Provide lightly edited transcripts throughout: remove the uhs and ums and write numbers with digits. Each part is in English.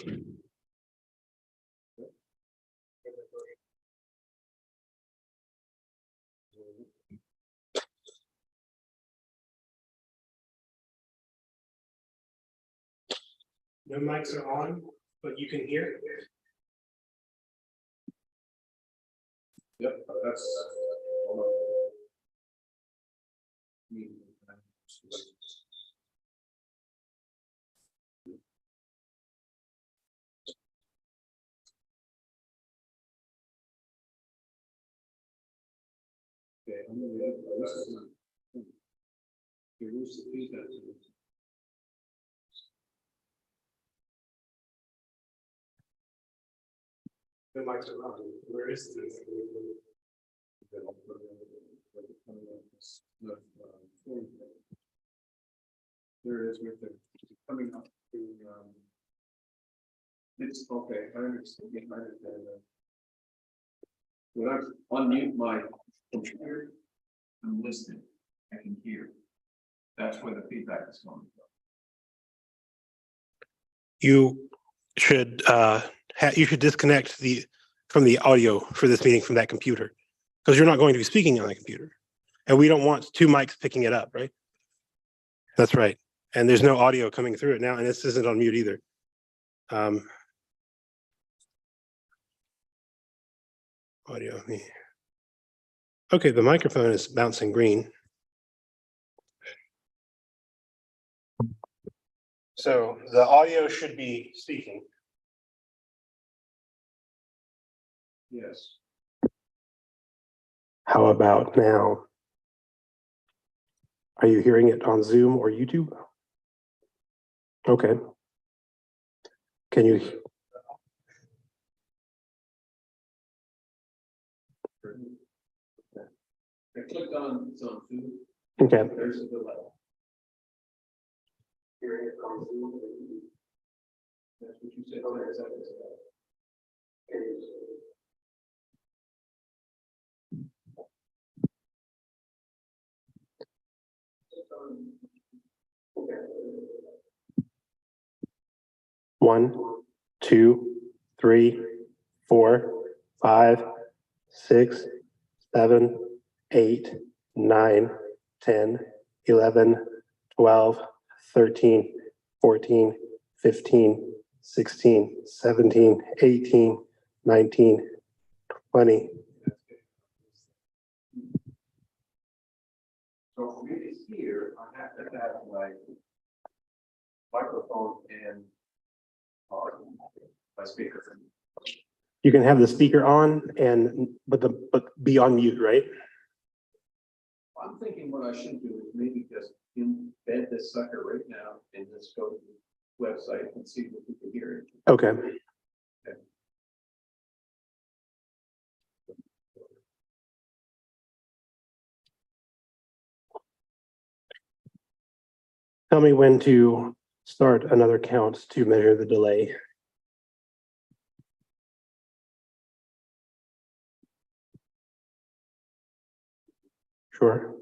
No mics are on, but you can hear. Yep, that's. Okay, I'm gonna this is not. Here's the feedback. No mics are on. Where is this? There it is right there. Coming up to, it's okay, I understand. I understand that. When I unmute my computer, I'm listening, I can hear. That's where the feedback is coming from. You should you should disconnect from the audio for this meeting from that computer, because you're not going to be speaking on that computer, and we don't want two mics picking it up, right? That's right. And there's no audio coming through it now, and this isn't on mute either. Audio. Okay, the microphone is bouncing green. So the audio should be speaking. Yes. How about now? Are you hearing it on Zoom or YouTube? Okay. Can you? I clicked on some food. Okay. There's a delay. Hearing it on Zoom. That's what you said 30 seconds ago. One, 2, 3, 4, 5, 6, 7, 8, 9, 10, 11, 12, 13, 14, 15, 16, 17, 18, 19, 20. So for me to hear, I have to have my microphone and my speaker. You can have the speaker on but be on mute, right? I'm thinking what I should do is maybe just embed this sucker right now and just go to the website and see if we can hear it. Okay. Tell me when to start another count to measure the delay. Sure.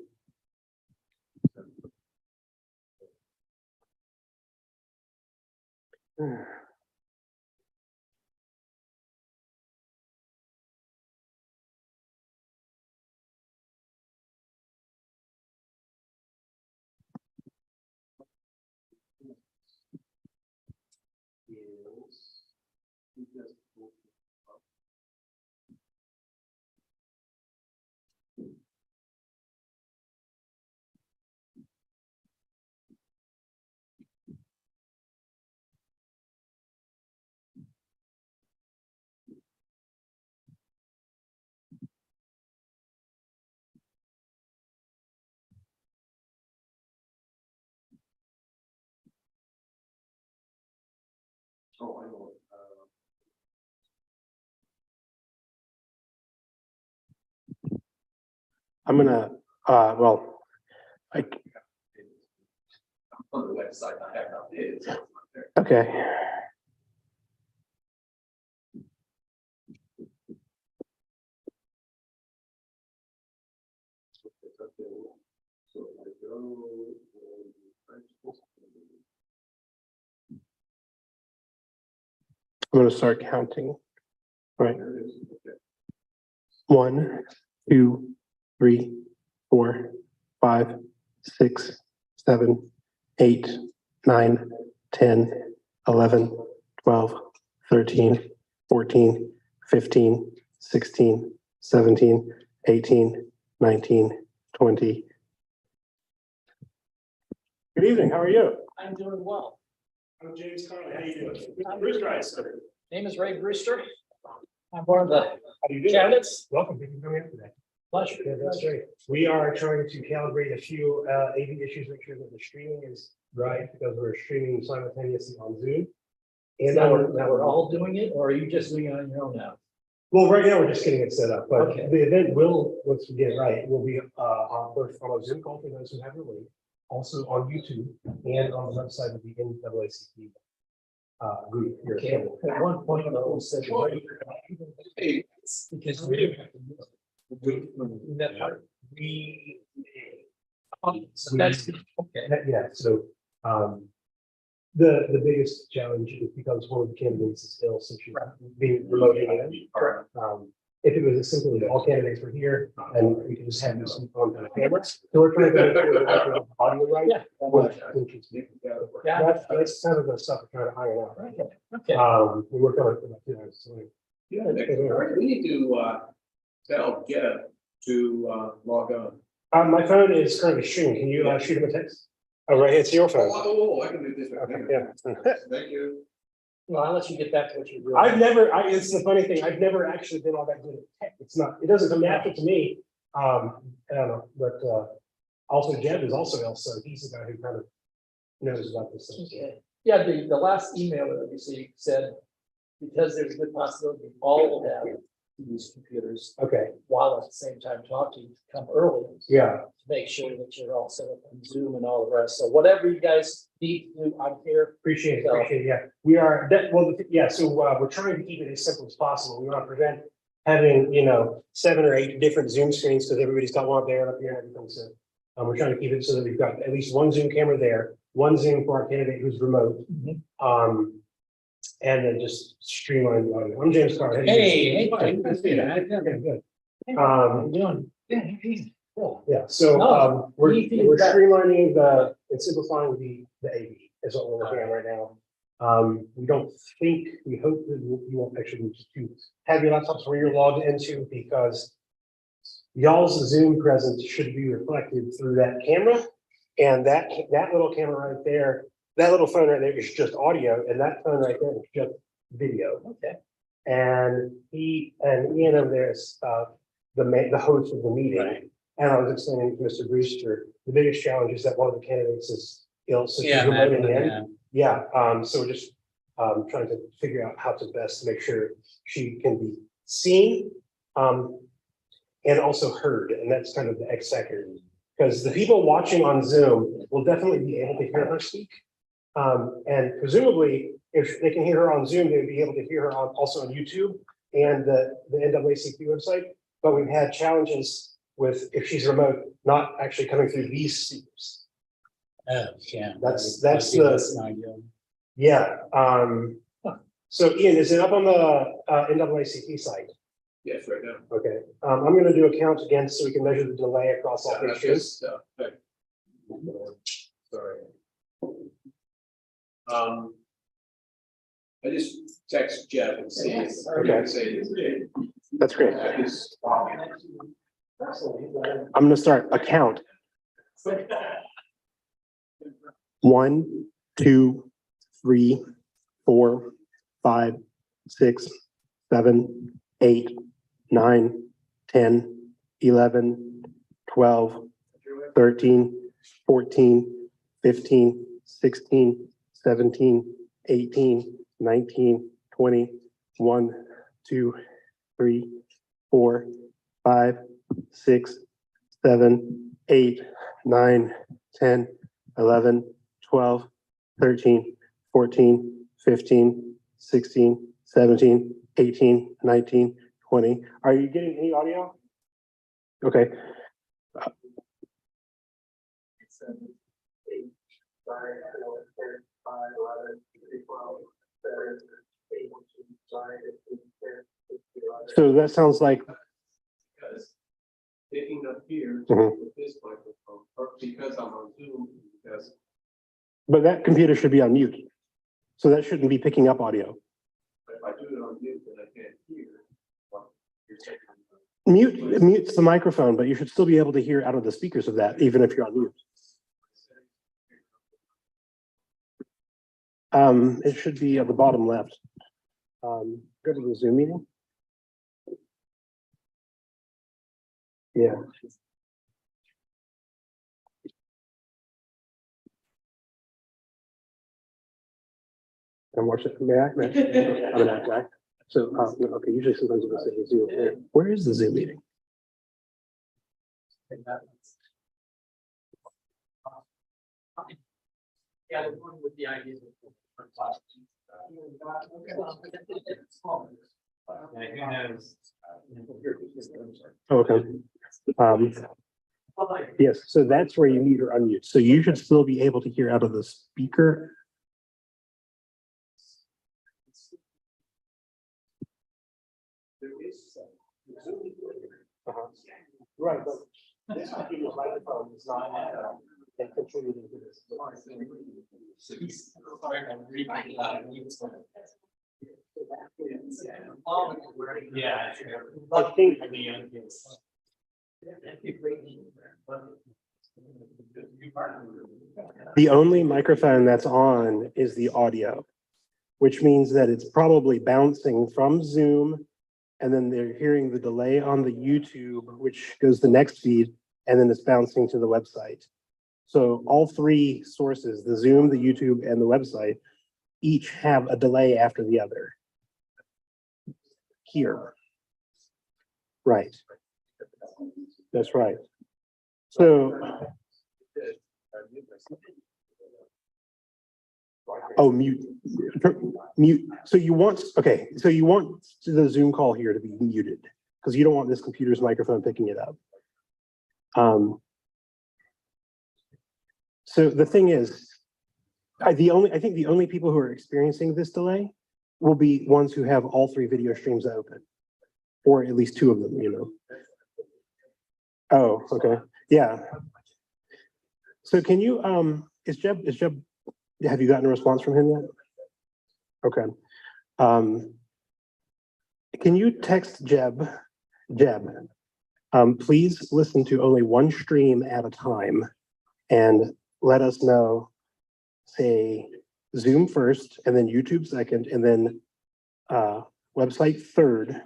Oh, I know. I'm gonna, well, I, On the website, I have not updated. So it's not there. okay. So I go and I'm going to start counting. Right. 1, 2, 3, 4, 5, 6, 7, 8, 9, 10, 11, 12, 13, 14, 15, 16, 17, 18, 19, 20. Good evening. How are you? I'm doing well. I'm James Conley. How are you doing? Mr. Brewster, I said. Name is Ray Brewster. I'm one of the How do you do? candidates. Welcome. Thank you for coming up today. Pleasure. Yeah, that's great. We are trying to calibrate a few AV issues, make sure that the streaming is right, because we're streaming simultaneously on Zoom. And Now we're all doing it, or are you just doing it on your own now? well, right now we're just getting it set up, but Okay. the event will, once we get it right, will be on both on a Zoom call for those who have the link, also on YouTube and on the website of the NAACP group here. Okay, at one point, I always said. Because we didn't have to do it. That part. So that's, okay. Yeah, so the biggest challenge is because one of the candidates is ill, so she's being remote in. Correct. If it was as simple as all candidates were here and we could just have this on the camera. So we're trying to make sure that we have the audio right. Yeah. Yeah. That's kind of the stuff we're trying to iron out. Okay. We worked on it for about 2 hours. So Yeah, we need to tell Jeff to log on. my phone is currently streaming. Can you shoot him a text? Oh, right, it's your phone. Oh, I can do this. Okay, yeah. Thank you. Well, I'll let you get back to what you're doing. It's the funny thing, I've never actually been all that good at tech. It's not, it doesn't come natural to me. I don't know, but also Jeb is also ill, so he's the guy who kind of knows about this stuff. Okay. Yeah, the last email that we received said, because there's a good possibility all will have these computers Okay, while at the same time talking, come early. yeah, To make sure that you're all set up on Zoom and all the rest. So whatever you guys need to do, I'm here. appreciate it, So- appreciate it, yeah. We are, so we're trying to keep it as simple as possible. We want to prevent having, 7 or 8 different Zoom screens, because everybody's got one up there and up here and everything, so. We're trying to keep it so that we've got at least one Zoom camera there, one Zoom for our candidate who's remote. And then just streamline the audio. I'm James Carr. Hey, Good. good to see you. Good. How you doing? Cool. Yeah, so No, we're anything that- streamlining and simplifying the AV is what we're working on right now. We don't think, we hope that you won't actually need to have your laptops where you're logged into, because y'all's Zoom presence should be reflected through that camera. And that little camera right there, that little phone right there is just audio, and that phone right there is just video. Okay. And Ian over there is the host of the meeting. Right. And I was explaining to Mr. Brewster, the biggest challenge is that one of the candidates is ill, so she's Yeah, remoting man, in. yeah. Yeah, so we're just trying to figure out how to best make sure she can be seen and also heard, and that's kind of the X factor. Because the people watching on Zoom will definitely be able to hear her speak. And presumably, if they can hear her on Zoom, they'd be able to hear her also on YouTube and the NAACP website. But we've had challenges with, if she's remote, not actually coming through these speakers. Yeah. That's an idea. Yeah. So Ian, is it up on the NAACP site? Yes, right now. Okay. I'm going to do a count again so we can measure the delay across all That's pictures. just, hey. Sorry. I just text Jeff and see. Okay. Say, That's great. that is. I'm going to start a count. 1, 2, 3, 4, 5, 6, 7, 8, 9, 10, 11, 12, 13, 14, 15, 16, 17, 18, 19, 20, 1, 2, 3, 4, 5, 6, 7, 8, 9, 10, 11, 12, 13, 14, 15, 16, 17, 18, 19, 20. Are you getting any audio? Okay. So that sounds like, Because picking up here Mhm. with this microphone, or because I'm on Zoom, because but that computer should be on mute. So that shouldn't be picking up audio. if I do it on mute, then I can't hear what you're saying. Mutes the microphone, but you should still be able to hear out of the speakers of that, even if you're on mute. It should be at the bottom left. Go to the Zoom meeting. Yeah. And watch it. May I? I'm an app guy. So, okay, usually sometimes we'll say Zoom. Where is the Zoom meeting? Yeah, the one with the ideas. Oh, okay. Yes, so that's where you mute or unmute. So you should still be able to hear out of the speaker. Right, but this computer's microphone is not contributing to this. Yeah. I think the only microphone that's on is the audio, which means that it's probably bouncing from Zoom, and then they're hearing the delay on the YouTube, which goes the next feed, and then it's bouncing to the website. So all three sources, the Zoom, the YouTube, and the website, each have a delay after the other. Here. Right. That's right. So, oh, mute. So you want, okay, so you want the Zoom call here to be muted because you don't want this computer's microphone picking it up. So the thing is, I think the only people who are experiencing this delay will be ones who have all three video streams open, or at least two of them, you know. Oh, okay, yeah. So can you, is Jeb, have you gotten a response from him yet? Okay. Can you text Jeb, please listen to only one stream at a time and let us know, say, Zoom first, and then YouTube second, and then website third.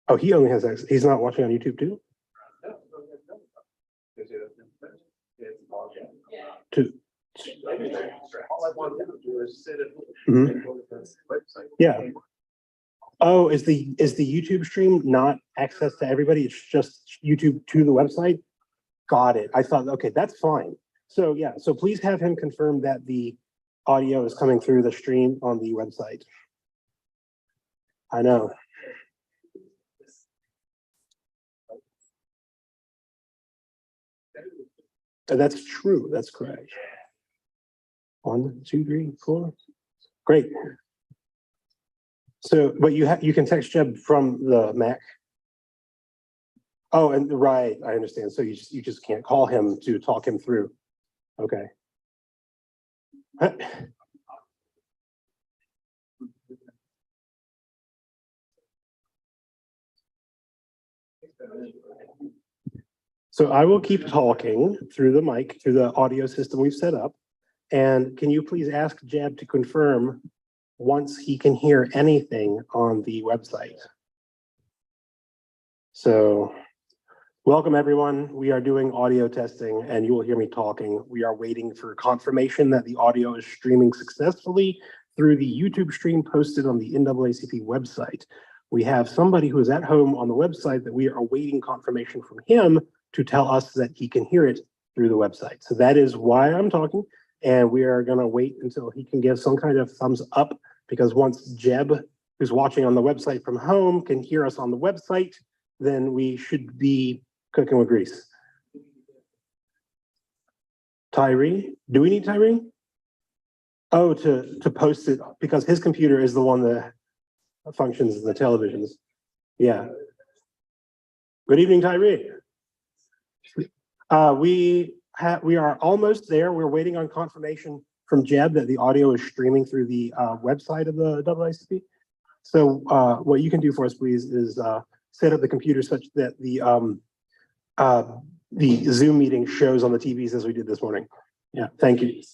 Oh, he only has access. He's not watching on YouTube too? To, All I want to do is sit Mhm. and go to the website. Yeah. Oh, is the YouTube stream not access to everybody? It's just YouTube to the website? Got it. I thought, okay, that's fine. So yeah, so please have him confirm that the audio is coming through the stream on the website. I know. And that's true. That's correct. 1, 2, 3, 4. Great. So, but you can text Jeb from the Mac. Oh, and right, I understand. So you just can't call him to talk him through. Okay. So I will keep talking through the mic, through the audio system we've set up. And can you please ask Jeb to confirm once he can hear anything on the website? So welcome everyone. We are doing audio testing and you will hear me talking. We are waiting for confirmation that the audio is streaming successfully through the YouTube stream posted on the NAACP website. We have somebody who is at home on the website that we are awaiting confirmation from him to tell us that he can hear it through the website. So that is why I'm talking, and we are gonna wait until he can give some kind of thumbs up, because once Jeb, who's watching on the website from home, can hear us on the website, then we should be cooking with grease. Tyree, do we need Tyree? Oh, to post it, because his computer is the one that functions the televisions. Yeah. Good evening, Tyree. We are almost there. We're waiting on confirmation from Jeb that the audio is streaming through the website of the NAACP. So what you can do for us, please, is set up the computer such that the Zoom meeting shows on the TVs as we did this morning. Yeah, thank you.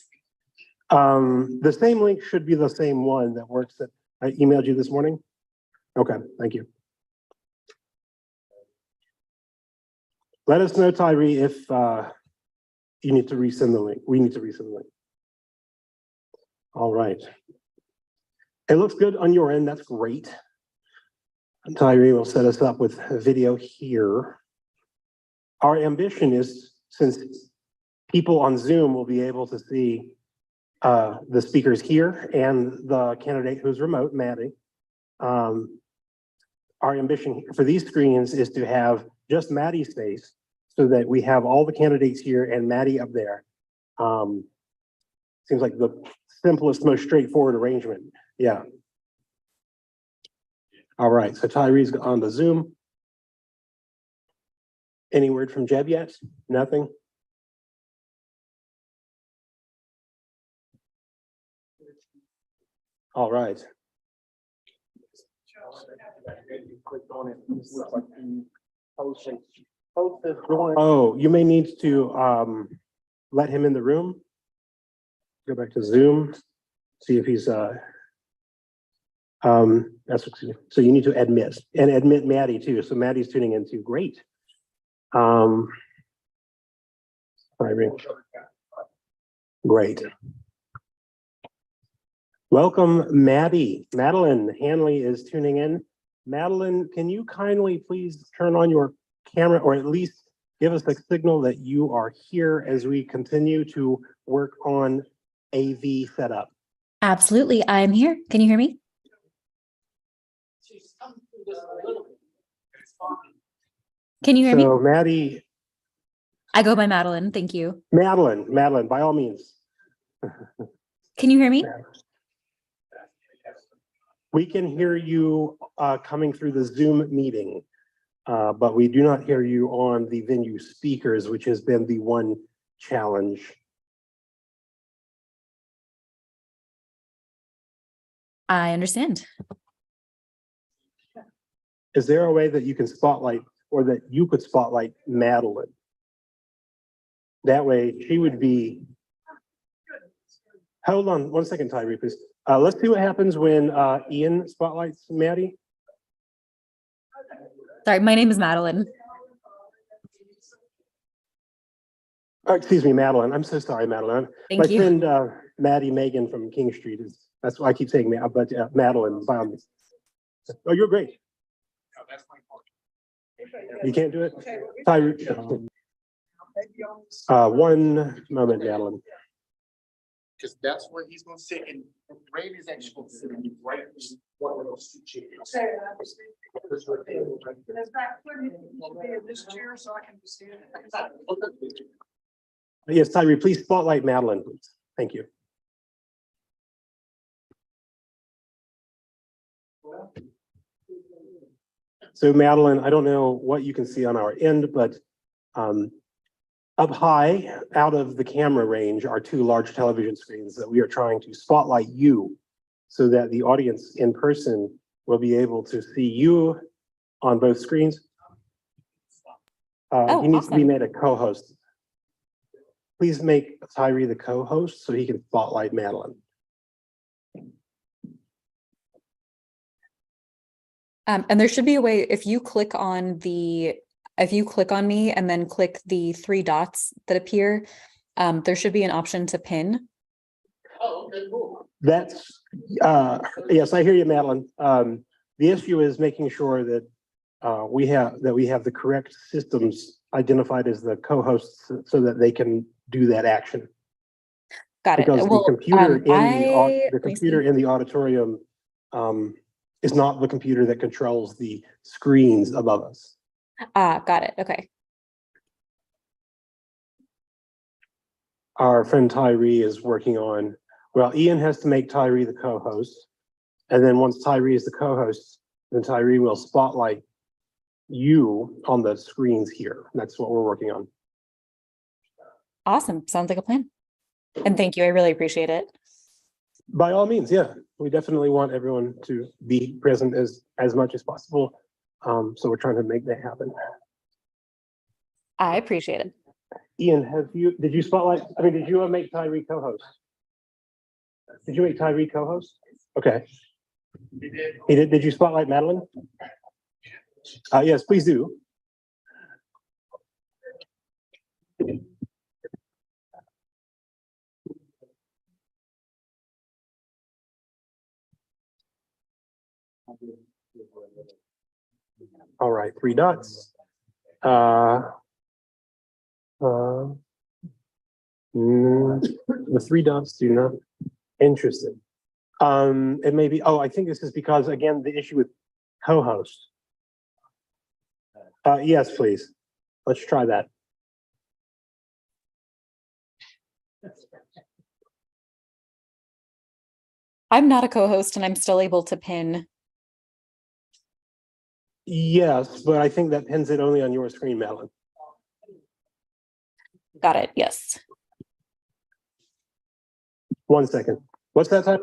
The same link should be the same one that works that I emailed you this morning. Okay, thank you. Let us know, Tyree, if you need to resend the link. We need to resend the link. All right. It looks good on your end. That's great. And Tyree will set us up with a video here. Our ambition is, since people on Zoom will be able to see the speakers here and the candidate who's remote, Maddie. Our ambition for these screens is to have just Maddie's face so that we have all the candidates here and Maddie up there. Seems like the simplest, most straightforward arrangement. Yeah. All right, so Tyree's on the Zoom. Any word from Jeb yet? Nothing? All right. Oh, you may need to let him in the room. Go back to Zoom, see if he's that's so you need to admit and admit Maddie too. So Maddie's tuning in too. Great. Great. Welcome, Maddie. Madeline Hanley is tuning in. Madeline, can you kindly please turn on your camera or at least give us a signal that you are here as we continue to work on AV setup? Absolutely, I am here. Can you hear me? Can you hear me? So Maddie. I go by Madeline, thank you. Madeline, by all means. Can you hear me? We can hear you coming through the Zoom meeting, but we do not hear you on the venue speakers, which has been the one challenge. I understand. Is there a way that you can spotlight or that you could spotlight Madeline? That way she would be, hold on one second, Tyree, please. Let's see what happens when Ian spotlights Maddie. Sorry, my name is Madeline. Oh, excuse me, Madeline. I'm so sorry, Madeline. Thank My you. friend Maddie Megan from King Street is, that's why I keep saying that, but Madeline, by all means. Oh, you're great. You can't do it? Tyree, one moment, Madeline. Because that's where he's gonna sit, and Ray is actually gonna sit in right in one of those two chairs. Okay, I understand. Does that put him in this chair so I can stand? Yes, Tyree, please spotlight Madeline, please. Thank you. So Madeline, I don't know what you can see on our end, but up high, out of the camera range, are two large television screens that we are trying to spotlight you so that the audience in person will be able to see you on both screens. Oh, he needs to be awesome. made a co-host. Please make Tyree the co-host so he can spotlight Madeline. And there should be a way, if you click on me and then click the three dots that appear, there should be an option to pin. Oh, okay, cool. That's, yes, I hear you, Madeline. The issue is making sure that we have the correct systems identified as the co-hosts so that they can do that action. Got it. Because Well, the computer let me see. in the auditorium is not the computer that controls the screens above us. Got it. Okay. Our friend Tyree is working on Well, Ian has to make Tyree the co-host. And then once Tyree is the co-host, then Tyree will spotlight you on the screens here. That's what we're working on. Awesome. Sounds like a plan. And thank you. I really appreciate it. By all means, yeah, we definitely want everyone to be present as much as possible. So we're trying to make that happen. I appreciate it. Ian, did you spotlight, did you make Tyree co-host? Did you make Tyree co-host? Okay. He did. Did you spotlight Madeline? Yes, please do. All right, 3 dots. The 3 dots do not interested. It may be, I think this is because, again, the issue with co-host. Yes, please. Let's try that. I'm not a co-host and I'm still able to pin. Yes, but I think that pins it only on your screen, Madeline. Got it. Yes. 1 second. What's that time?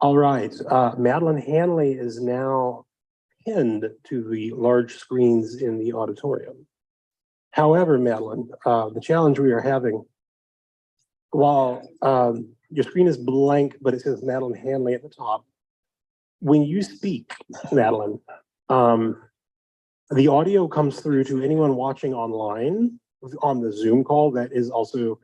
All right, Madeline Hanley is now pinned to the large screens in the auditorium. However, Madeline, the challenge we are having, while your screen is blank, but it says Madeline Hanley at the top, when you speak, Madeline, the audio comes through to anyone watching online on the Zoom call that is also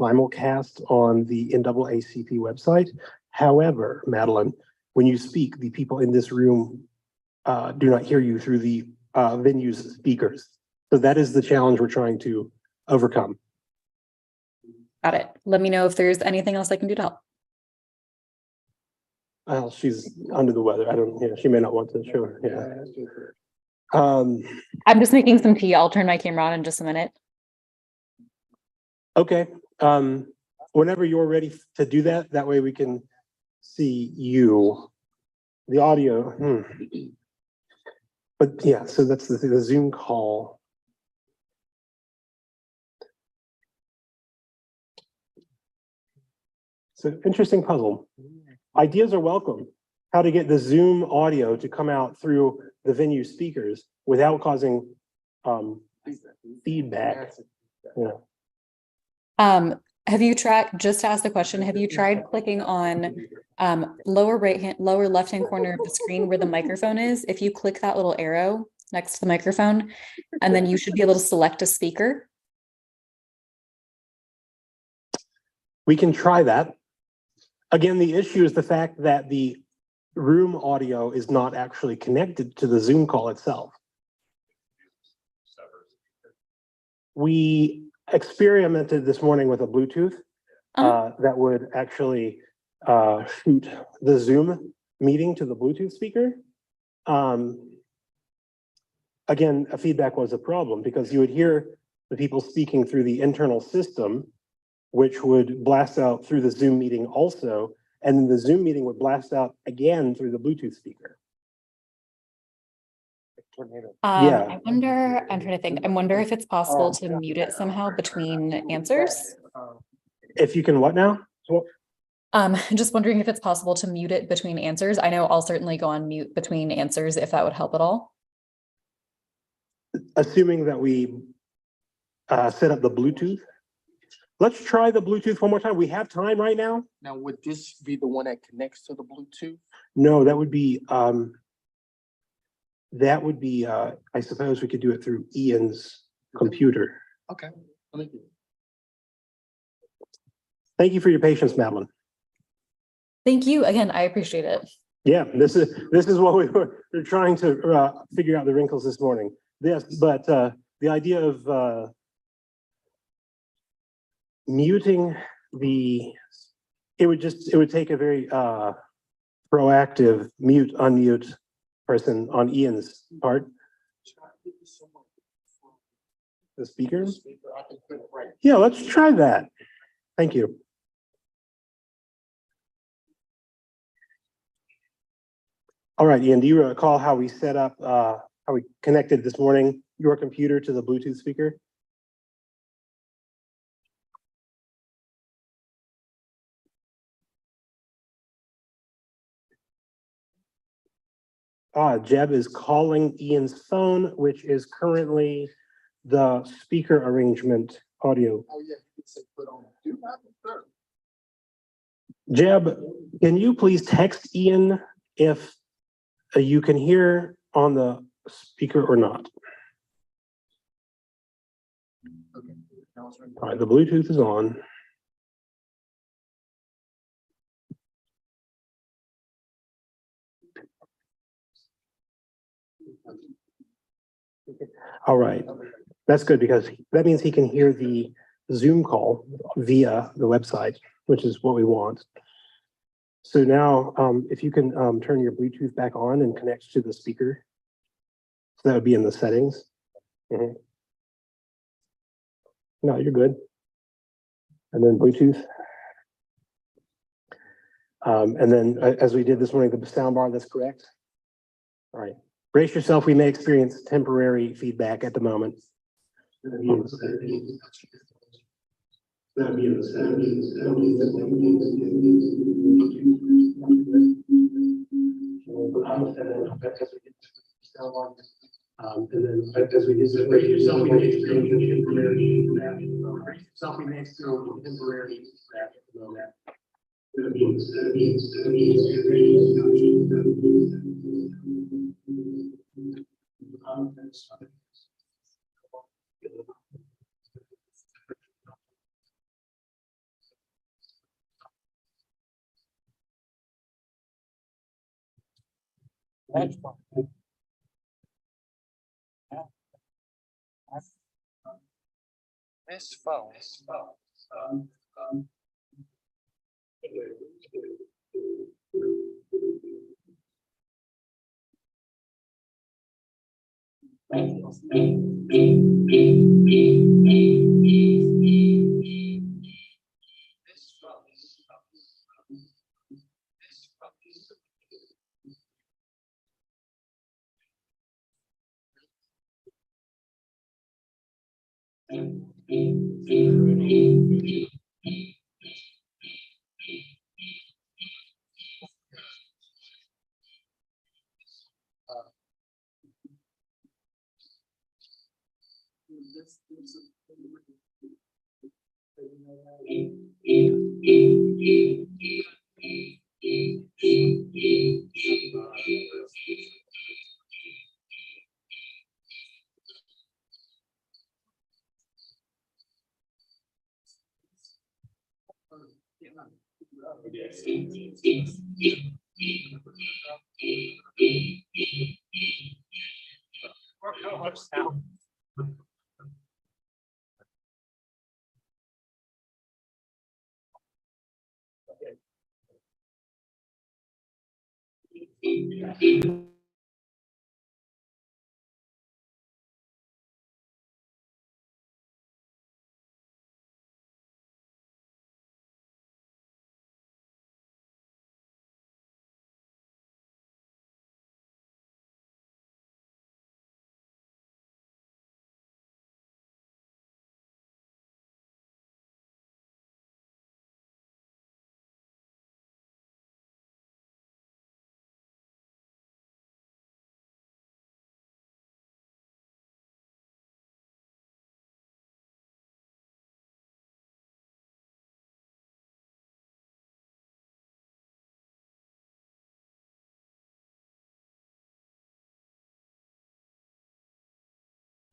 simulcast on the NAACP website. However, Madeline, when you speak, the people in this room do not hear you through the venue's speakers. So that is the challenge we're trying to overcome. Got it. Let me know if there's anything else I can do to help. Well, she's under the weather. She may not want to show her. Yeah. I'm just making some tea. I'll turn my camera on in just a minute. Okay. Whenever you're ready to do that, that way we can see you, the audio. But yeah, so that's the Zoom call. It's an interesting puzzle. Ideas are welcome. How to get the Zoom audio to come out through the venue speakers without causing feedback. Yeah. Have you tried, just to ask the question, have you tried clicking on lower left-hand corner of the screen where the microphone is? If you click that little arrow next to the microphone, and then you should be able to select a speaker. We can try that. Again, the issue is the fact that the room audio is not actually connected to the Zoom call itself. We experimented this morning with a Bluetooth that would actually shoot the Zoom meeting to the Bluetooth speaker. Again, feedback was a problem because you would hear the people speaking through the internal system, which would blast out through the Zoom meeting also, and then the Zoom meeting would blast out again through the Bluetooth speaker. Yeah. I wonder, I'm trying to think, I wonder if it's possible to mute it somehow between answers. If you can what now? Just wondering if it's possible to mute it between answers. I know I'll certainly go on mute between answers if that would help at all. Assuming that we set up the Bluetooth. Let's try the Bluetooth one more time. We have time right now. Now, would this be the one that connects to the Bluetooth? No, that would be, I suppose we could do it through Ian's computer. Okay. Let me Thank you for your patience, Madeline. Thank you. Again, I appreciate it. Yeah, this is what we're trying to figure out the wrinkles this morning. Yes, but the idea of muting it would take a very proactive mute, unmute person on Ian's part. The speaker? I can put it right. Yeah, let's try that. Thank you. All right, Ian, do you recall how we set up, how we connected this morning your computer to the Bluetooth speaker? Jeb is calling Ian's phone, which is currently the speaker arrangement audio. Oh, yeah, you can say put on. Do not disturb. Jeb, can you please text Ian if you can hear on the speaker or not? Okay. Now it's ringing. All right, the Bluetooth is on. All right, that's good because that means he can hear the Zoom call via the website, which is what we want. So now, if you can turn your Bluetooth back on and connect to the speaker. So that would be in the settings. Mhm. No, you're good. And then Bluetooth. And then as we did this morning, the sound bar, that's correct. All right, brace yourself. We may experience temporary feedback at the moment. And then as we did this, brace yourself, we may experience temporary feedback. Brace yourself, we may experience temporary feedback at the moment. This phone.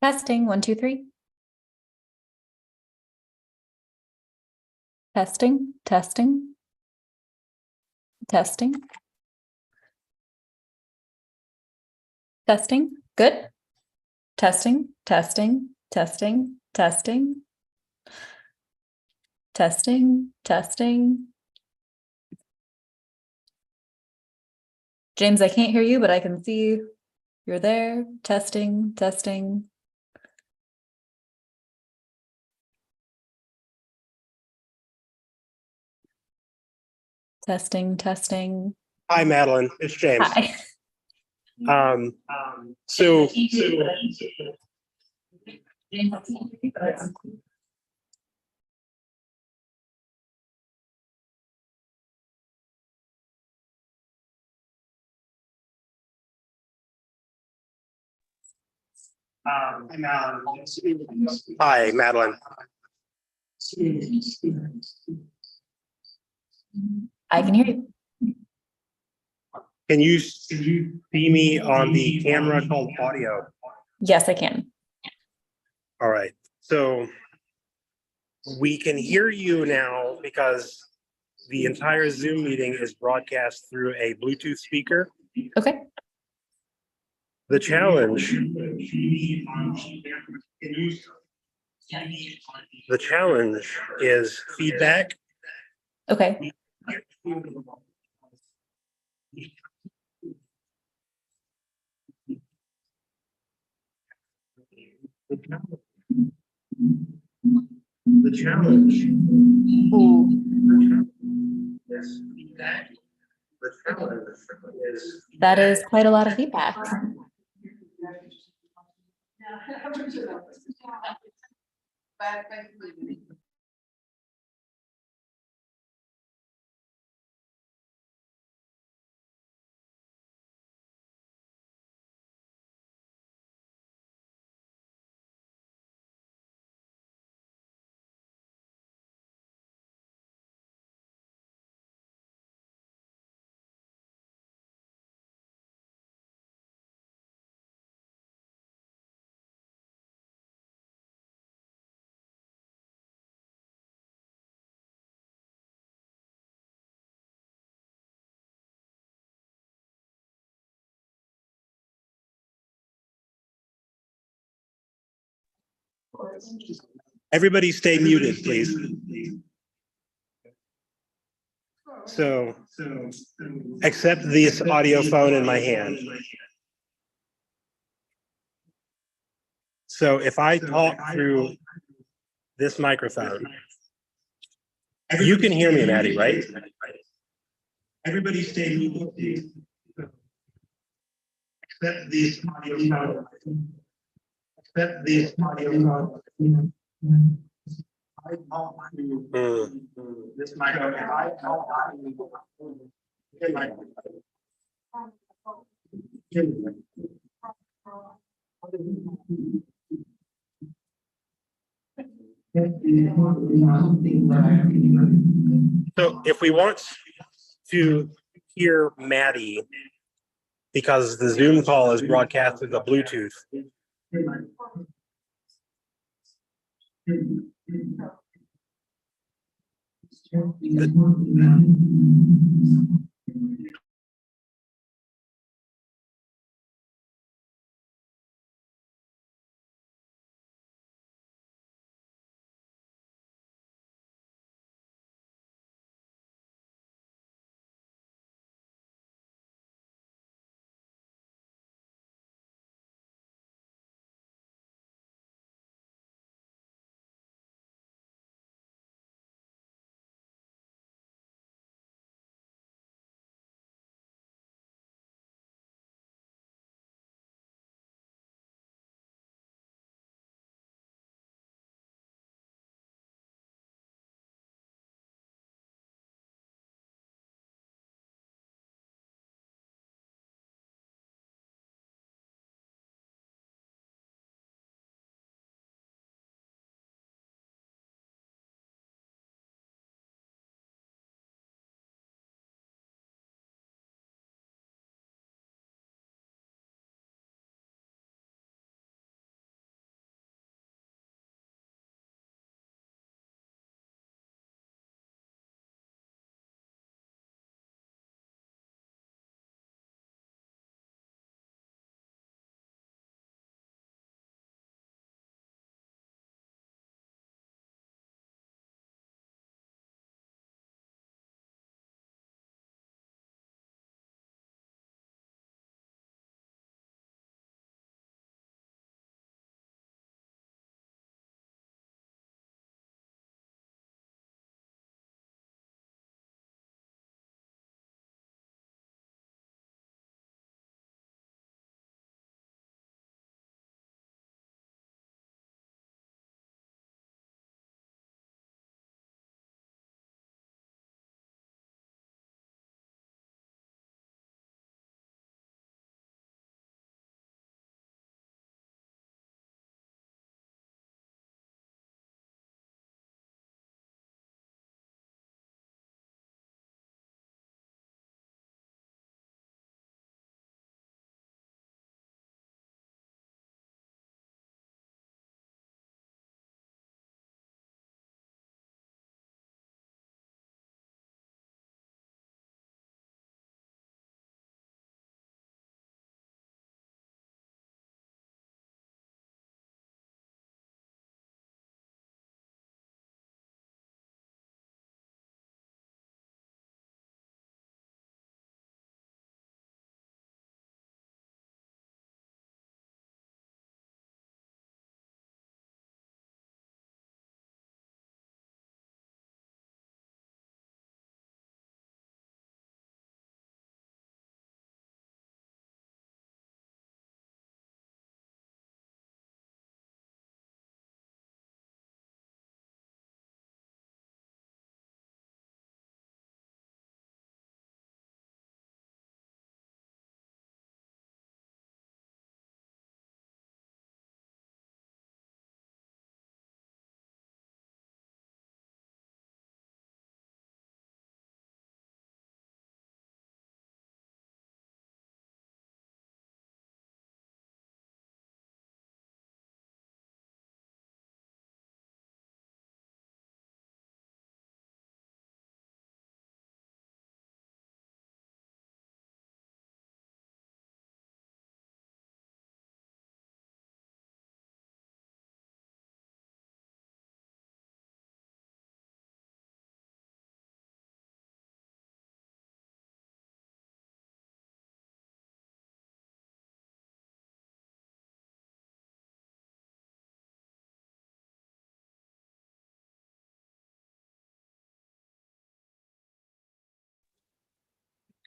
Testing, 1, 2, 3. Testing, testing. Testing. Testing, good. Testing, testing, testing, testing. Testing, testing. James, I can't hear you, but I can see you. You're there. Testing, testing. Testing, testing. Hi, Madeline. It's James. Hi. Um, so hi, Madeline. I can hear you. Can you see me on the camera called audio? Yes, I can. All right. So we can hear you now because the entire Zoom meeting is broadcast through a Bluetooth speaker. Okay. The challenge. The challenge is feedback. Okay. The challenge. Ooh, Is feedback. The challenge is. that is quite a lot of feedback. Everybody stay muted, please. So accept this audio phone in my hand. So if I talk through this microphone, you can hear me, Maddie, right? Everybody stay muted, please. Accept this audio phone. Accept this audio phone. I talk through this microphone. I talk So if we want to hear Maddie, because the Zoom call is broadcast through the Bluetooth.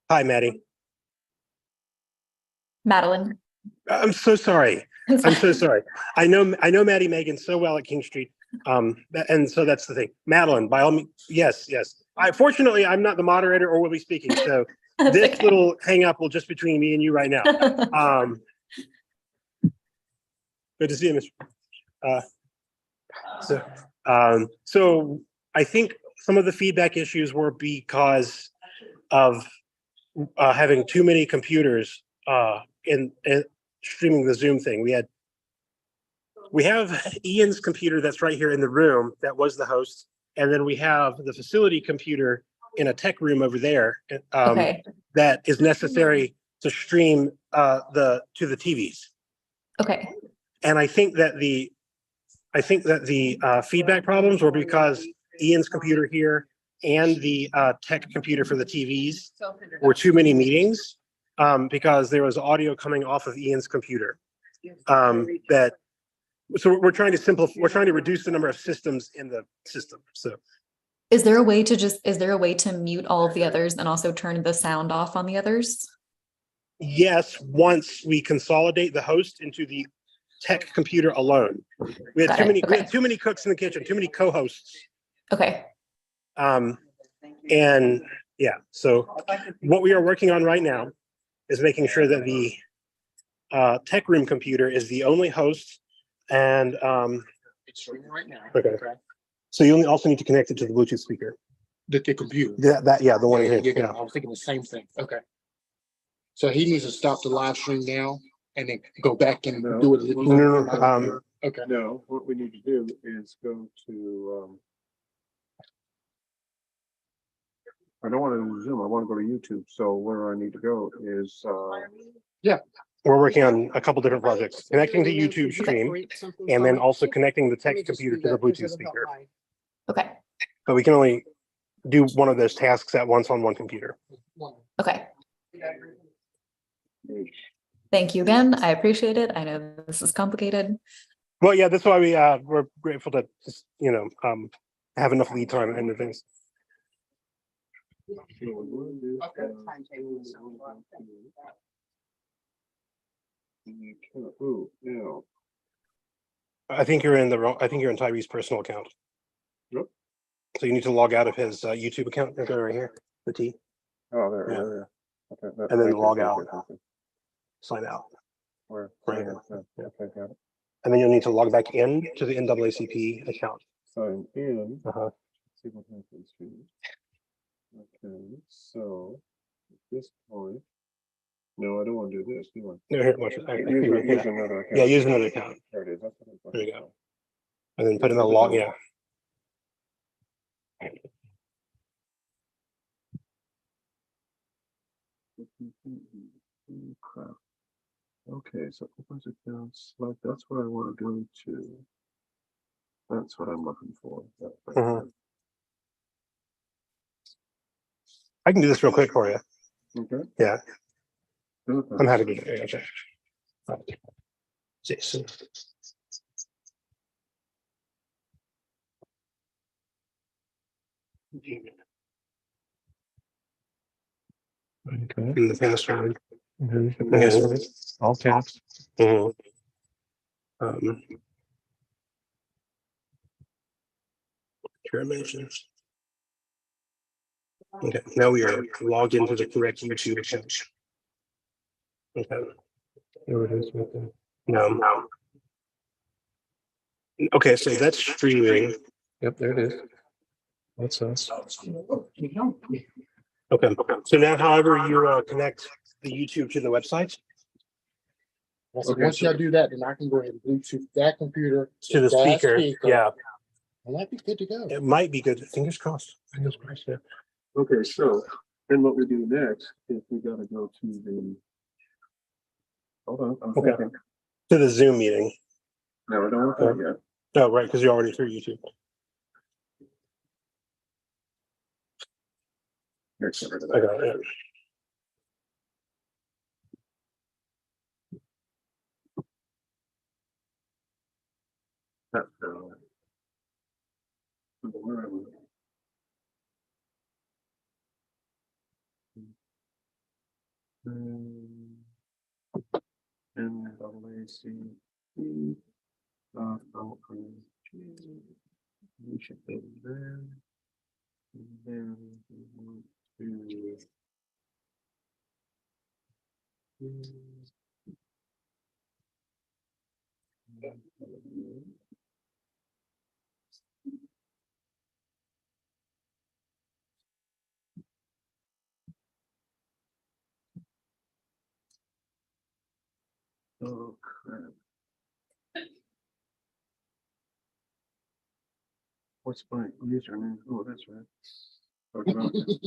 Hi, Maddie. Madeline. I'm so sorry. It's I'm so fine. sorry. I know Maddie Megan so well at King Street. And so that's the thing. Madeline, by all means, yes, yes. Fortunately, I'm not the moderator or will be speaking, so That's this okay. little hang up will just between me and you right now. Um, Good to see you, Mr. So I think some of the feedback issues were because of having too many computers in streaming the Zoom thing. We have Ian's computer that's right here in the room that was the host, and then we have the facility computer in a tech room over there Okay, that is necessary to stream to the TVs. okay, And I think that the feedback problems were because Ian's computer here and the tech computer for the TVs were too many meetings because there was audio coming off of Ian's computer. So we're trying to simplify. We're trying to reduce the number of systems in the system. So is there a way to mute all of the others and also turn the sound off on the others? yes, once we consolidate the host into the tech computer alone, we had Got too it, many. We okay. had too many cooks in the kitchen. Too many co-hosts. Okay, And yeah, so what we are working on right now is making sure that the tech room computer is the only host. And It's streaming right now. Okay. So you also need to connect it to the Bluetooth speaker. The computer. Yeah, the one Yeah, here. yeah, Yeah. I was thinking the same thing. Okay. So he needs to stop the live stream now and then go back and do it. No, Okay. No, what we need to do is go to, I don't want to do Zoom, I want to go to YouTube, so where I need to go is, we're working on a couple different projects, connecting to YouTube stream, and then also connecting the tech computer to the Bluetooth speaker. okay, But we can only do one of those tasks at once on one computer. okay. Thank you again. I appreciate it. I know this is complicated. Well, yeah, that's why we're grateful to just, have enough lead time and things. Ooh, yeah. I think you're in Tyree's personal account. Yep. So you need to log out of his YouTube account. Go right here, the T, Oh, there, Yeah. there. Okay, And then thank you, log thank out. you, thank you. sign out. Where? Right here. Yeah, okay, got it. And then you'll need to log back in to the NAACP account. Sign in. Uh-huh. See what happens here. Okay, so at this point, no, I don't want to do this, do I? No, here, watch it. Use another account. Yeah, use another account. There it is. That's what I'm There you talking go. And then put in the log, yeah. about. Crap. Okay, so opens accounts, like that's what I want to go to. That's what I'm looking for. That right Mhm. I can do this real quick for you. there. Okay. Yeah, Okay. I'm happy to do it. Okay. Right. Jason. Okay. And the password. Password, all caps. Mhm. Here mentions. Okay, now we are logged into the correct YouTube account. Okay. There it is right there. No. Okay, so that's streaming. Yep, there it is. That's us. Okay, so now however you connect the YouTube to the website, Once y'all do that, then I can go ahead and Bluetooth that computer. to the that speaker, yeah, And that'd be good to go. it might be good. Fingers crossed. Fingers crossed, yeah. Okay, so then what we do next is we gotta go to the. Hold on, I'm Okay. thinking. To the Zoom meeting. No, I don't want that yet. Oh, right, because you're already through YouTube. Here, get rid of I that. got it. That's, where am I? NAACP. We should go there. And then we want to. Oh, crap. What's my username? Oh, that's right. Talked about that.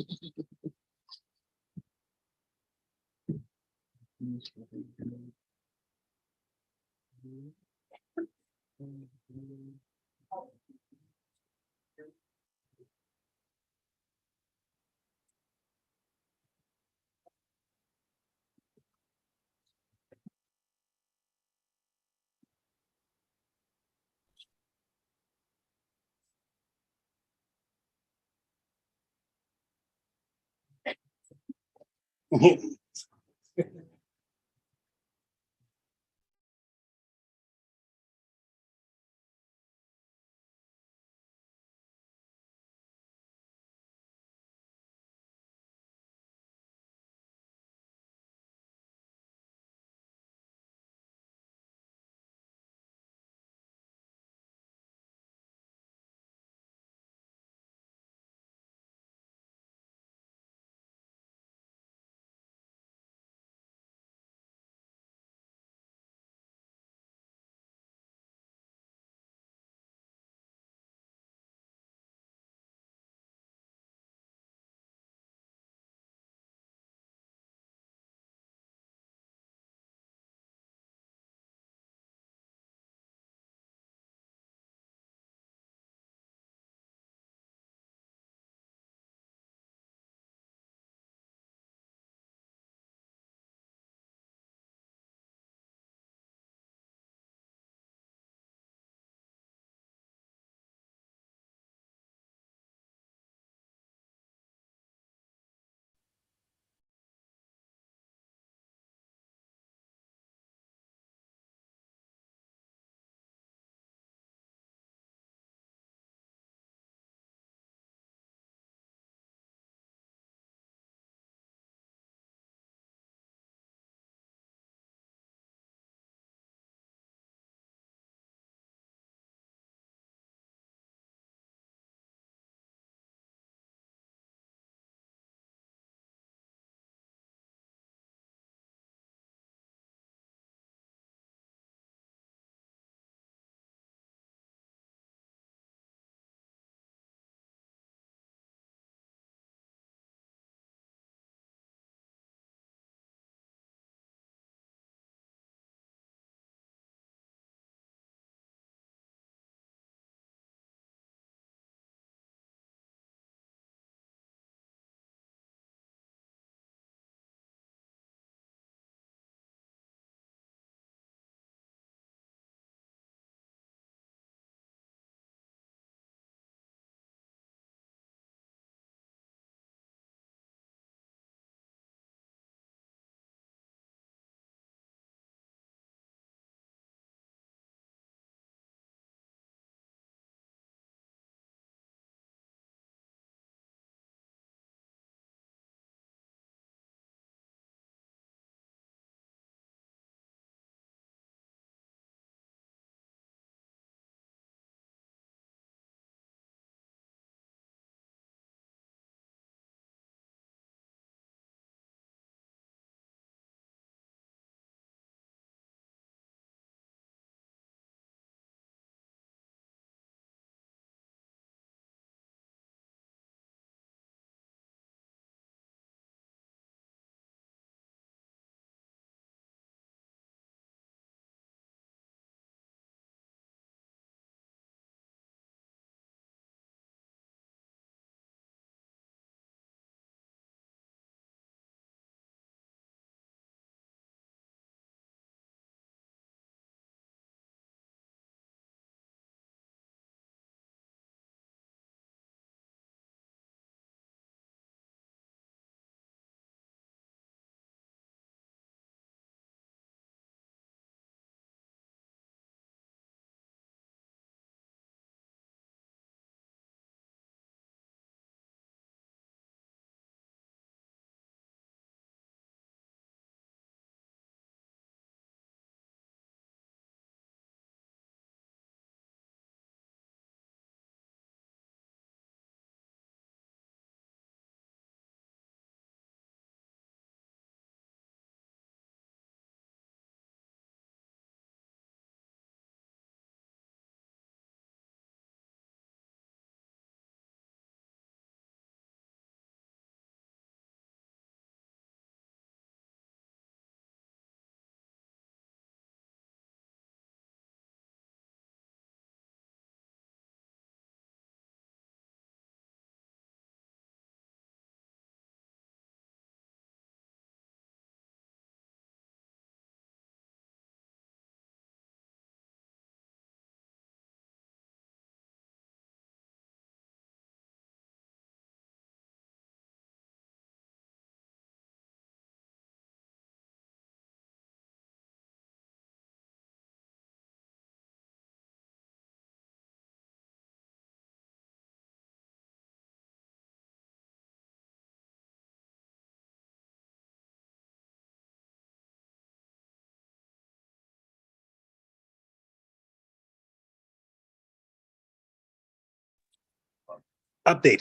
Update.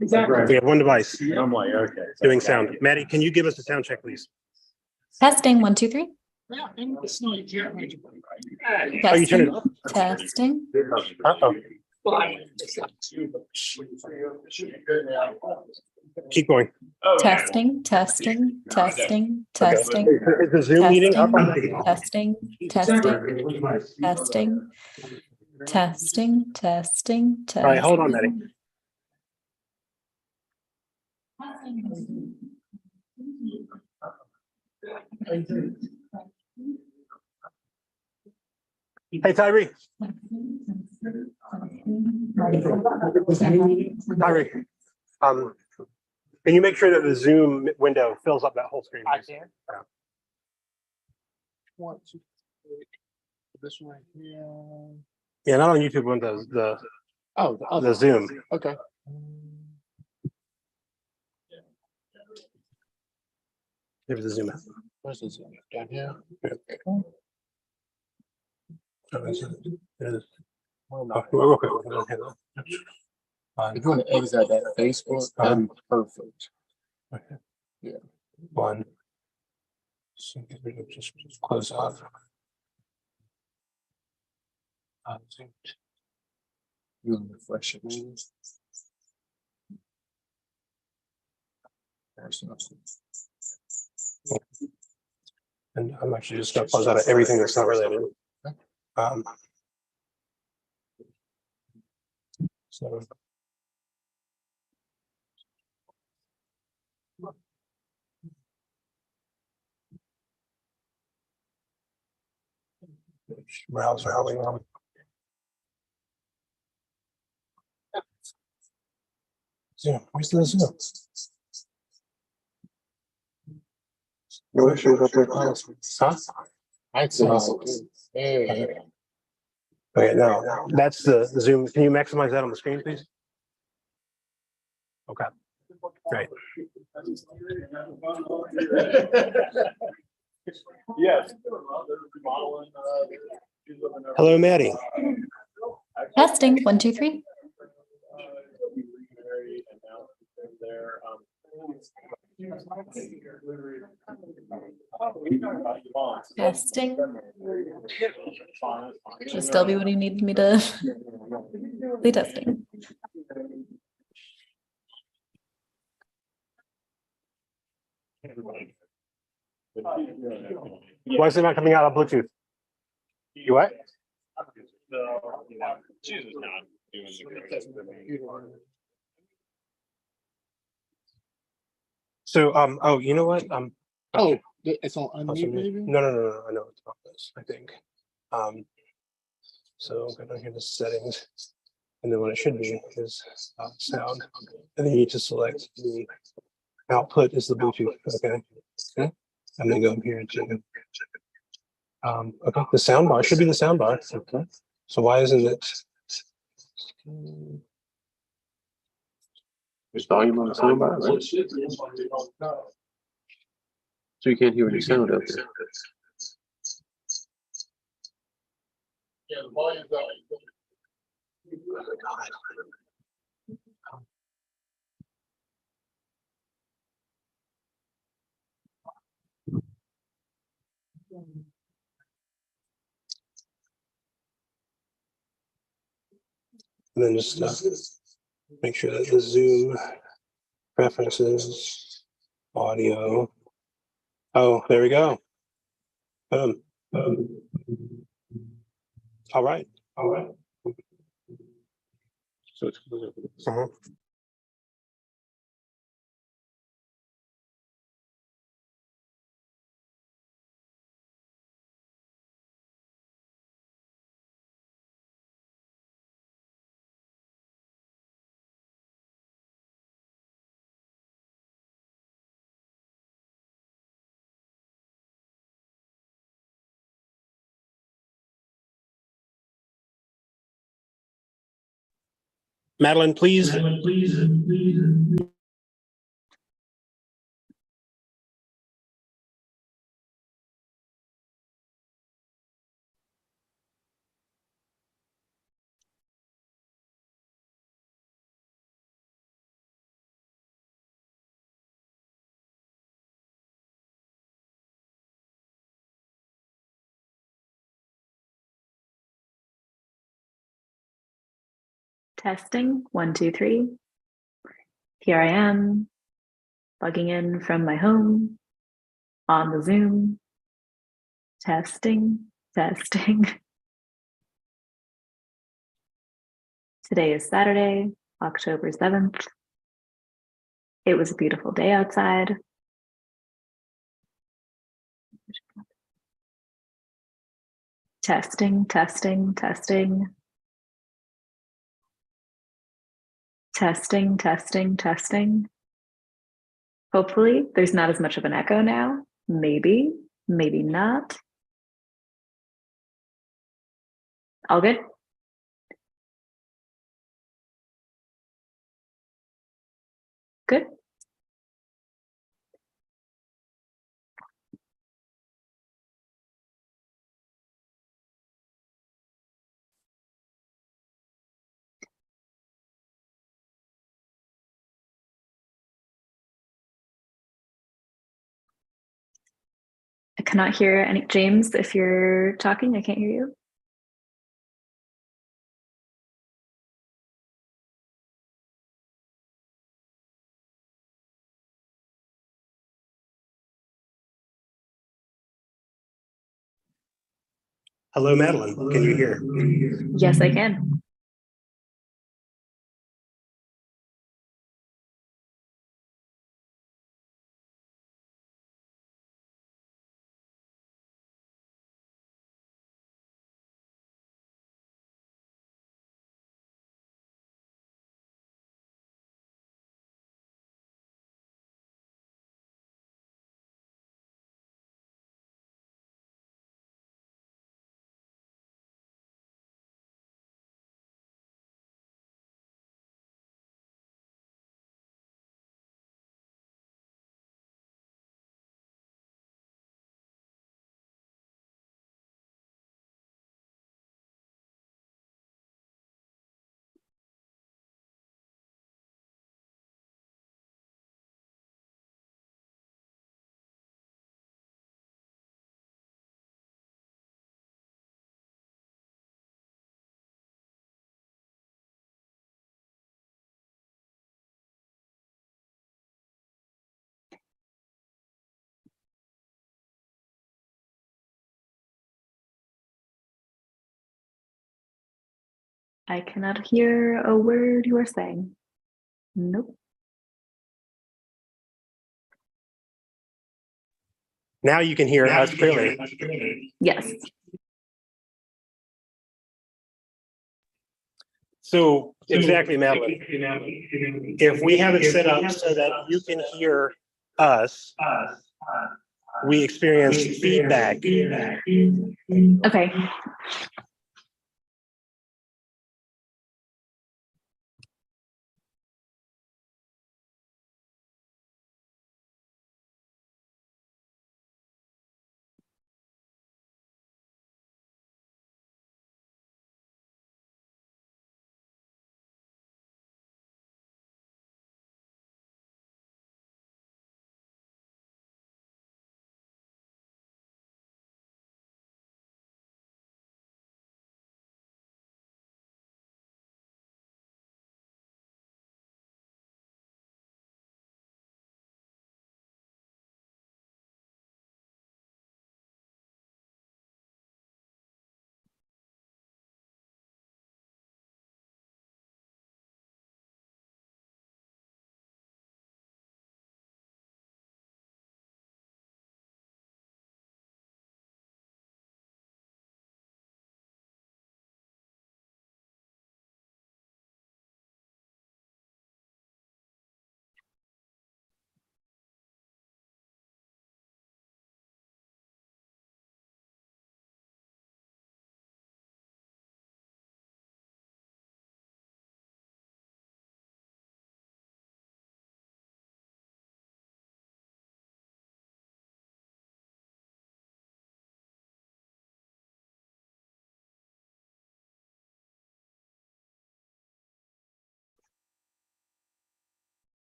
Exactly. We have one device I'm like, okay. doing sound. Maddie, can you give us a sound check, please? Testing, 1, 2, 3. Yeah, and it's not, you can't make it. Oh, you turn it Testing, up? testing. Uh-oh. Well, I mean, it's not too, but it should be good now. Keep going. Testing, testing, testing, Okay. testing, Is the Zoom meeting up? testing, testing, testing, testing, testing, testing. All right, hold on, Maddie. Hey, Tyree. Tyree. Can you make sure that the Zoom window fills up that whole screen? I please? can. Yeah. One, two, three. This one right here. Yeah, not on YouTube windows, Oh, the other the Zoom. Okay. Maybe the Zoom. Where's the Zoom? Down here? Oh, real quick. If you want to exit that Facebook, that'd be perfect. Okay. Yeah. One. So just close off. You can refresh it. And I'm actually just gonna close out of everything that's not related. So. Browser, how we want. Zoom, where's the Zoom? No issues up there. Huh? I'd say so. Yeah. Okay, now that's the Zoom. Can you maximize that on the screen, please? Okay, great. Yes. Hello, Maddie. Testing, 1, 2, 3. Testing. Just tell me when you need me to be testing. Why is it not coming out on Bluetooth? You what? So, oh, you know what? Oh, it's on Also, unmute maybe? no, I know it's not this, I think. So I'm going to hear the settings. And then what it should be is sound. And then you need to select the output is the Bluetooth. Okay. Okay. And then go up here to okay, the sound bar should be the sound bar. Okay. So why isn't it? There's volume on the sound bar, right? So you can't hear any sound out there. Yeah, the volume's out. And then just make sure that the Zoom preferences, audio. Oh, there we go. All right. All right. So it's Madeline, please. Testing, 1, 2, 3. Here I am, logging in from my home on the Zoom. Testing, testing. Today is Saturday, October 7th. It was a beautiful day outside. Testing, testing, testing. Testing, testing, testing. Hopefully there's not as much of an echo now. Maybe, maybe not. All good? Good. I cannot hear any. James, if you're talking, I can't hear you. Hello, Madeline. Can you hear? Yes, I can. I cannot hear a word you are saying. Nope. Now you can hear us clearly. Yes. So exactly, Madeline. If we have it set up so that you can hear us, we experience feedback. Okay.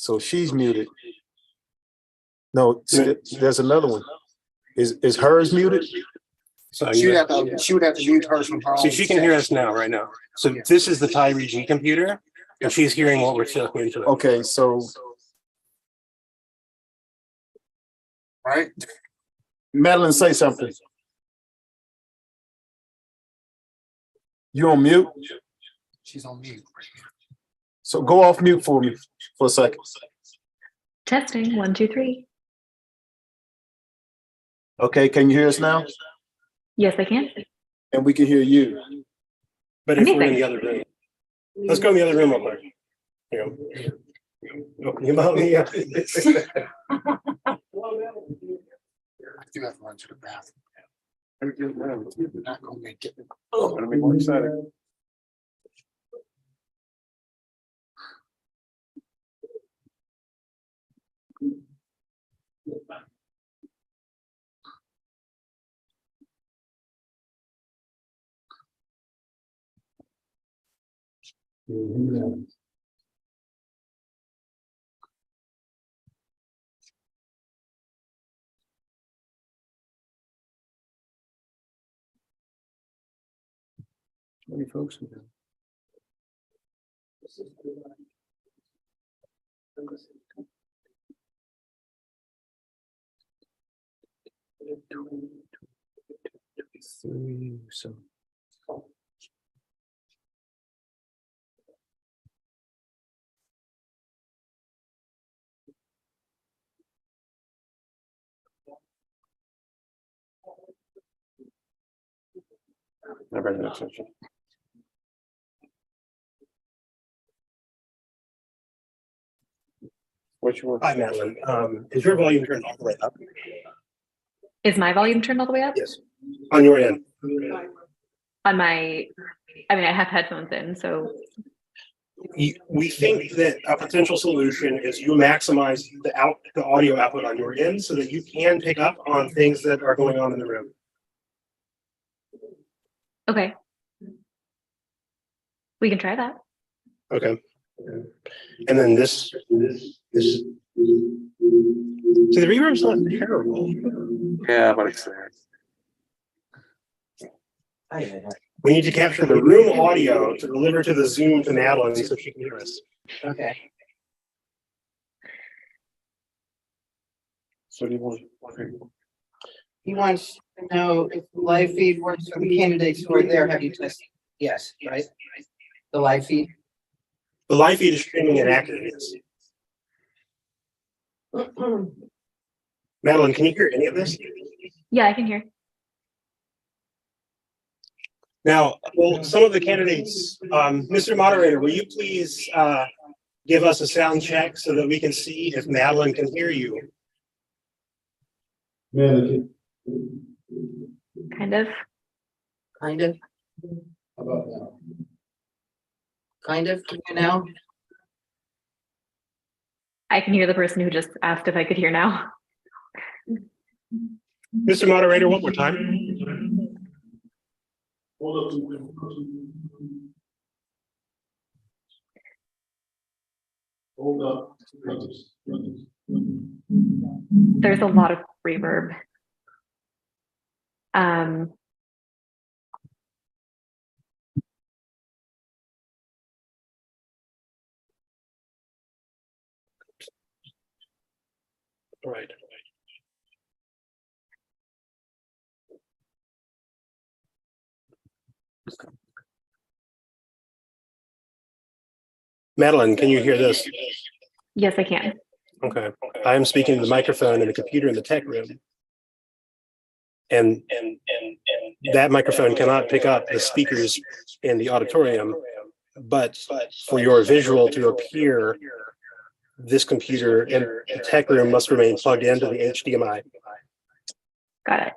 So she's muted. No, see, there's another one. Is hers muted? So She would have to mute hers from her see, own. she can hear us now, right now. So this is the Thai region computer, and she's hearing what we're talking into. it. Okay, so. Right? Madeline, say something. You on mute? She's on mute. So go off mute for me for a second. Testing, 1, 2, 3. Okay, can you hear us now? Yes, I can. And we can hear you. But if we're in Amazing. the other room, let's go in the other room real quick. Here you go. You know me, yeah. I do have to run to the bathroom. We're not gonna make it. Gonna be more exciting. Many folks. So. Never had an exception. Which one? Hi, Madeline. Is your volume turned all the way up? Is my volume turned all the way up? Yes. On your end. On my, I mean, I have headphones in, so We think that a potential solution is you maximize the audio output on your end so that you can pick up on things that are going on in the room. okay. We can try that. Okay. And then this. See, the reverb's not terrible. Yeah, but it's there. We need to capture the room audio to deliver to the Zoom to Madeline so she can hear us. Okay. So do you want? He wants to know if the live feed works for the candidates who are there. Have you tested? Yes, right? The live feed? The live feed is streaming and active, yes. Madeline, can you hear any of this? Yeah, I can hear. Now, well, some of the candidates, Mr. Moderator, will you please give us a sound check so that we can see if Madeline can hear you? Madeline, Kind of. Kind of. how about now? Kind of. Can you now? I can hear the person who just asked if I could hear now. Mr. Moderator, one more time. Hold up. There's a lot of reverb. Right. Madeline, can you hear this? Yes, I can. Okay. I am speaking to the microphone and the computer in the tech room. And that microphone cannot pick up the speakers in the auditorium, but for your visual to appear, this computer in the tech room must remain plugged into the HDMI. Got it.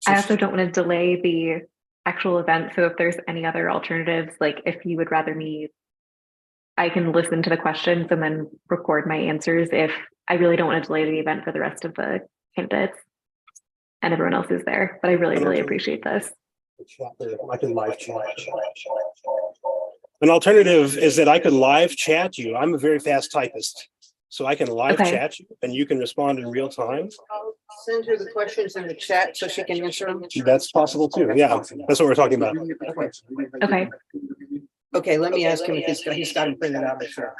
I also don't want to delay the actual event. So if there's any other alternatives, like if you would rather me, I can listen to the questions and then record my answers if I really don't want to delay the event for the rest of the candidates. and everyone else is there, but I really, really appreciate this. I can live chat. An alternative is that I could live chat you. I'm a very fast typist. So I can live Okay. chat you and you can respond in real time. I'll send her the questions in the chat so she can answer them. That's possible too. Yeah, that's what we're talking about. Okay. Okay, let me ask him if he's got them printed out, I'm sure.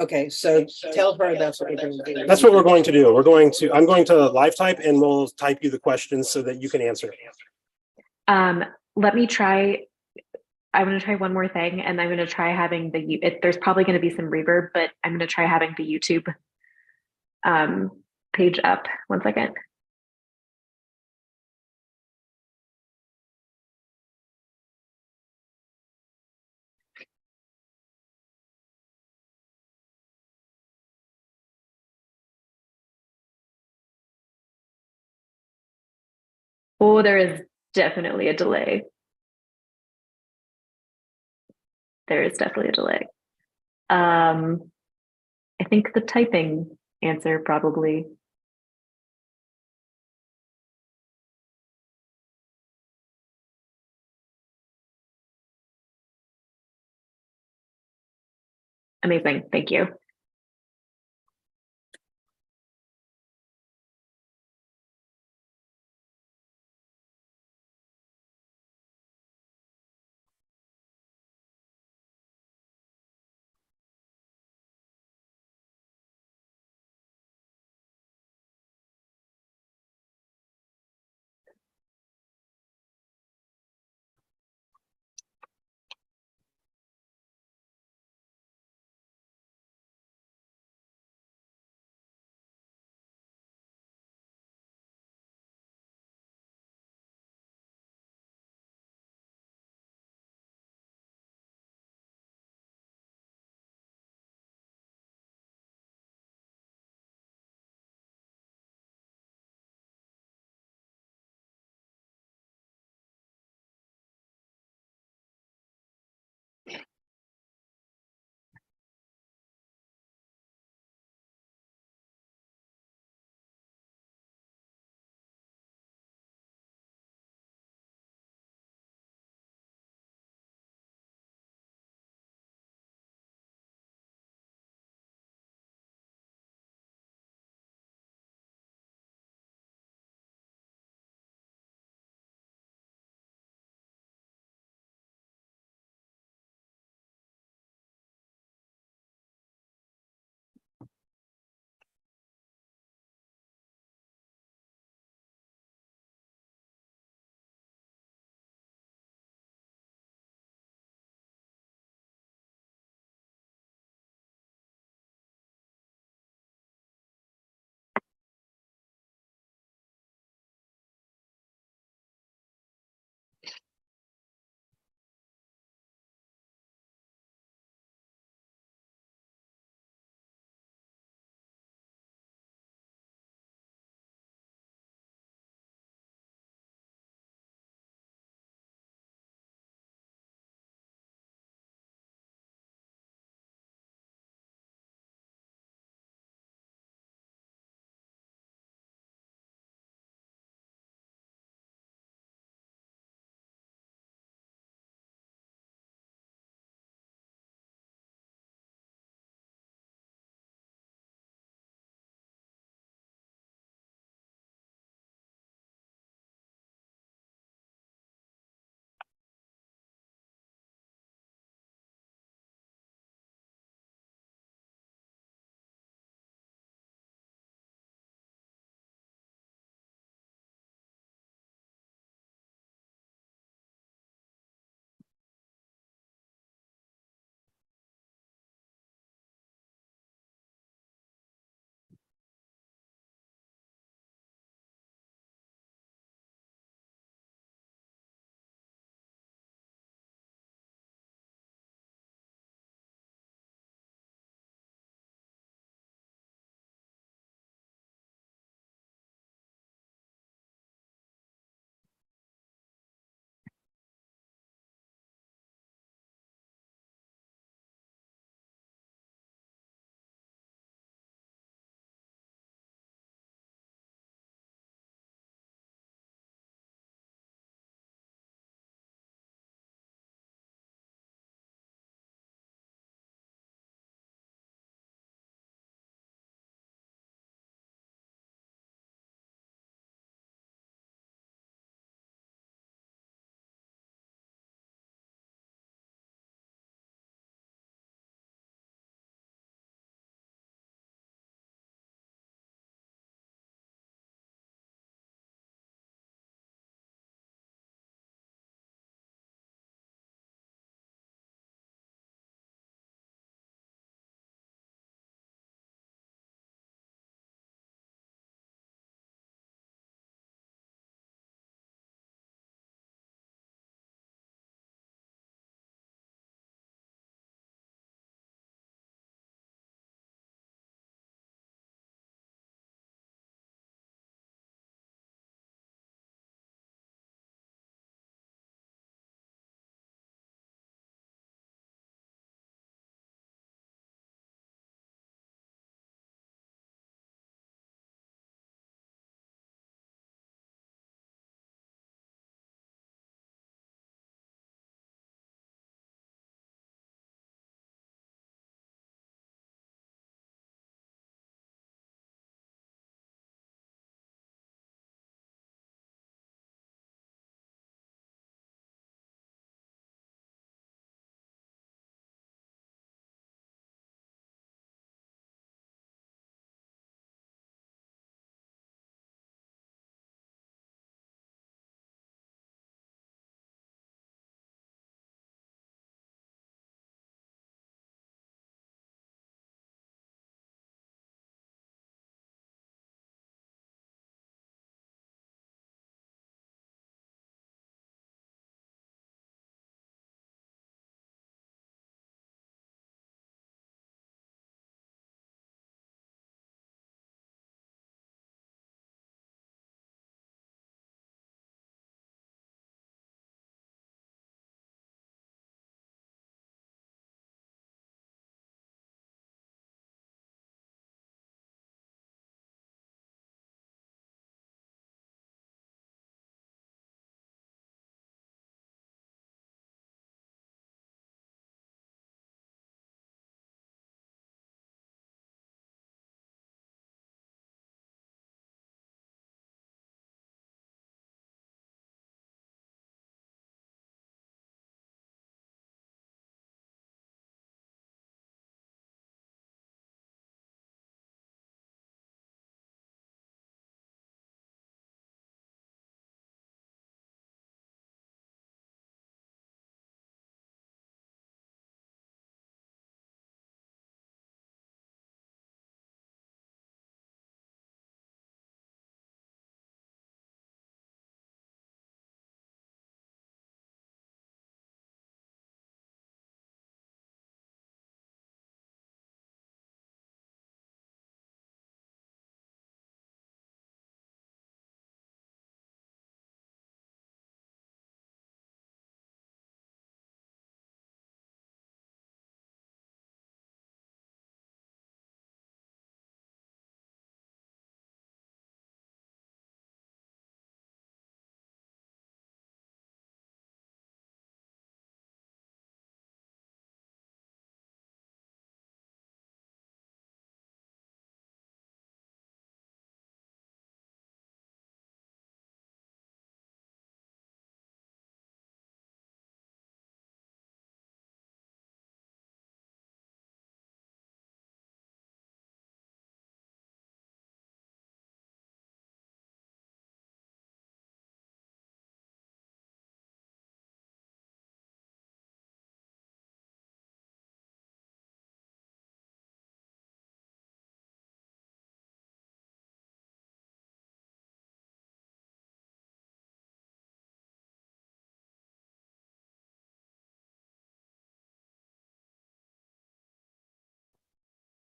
Okay, so tell her that's what we're gonna do. That's what we're going to do. I'm going to live type and we'll type you the questions so that you can answer. Let me try. I'm going to try one more thing, and I'm going to try having there's probably going to be some reverb, but I'm going to try having the YouTube page up. 1 second. Oh, there is definitely a delay. There is definitely a delay. I think the typing answer probably. Amazing. Thank you.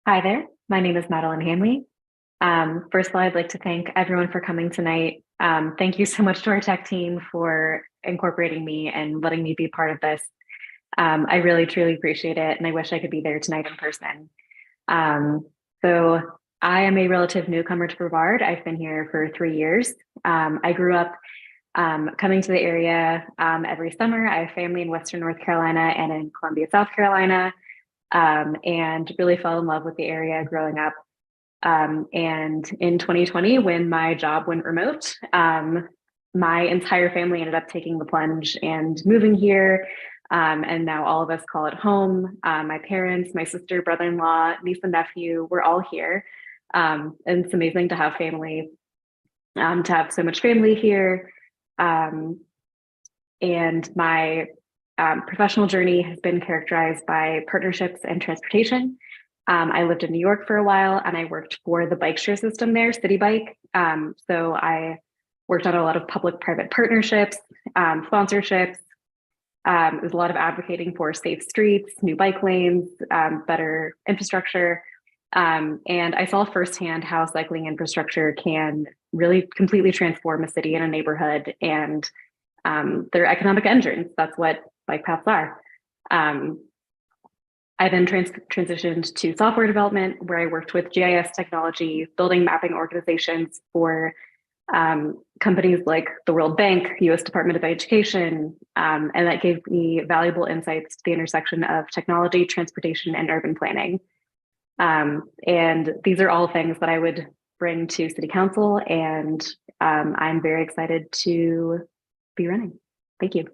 Hi there. My name is Madeline Hanley. First of all, I'd like to thank everyone for coming tonight. Thank you so much to our tech team for incorporating me and letting me be part of this. I really, truly appreciate it, and I wish I could be there tonight in person. So I am a relative newcomer to Brevard. I've been here for 3 years. I grew up coming to the area every summer. I have family in Western North Carolina and in Columbia, South Carolina, and really fell in love with the area growing up. And in 2020, when my job went remote, my entire family ended up taking the plunge and moving here. And now all of us call it home. My parents, my sister, brother-in-law, niece and nephew, we're all here. And it's amazing to have family, to have so much family here. And my professional journey has been characterized by partnerships and transportation. I lived in New York for a while and I worked for the bike share system there, City Bike. So I worked on a lot of public-private partnerships, sponsorships. There's a lot of advocating for safe streets, new bike lanes, better infrastructure. And I saw firsthand how cycling infrastructure can really completely transform a city and a neighborhood, and they're economic engines. That's what bike paths are. I then transitioned to software development, where I worked with GIS technology, building mapping organizations for companies like the World Bank, US Department of Education, and that gave me valuable insights to the intersection of technology, transportation, and urban planning. And these are all things that I would bring to City Council, and I'm very excited to be running. Thank you.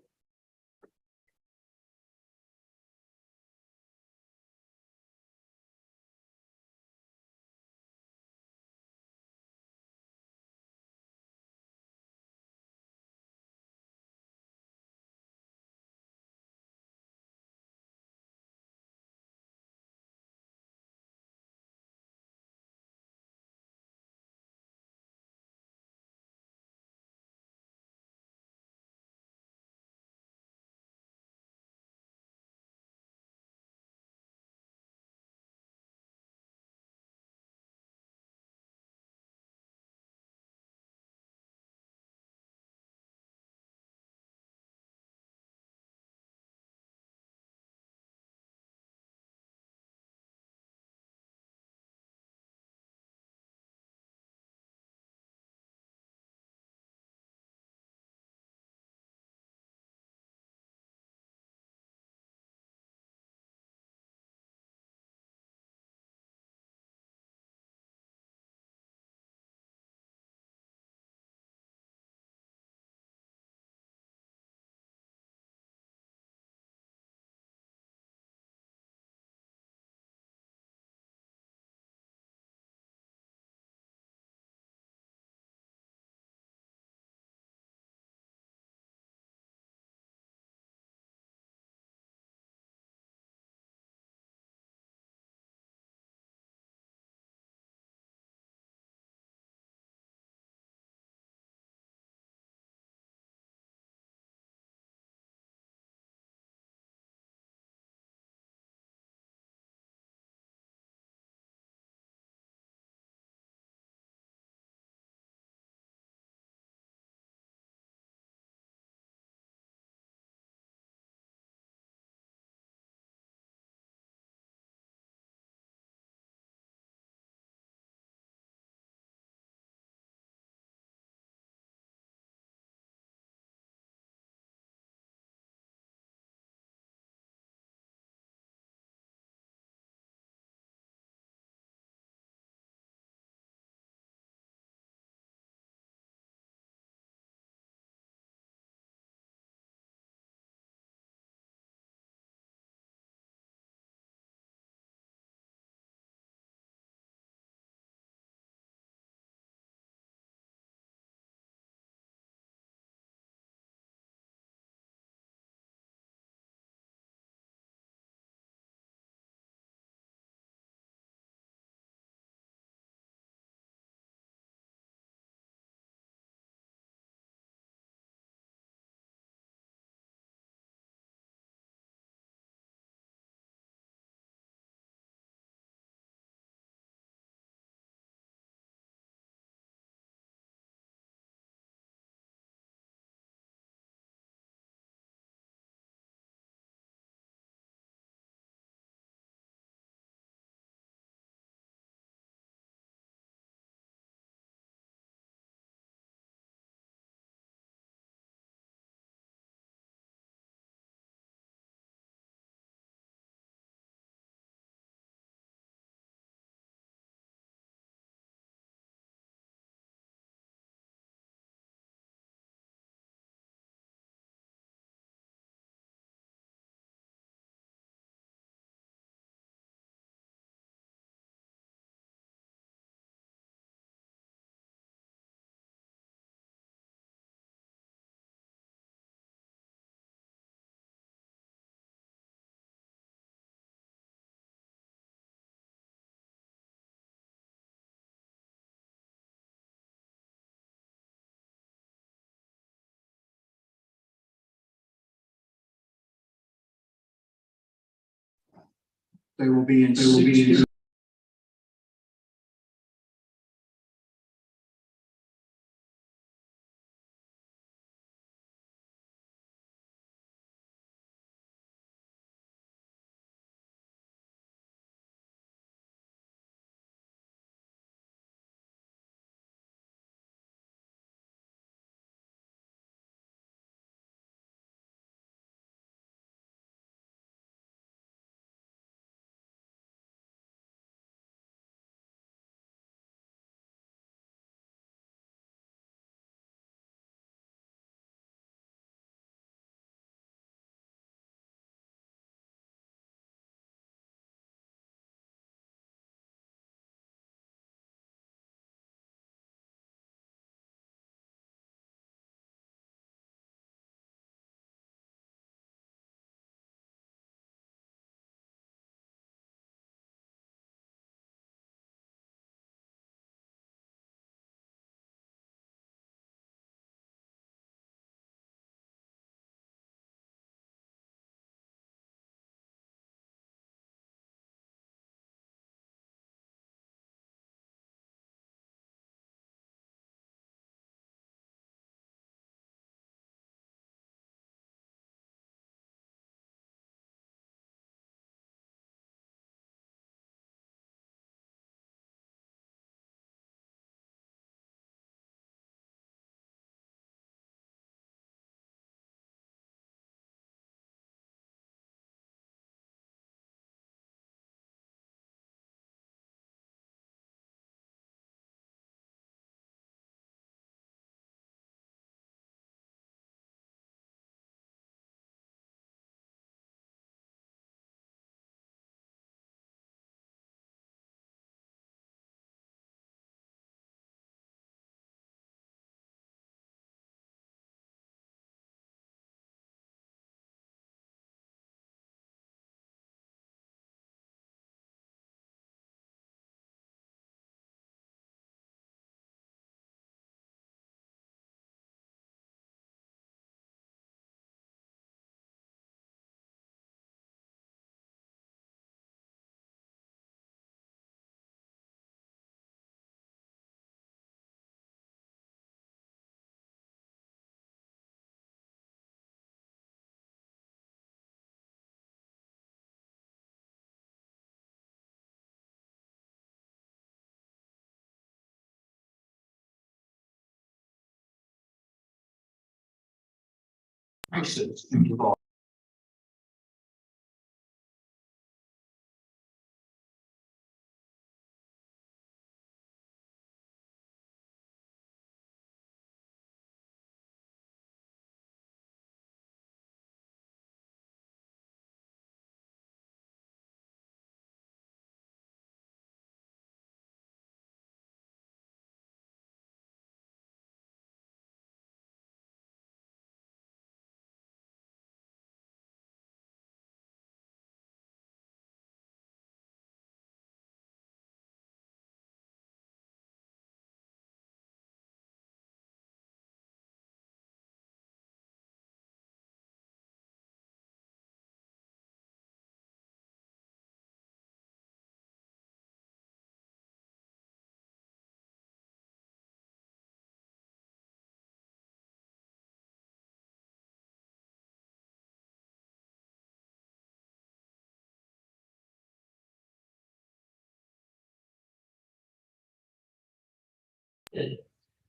They will be in.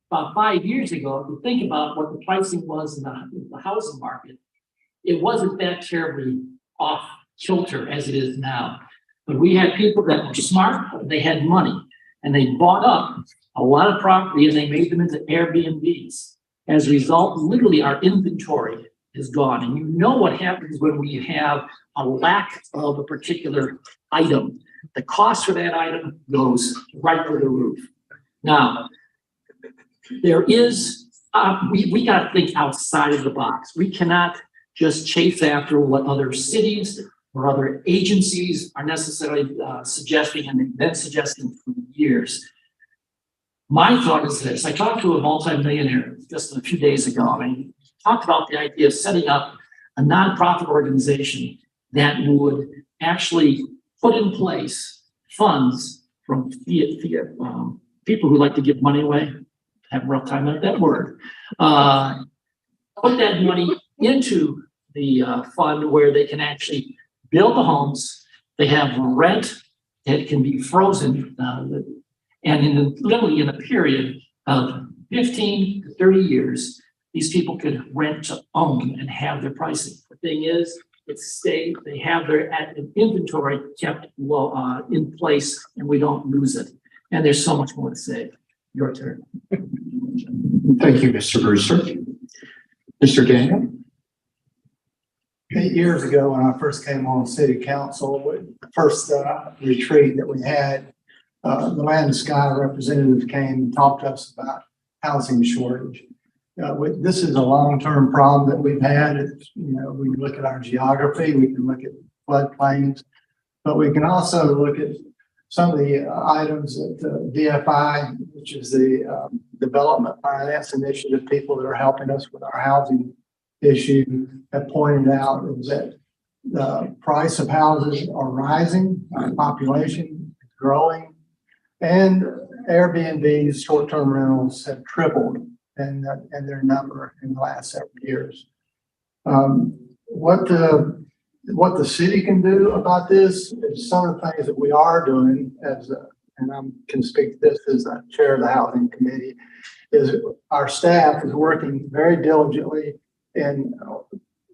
About 5 years ago, if you think about what the pricing was in the housing market, it wasn't that terribly off kilter as it is now. But we had people that were smart, they had money, and they bought up a lot of property and they made them into Airbnbs. As a result, literally our inventory is gone. And you know what happens when we have a lack of a particular item. The cost for that item goes right through the roof. Now, there is, we got to think outside of the box. We cannot just chase after what other cities or other agencies are necessarily suggesting, and they've been suggesting for years. My thought is this: I talked to a multimillionaire just a few days ago, and he talked about the idea of setting up a nonprofit organization that would actually put in place funds from people who like to give money away, have a rough time with that word. Put that money into the fund where they can actually build the homes. They have rent that can be frozen, and literally in a period of 15 to 30 years, these people could rent to own and have their pricing. The thing is, it's stayed, they have their inventory kept in place, and we don't lose it. And there's so much more to say. Your turn. Thank you, Mr. Brewster. Mr. Daniel? 8 years ago, when I first came on city council, the first retreat that we had, the Land and Sky representative came and talked to us about housing shortage. This is a long-term problem that we've had. It's, we can look at our geography, we can look at floodplains, but we can also look at some of the items that DFI, which is the Development Finance Initiative, people that are helping us with our housing issue, have pointed out is that the price of houses are rising, our population is growing, and Airbnb's short-term rentals have tripled in their number in the last several years. What the city can do about this is some of the things that we are doing and I can speak to this as the chair of the housing committee, is our staff is working very diligently and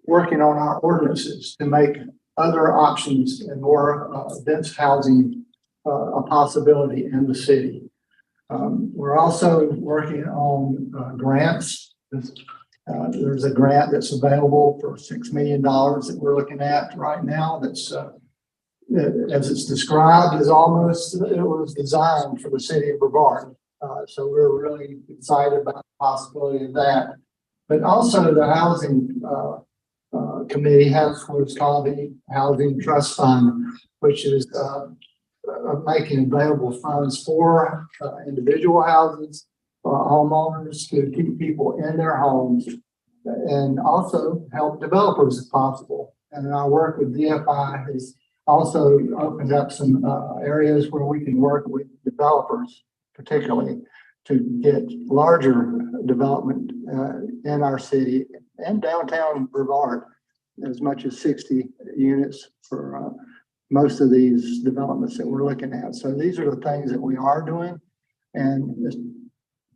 working on our ordinances to make other options and more dense housing a possibility in the city. We're also working on grants. There's a grant that's available for $6 million that we're looking at right now. That's as it's described, it was designed for the city of Brevard. So we're really excited about the possibility of that. But also the housing committee has what's called the Housing Trust Fund, which is making available funds for individual houses, homeowners to keep people in their homes, and also help developers if possible. And our work with DFI has also opened up some areas where we can work with developers, particularly to get larger development in our city and downtown Brevard, as much as 60 units for most of these developments that we're looking at. So these are the things that we are doing, and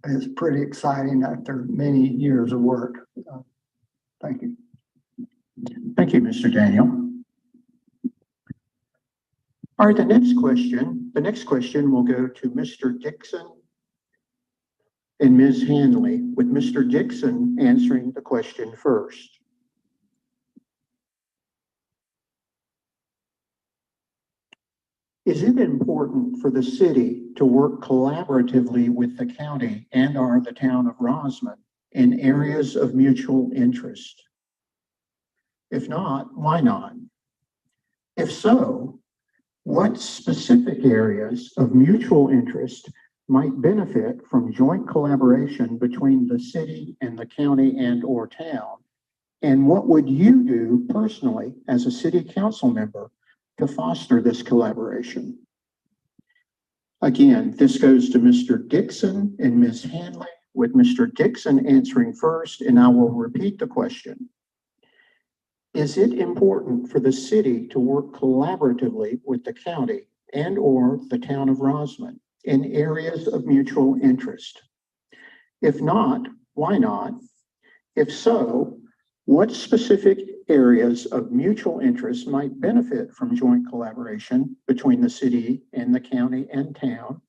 it's pretty exciting after many years of work. Thank you. Thank you, Mr. Daniel. All right, the next question will go to Mr. Dixon and Ms. Hanley, with Mr. Dixon answering the question first. Is it important for the city to work collaboratively with the county and/or the town of Rosman in areas of mutual interest? If not, why not? If so, what specific areas of mutual interest might benefit from joint collaboration between the city and the county and/or town? And what would you do personally as a city council member to foster this collaboration? Again, this goes to Mr. Dixon and Ms. Hanley, with Mr. Dixon answering first, and I will repeat the question. Is it important for the city to work collaboratively with the county and/or the town of Rosman in areas of mutual interest? If not, why not? If so, what specific areas of mutual interest might benefit from joint collaboration between the city and the county and town?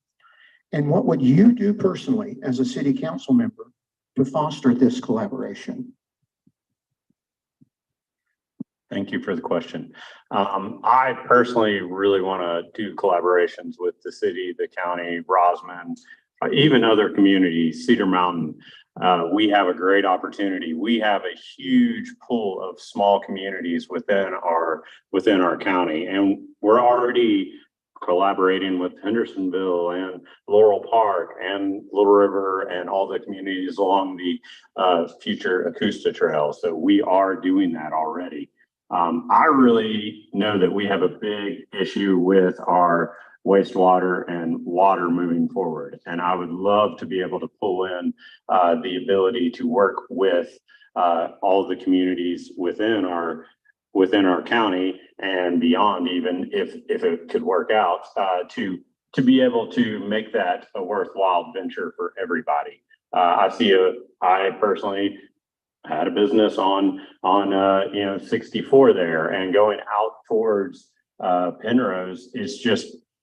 And what would you do personally as a city council member to foster this collaboration? Thank you for the question. I personally really want to do collaborations with the city, the county, Rosman, even other communities, Cedar Mountain. We have a great opportunity. We have a huge pool of small communities within our county, and we're already collaborating with Hendersonville and Laurel Park and Little River and all the communities along the future Acosta Trail. So we are doing that already. I really know that we have a big issue with our wastewater and water moving forward. And I would love to be able to pull in the ability to work with all the communities within our county and beyond, even if it could work out, to be able to make that a worthwhile venture for everybody. I personally had a business on 64 there, and going out towards Penrose is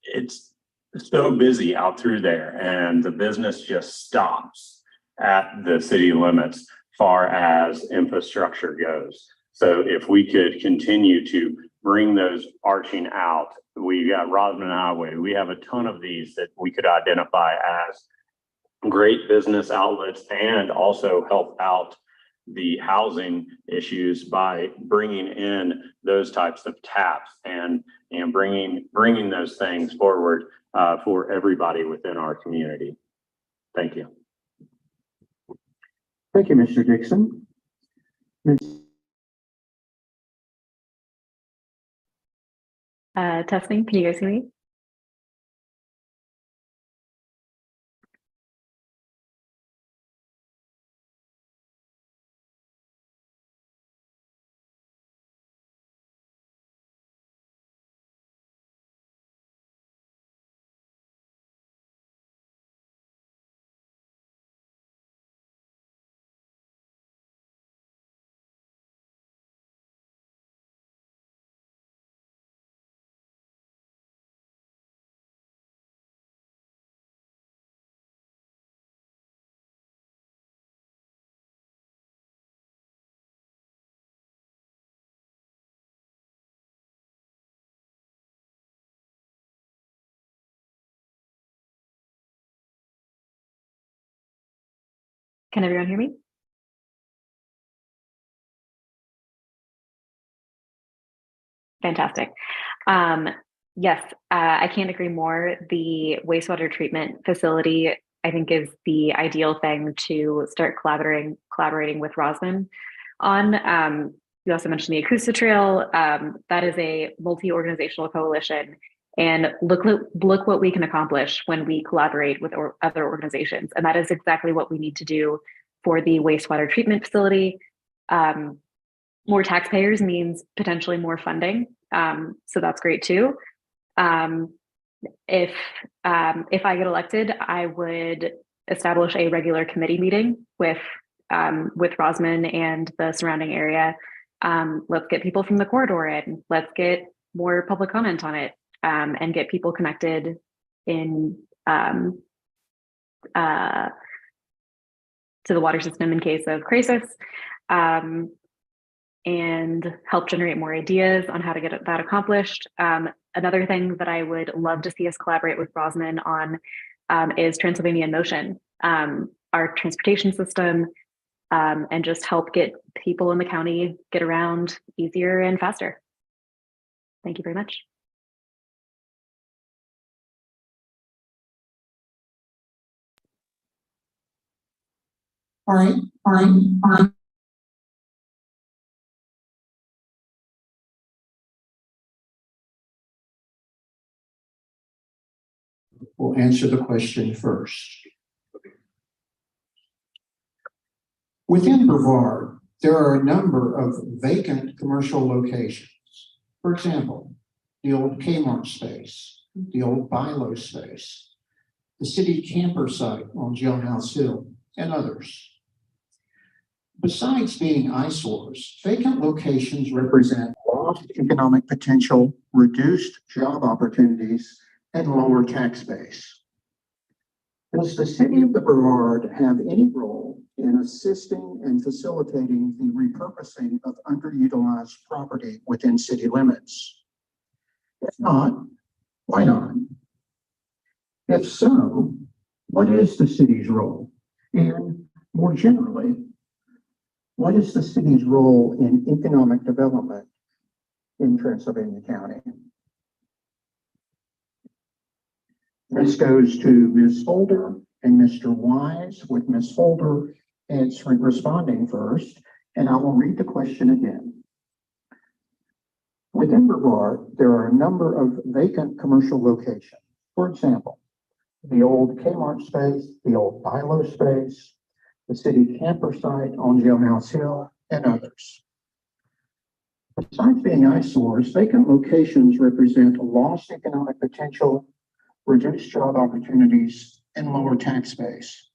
it's so busy out through there, and the business just stops at the city limits far as infrastructure goes. So if we could continue to bring those arching out, we got Rosman Highway, we have a ton of these that we could identify as great business outlets and also help out the housing issues by bringing in those types of taps and bringing those things forward for everybody within our community. Thank you. Thank you, Mr. Dixon. Testing, can you guys hear me? Can everyone hear me? Fantastic. Yes, I can't agree more. The wastewater treatment facility, I think, is the ideal thing to start collaborating with Rosman on. You also mentioned the Akusta Trail. That is a multi-organizational coalition. And look what we can accomplish when we collaborate with other organizations. And that is exactly what we need to do for the wastewater treatment facility. More taxpayers means potentially more funding. So that's great too. If I get elected, I would establish a regular committee meeting with Rosman and the surrounding area. Let's get people from the corridor in. Let's get more public comment on it, and get people connected in to the water system in case of crisis, and help generate more ideas on how to get that accomplished. Another thing that I would love to see us collaborate with Rosman on is Transylvania in Motion, our transportation system, and just help get people in the county get around easier and faster. Thank you very much. All right. We'll answer the question first. Within Brevard, there are a number of vacant commercial locations. For example, the old Kmart space, the old Bilo space, the city camper site on Jailhouse Hill, and others. Besides being eyesores, vacant locations represent lost economic potential, reduced job opportunities, and lower tax base. Does the city of Brevard have any role in assisting and facilitating the repurposing of underutilized property within city limits? If not, why not? If so, what is the city's role? And more generally, what is the city's role in economic development in Transylvania County? This goes to Ms. Holder and Mr. Wise, with Ms. Holder responding first, and I will read the question again. Within Brevard, there are a number of vacant commercial locations. For example, the old Kmart space, the old Bilo space, the city camper site on Jailhouse Hill, and others. Besides being eyesores, vacant locations represent lost economic potential, reduced job opportunities, and lower tax base.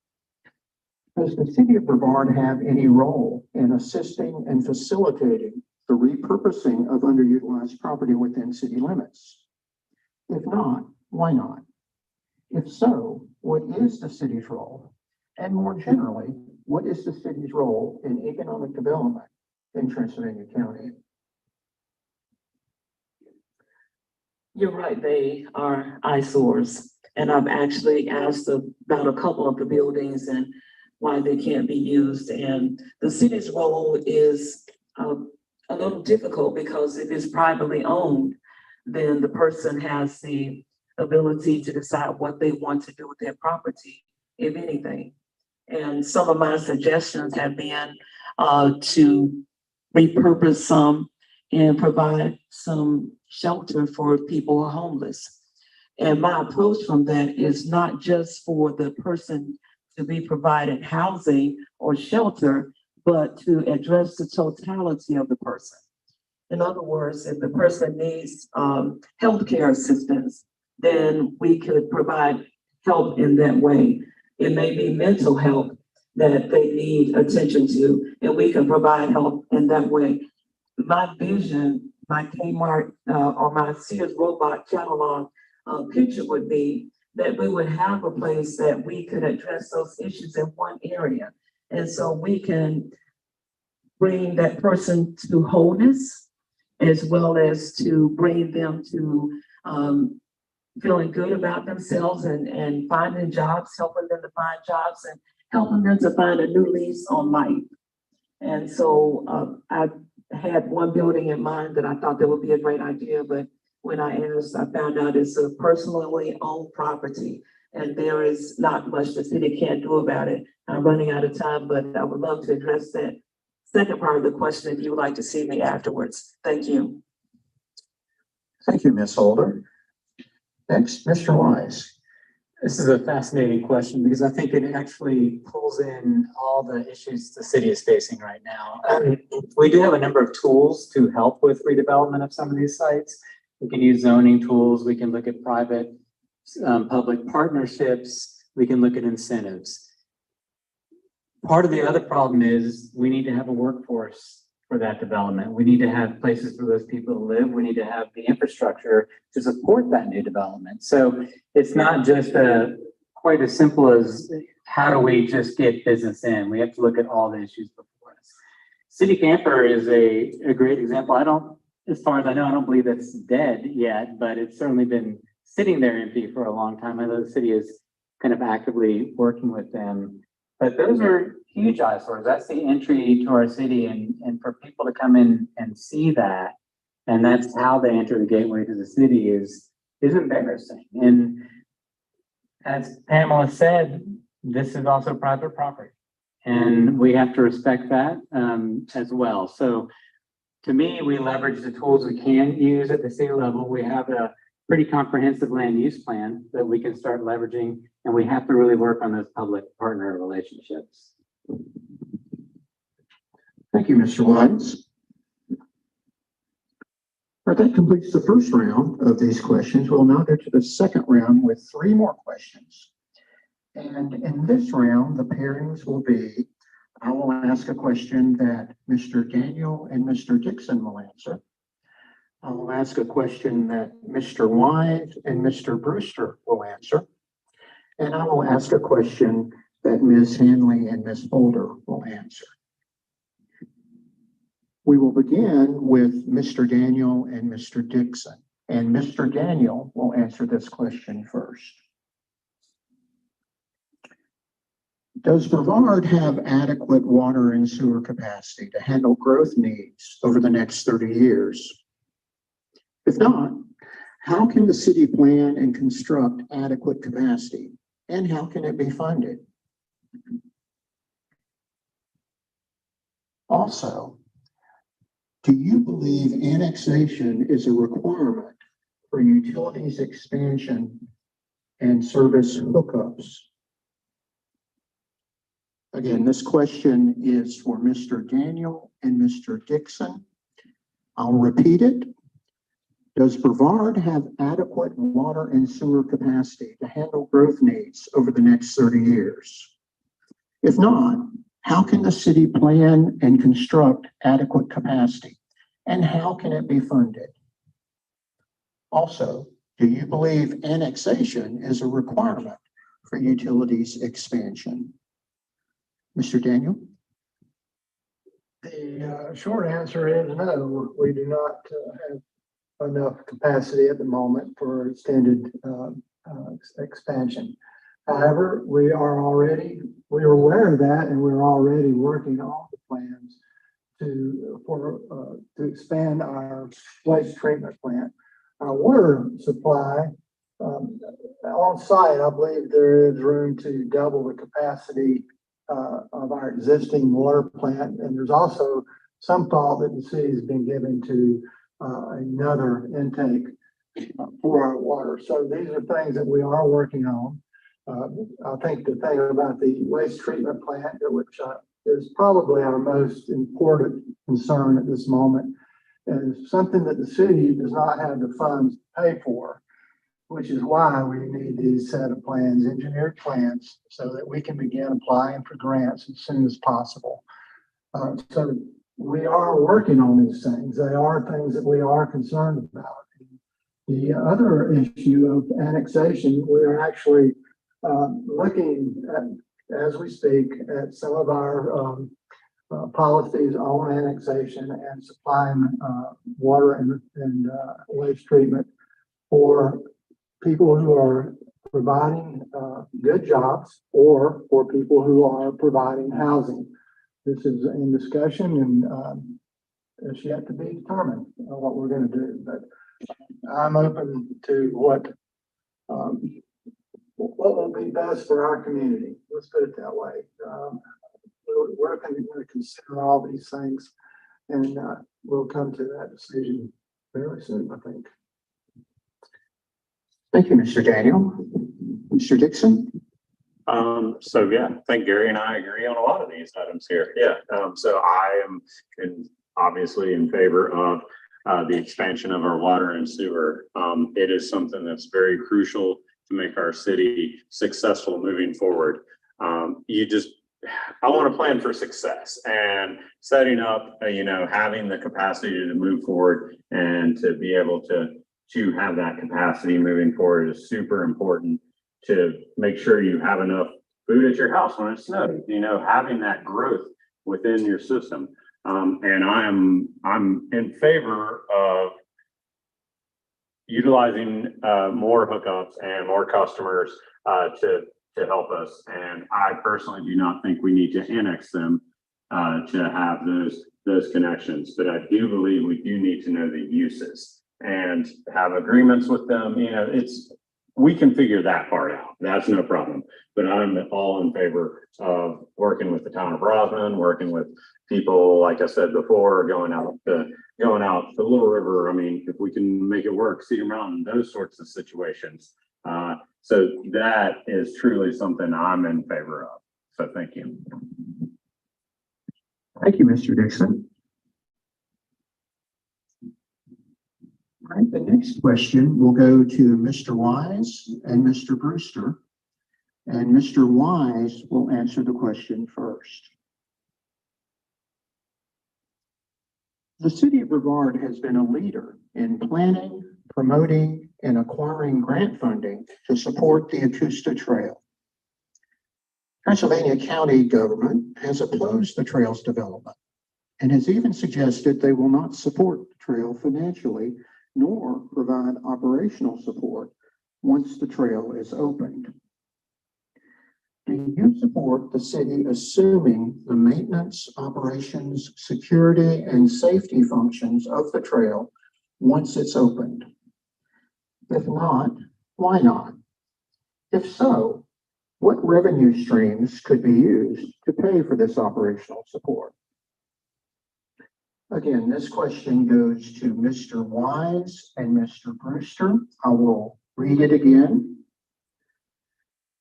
Does the city of Brevard have any role in assisting and facilitating the repurposing of underutilized property within city limits? If not, why not? If so, what is the city's role? And more generally, what is the city's role in economic development in Transylvania County? You're right, they are eyesores. And I've actually asked about a couple of the buildings and why they can't be used. And the city's role is a little difficult because if it's privately owned, then the person has the ability to decide what they want to do with their property, if anything. And some of my suggestions have been to repurpose some and provide some shelter for people who are homeless. And my approach from that is not just for the person to be provided housing or shelter, but to address the totality of the person. In other words, if the person needs healthcare assistance, then we could provide help in that way. It may be mental health that they need attention to, and we can provide help in that way. My vision, my Kmart or my Sears robot catalog picture would be that we would have a place that we could address those issues in one area. And so we can bring that person to wholeness, as well as to bring them to feeling good about themselves and finding jobs, helping them to find jobs and helping them to find a new lease on life. And so I had one building in mind that I thought that would be a great idea, but when I asked, I found out it's a personally owned property and there is not much the city can do about it. I'm running out of time, but I would love to address that second part of the question if you would like to see me afterwards. Thank you. Thank you, Ms. Holder. Next, Mr. Wise. This is a fascinating question because I think it actually pulls in all the issues the city is facing right now. We do have a number of tools to help with redevelopment of some of these sites. We can use zoning tools. We can look at private public partnerships. We can look at incentives. Part of the other problem is we need to have a workforce for that development. We need to have places for those people to live. We need to have the infrastructure to support that new development. So it's not just quite as simple as how do we just get business in? We have to look at all the issues before us. City Camper is a great example. As far as I know, I don't believe it's dead yet, but it's certainly been sitting there empty for a long time. I know the city is kind of actively working with them, but those are huge eyesores. That's the entry to our city, and for people to come in and see that, and that's how they enter the gateway to the city is embarrassing. And as Pamela said, this is also private property, and we have to respect that as well. So to me, we leverage the tools we can use at the city level. We have a pretty comprehensive land use plan that we can start leveraging, and we have to really work on those public partner relationships. Thank you, Mr. Wise. All right, that completes the first round of these questions. We'll now go to the second round with 3 more questions. And in this round, the pairings will be, I will ask a question that Mr. Daniel and Mr. Dixon will answer. I will ask a question that Mr. Wise and Mr. Brewster will answer. And I will ask a question that Ms. Hanley and Ms. Holder will answer. We will begin with Mr. Daniel and Mr. Dixon, and Mr. Daniel will answer this question first. Does Brevard have adequate water and sewer capacity to handle growth needs over the next 30 years? If not, how can the city plan and construct adequate capacity, and how can it be funded? Also, Do you believe annexation is a requirement for utilities expansion and service hookups? Again, this question is for Mr. Daniel and Mr. Dixon. I'll repeat it. Does Brevard have adequate water and sewer capacity to handle growth needs over the next 30 years? If not, how can the city plan and construct adequate capacity? And how can it be funded? Also, do you believe annexation is a requirement for utilities expansion? Mr. Daniel? The short answer is no, we do not have enough capacity at the moment for extended expansion. However, we are aware of that, and we're already working on the plans to expand our waste treatment plant. Our water supply on site, I believe there is room to double the capacity of our existing water plant, and there's also some thought that the city has been given to another intake for our water. So these are things that we are working on. I think the thing about the waste treatment plant, which is probably our most important concern at this moment, is something that the city does not have the funds to pay for, which is why we need these set of plans, engineered plans, so that we can begin applying for grants as soon as possible. So we are working on these things. They are things that we are concerned about. The other issue of annexation, we are actually looking at, as we speak, at some of our policies on annexation and supplying water and waste treatment for people who are providing good jobs or for people who are providing housing. This is in discussion, and it's yet to be determined what we're going to do. But I'm open to what will be best for our community. Let's put it that way. We're going to consider all these things, and we'll come to that decision very soon, I think. Thank you, Mr. Daniel. Mr. Dixon? So yeah, I think Gary and I agree on a lot of these items here. Yeah. So I am obviously in favor of the expansion of our water and sewer. It is something that's very crucial to make our city successful moving forward. I want to plan for success, and setting up, having the capacity to move forward and to be able to have that capacity moving forward is super important to make sure you have enough food at your house when it snows, having that growth within your system. And I'm in favor of utilizing more hookups and more customers to help us. And I personally do not think we need to annex them to have those connections, but I do believe we do need to know the uses and have agreements with them. We can figure that part out. That's no problem. But I'm all in favor of working with the town of Rosman, working with people, like I said before, going out to Little River. I mean, if we can make it work, Cedar Mountain, those sorts of situations. So that is truly something I'm in favor of. So thank you. Thank you, Mr. Dixon. All right, the next question will go to Mr. Wise and Mr. Brewster. And Mr. Wise will answer the question first. The city of Brevard has been a leader in planning, promoting, and acquiring grant funding to support the Augusta Trail. Pennsylvania County government has opposed the trail's development and has even suggested they will not support the trail financially nor provide operational support once the trail is opened. Do you support the city assuming the maintenance, operations, security, and safety functions of the trail once it's opened? If not, why not? If so, what revenue streams could be used to pay for this operational support? Again, this question goes to Mr. Wise and Mr. Brewster. I will read it again.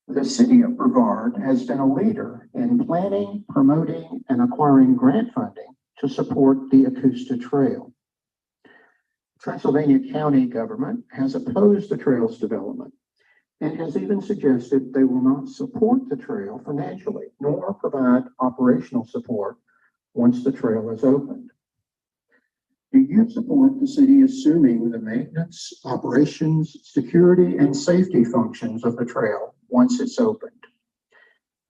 The city of Brevard has been a leader in planning, promoting, and acquiring grant funding to support the Acosta Trail. Transylvania County government has opposed the trail's development and has even suggested they will not support the trail financially, nor provide operational support once the trail is opened. Do you support the city assuming the maintenance, operations, security, and safety functions of the trail once it's opened?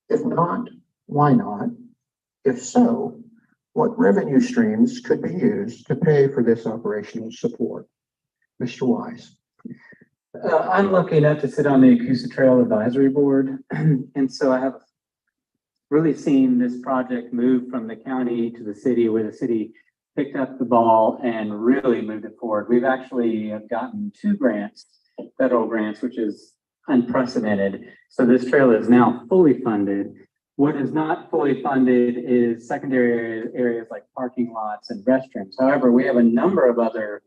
If not, why not? If so, what revenue streams could be used to pay for this operational support? Mr. Wise. I'm lucky enough to sit on the Acosta Trail Advisory Board, and so I have really seen this project move from the county to the city, where the city picked up the ball and really moved it forward. We've actually gotten 2 grants, federal grants, which is unprecedented. So this trail is now fully funded. What is not fully funded is secondary areas like parking lots and restrooms. However, we have a number of other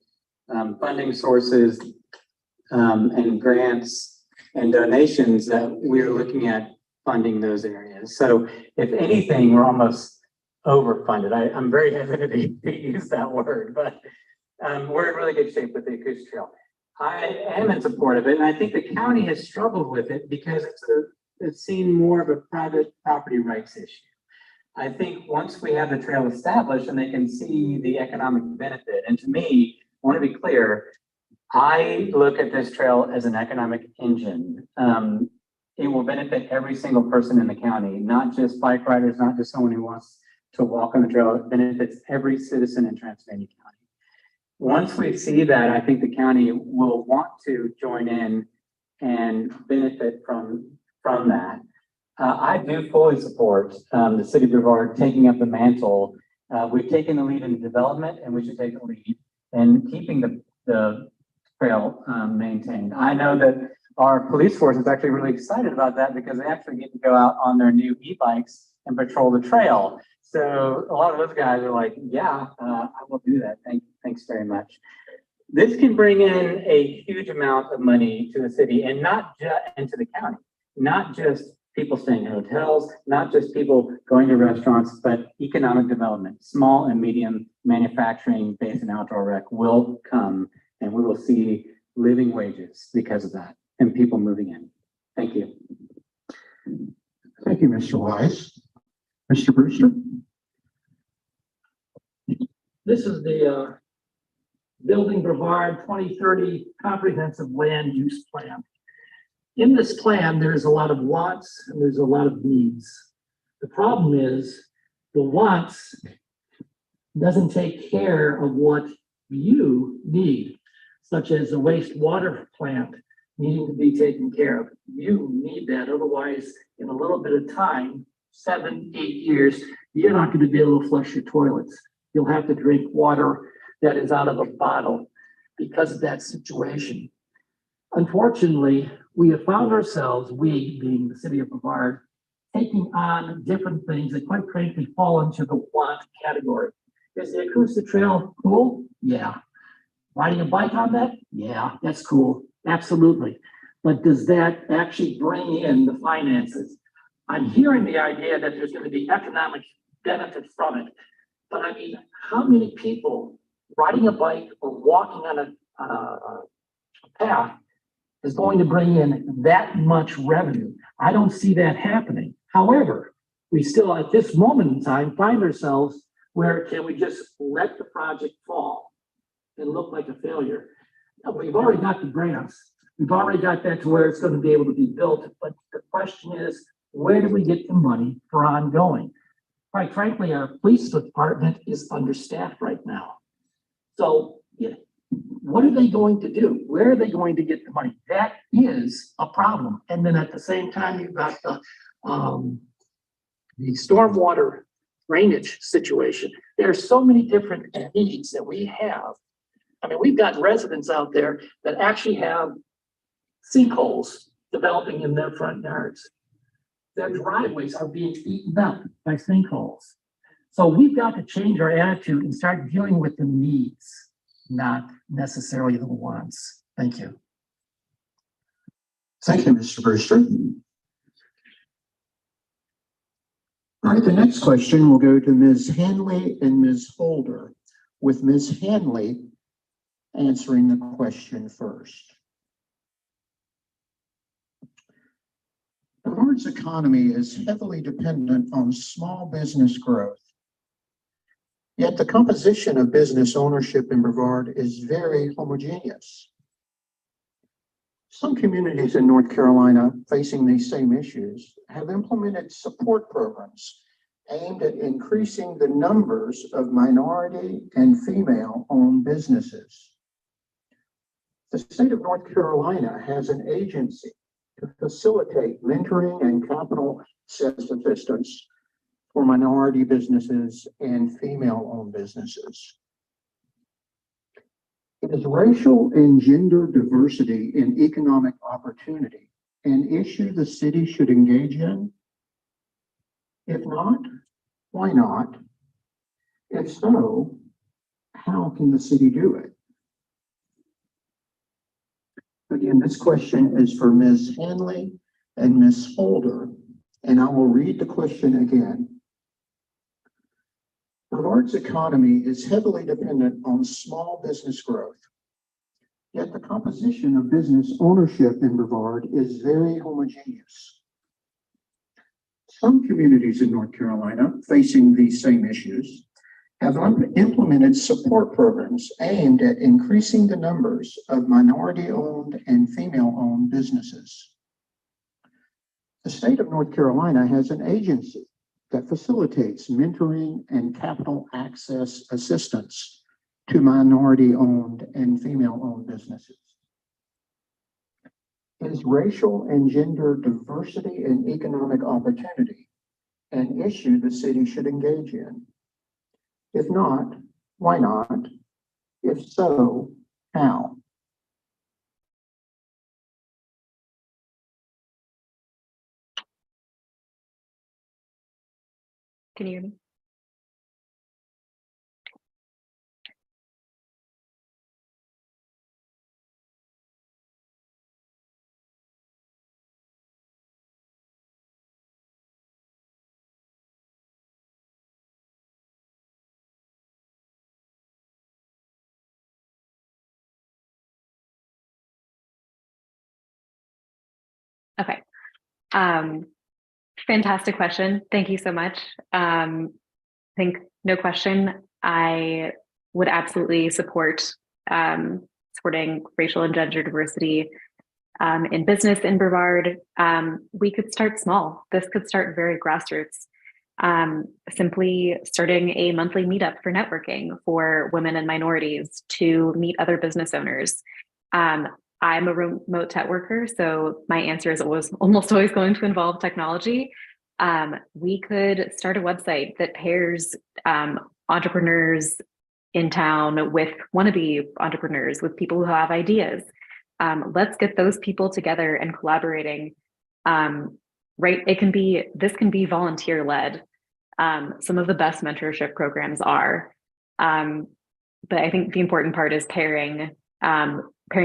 funding sources and grants and donations that we're looking at funding those areas. So if anything, we're almost overfunded. I'm very hesitant to use that word, but we're in really good shape with the Acosta Trail. I am in support of it, and I think the county has struggled with it because it's seen more of a private property rights issue. I think once we have the trail established and they can see the economic benefit, and to me, I want to be clear, I look at this trail as an economic engine. It will benefit every single person in the county, not just bike riders, not just someone who wants to walk on the trail. It benefits every citizen in Transylvania County. Once we see that, I think the county will want to join in and benefit from that. I do fully support the city of Brevard taking up the mantle. We've taken the lead in development, and we should take the lead in keeping the trail maintained. I know that our police force is actually really excited about that because they actually get to go out on their new e-bikes and patrol the trail. So a lot of those guys are like, yeah, I will do that. Thanks very much. This can bring in a huge amount of money to the city, and not just into the county, not just people staying in hotels, not just people going to restaurants, but economic development. Small and medium manufacturing based in outdoor rec will come, and we will see living wages because of that and people moving in. Thank you. Thank you, Mr. Wise. Mr. Brewster. This is the Building Brevard 2030 Comprehensive Land Use Plan. In this plan, there's a lot of wants and there's a lot of needs. The problem is the wants doesn't take care of what you need, such as a wastewater plant needing to be taken care of. You need that, otherwise in a little bit of time, 7, 8 years, you're not going to be able to flush your toilets. You'll have to drink water that is out of a bottle because of that situation. Unfortunately, we have found ourselves, we being the city of Brevard, taking on different things that quite frankly fall into the want category. Is the Acosta Trail cool? Yeah. Riding a bike on that? Yeah, that's cool. Absolutely. But does that actually bring in the finances? I'm hearing the idea that there's going to be economic benefit from it. But I mean, how many people riding a bike or walking on a path is going to bring in that much revenue? I don't see that happening. However, we still at this moment in time find ourselves where can we just let the project fall and look like a failure? Now, we've already got the grants. We've already got that to where it's going to be able to be built. But the question is, where do we get the money for ongoing? Quite frankly, our police department is understaffed right now. So what are they going to do? Where are they going to get the money? That is a problem. And then at the same time, you've got the stormwater drainage situation. There are so many different needs that we have. I mean, we've got residents out there that actually have sinkholes developing in their front yards. Their driveways are being eaten up by sinkholes. So we've got to change our attitude and start dealing with the needs, not necessarily the wants. Thank you. Thank you, Mr. Brewster. All right, the next question will go to Ms. Hanley and Ms. Holder, with Ms. Hanley answering the question first. Brevard's economy is heavily dependent on small business growth. Yet the composition of business ownership in Brevard is very homogeneous. Some communities in North Carolina facing these same issues have implemented support programs aimed at increasing the numbers of minority and female-owned businesses. The state of North Carolina has an agency to facilitate mentoring and capital access assistance for minority businesses and female-owned businesses. Is racial and gender diversity in economic opportunity an issue the city should engage in? If not, why not? If so, how can the city do it? Again, this question is for Ms. Hanley and Ms. Holder, and I will read the question again. Brevard's economy is heavily dependent on small business growth. Yet the composition of business ownership in Brevard is very homogeneous. Some communities in North Carolina facing these same issues have implemented support programs aimed at increasing the numbers of minority-owned and female-owned businesses. The state of North Carolina has an agency that facilitates mentoring and capital access assistance to minority-owned and female-owned businesses. Is racial and gender diversity and economic opportunity an issue the city should engage in? If not, why not? If so, how? Can you hear me? Okay. Fantastic question. Thank you so much. I think no question, I would absolutely support supporting racial and gender diversity in business in Brevard. We could start small. This could start very grassroots. Simply starting a monthly meetup for networking for women and minorities to meet other business owners. I'm a remote tech worker, so my answer is almost always going to involve technology. We could start a website that pairs entrepreneurs in town with wannabe entrepreneurs, with people who have ideas. Let's get those people together and collaborating. Right? This can be volunteer led. Some of the best mentorship programs are. But I think the important part is pairing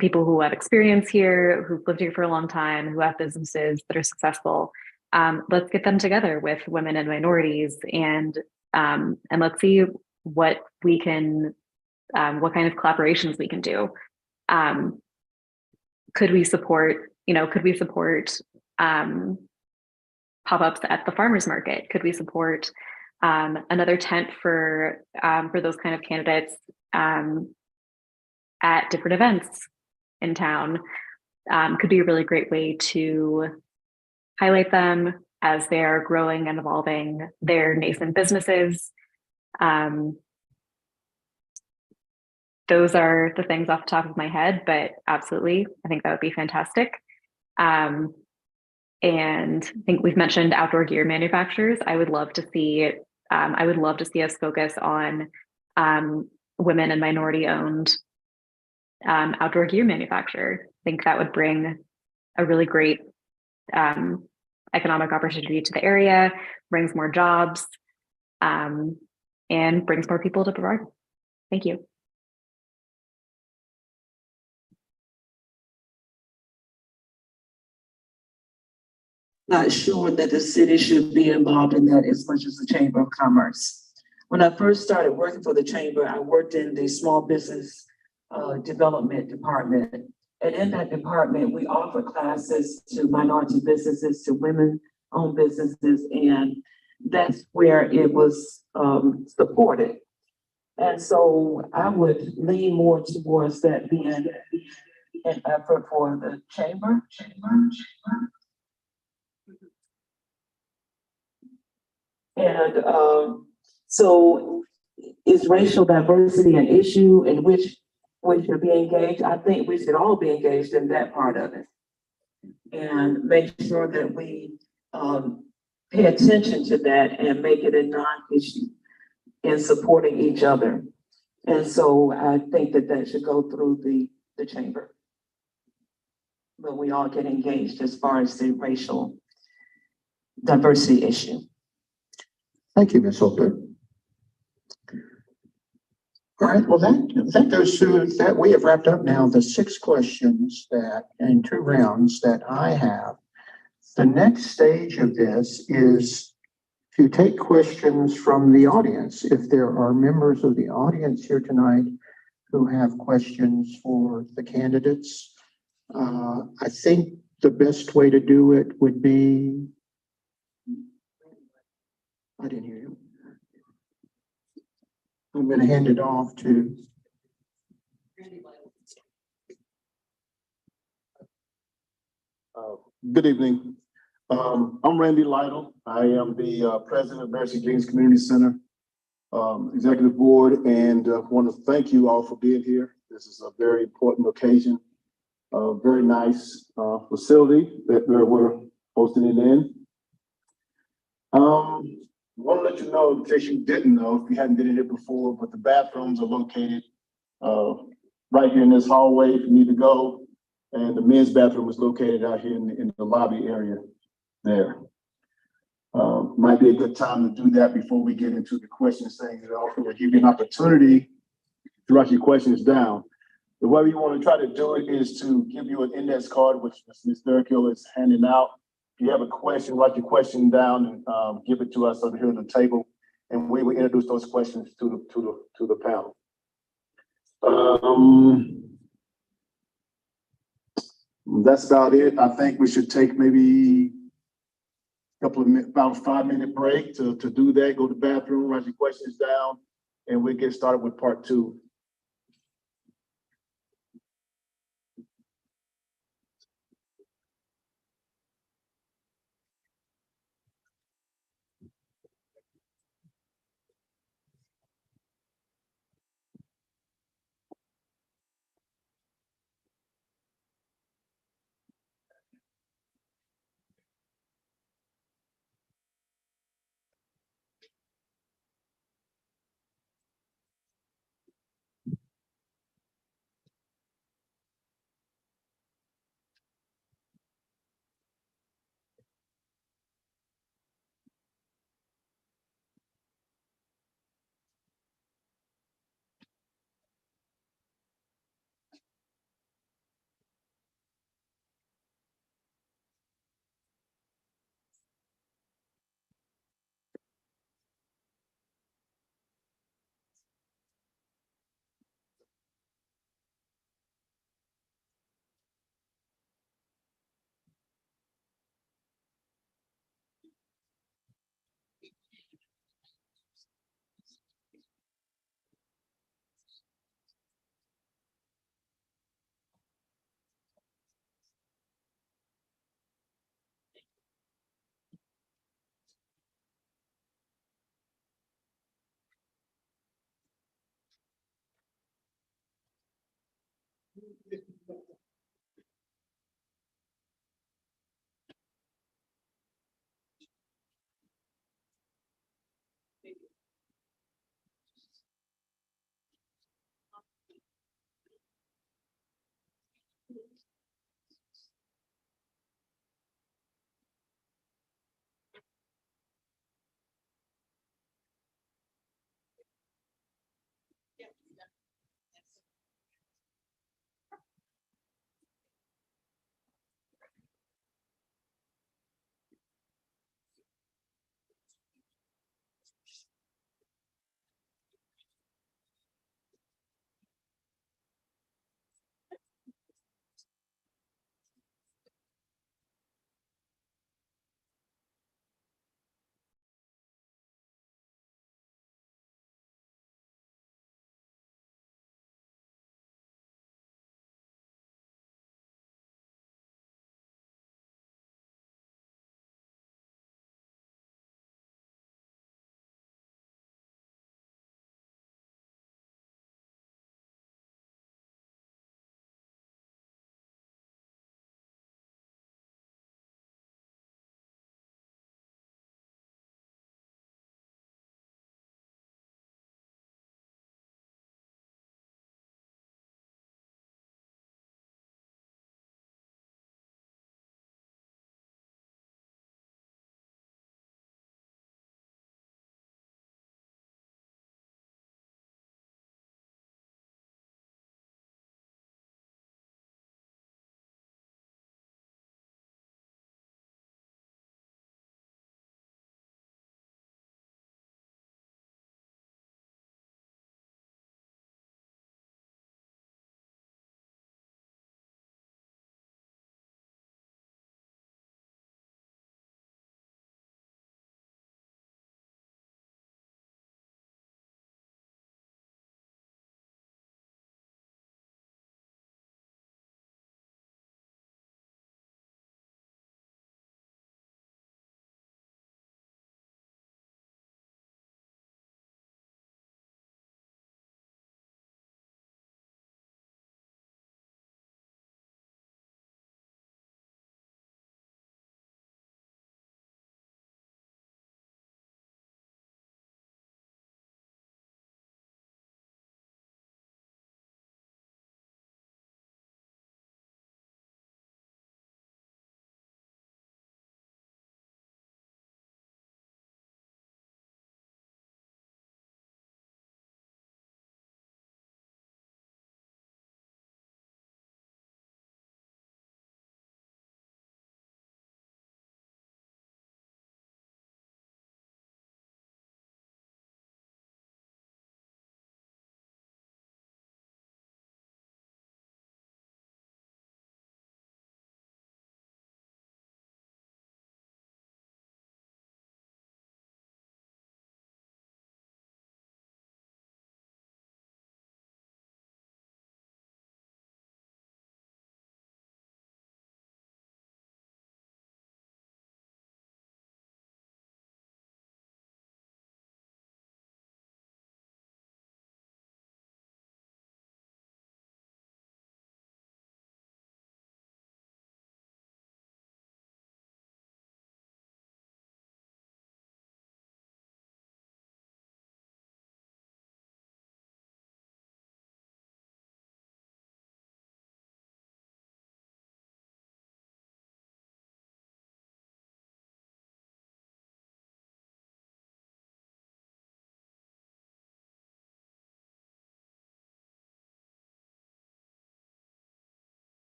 people who have experience here, who've lived here for a long time, who have businesses that are successful. Let's get them together with women and minorities, and let's see what we can, what kind of collaborations we can do. Could we support pop-ups at the farmers market? Could we support another tent for those kind of candidates at different events in town? Could be a really great way to highlight them as they are growing and evolving their nascent businesses. Those are the things off the top of my head, but absolutely, I think that would be fantastic. And I think we've mentioned outdoor gear manufacturers. I would love to see us focus on women and minority-owned outdoor gear manufacturer. I think that would bring a really great economic opportunity to the area, brings more jobs. and brings more people to Brevard. Thank you. Not sure that the city should be involved in that as much as the Chamber of Commerce. When I first started working for the Chamber, I worked in the small business development department. And in that department, we offer classes to minority businesses, to women-owned businesses, and that's where it was supported. And so I would lean more towards that being an effort for the chamber. And so is racial diversity an issue in which we should be engaged? I think we should all be engaged in that part of it. And make sure that we pay attention to that and make it a non-issue in supporting each other. And so I think that that should go through the chamber. But we all get engaged as far as the racial diversity issue. Thank you, Ms. Holter. All right, well, that goes through that. We have wrapped up now the 6 questions that, in 2 rounds that I have. The next stage of this is to take questions from the audience. If there are members of the audience here tonight who have questions for the candidates, I think the best way to do it would be, I didn't hear you. I'm going to hand it off to Good evening. I'm Randy Lytle. I am the president of Mercy Kings Community Center Executive Board, and want to thank you all for being here. This is a very important occasion, a very nice facility that we're hosting it in. I want to let you know, in case you didn't know, if you hadn't been in here before, but the bathrooms are located right here in this hallway if you need to go. And the men's bathroom is located out here in the lobby area there. Might be a good time to do that before we get into the questions thing. It also will give you an opportunity to write your questions down. The way we want to try to do it is to give you an index card, which Ms. Thurkill is handing out. If you have a question, write your question down and give it to us over here on the table, and we will introduce those questions to the panel. That's about it. I think we should take maybe a couple of minutes, about a 5-minute break to do that. Go to the bathroom, write your questions down, and we'll get started with part 2.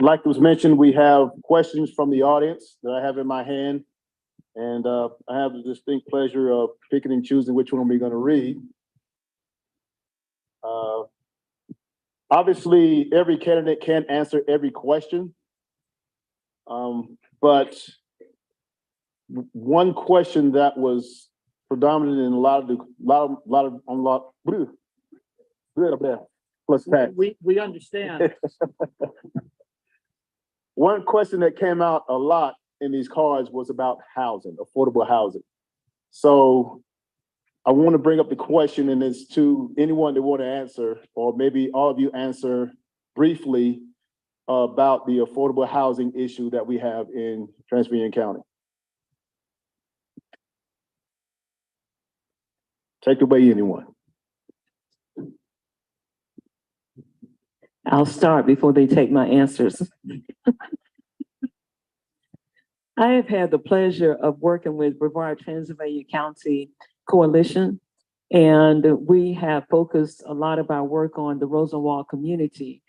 like was mentioned, we have questions from the audience that I have in my hand. And I have the distinct pleasure of picking and choosing which one we're going to read. Obviously, every candidate can't answer every question. But one question that was predominant in a lot of plus tax. We understand. One question that came out a lot in these cards was about housing, affordable housing. So I want to bring up the question, and it's to anyone that want to answer, or maybe all of you answer briefly about the affordable housing issue that we have in Transylvania County. Take it away, anyone. I'll start before they take my answers. I have had the pleasure of working with Brevard Transylvania County Coalition, and we have focused a lot of our work on the Rosenwald community.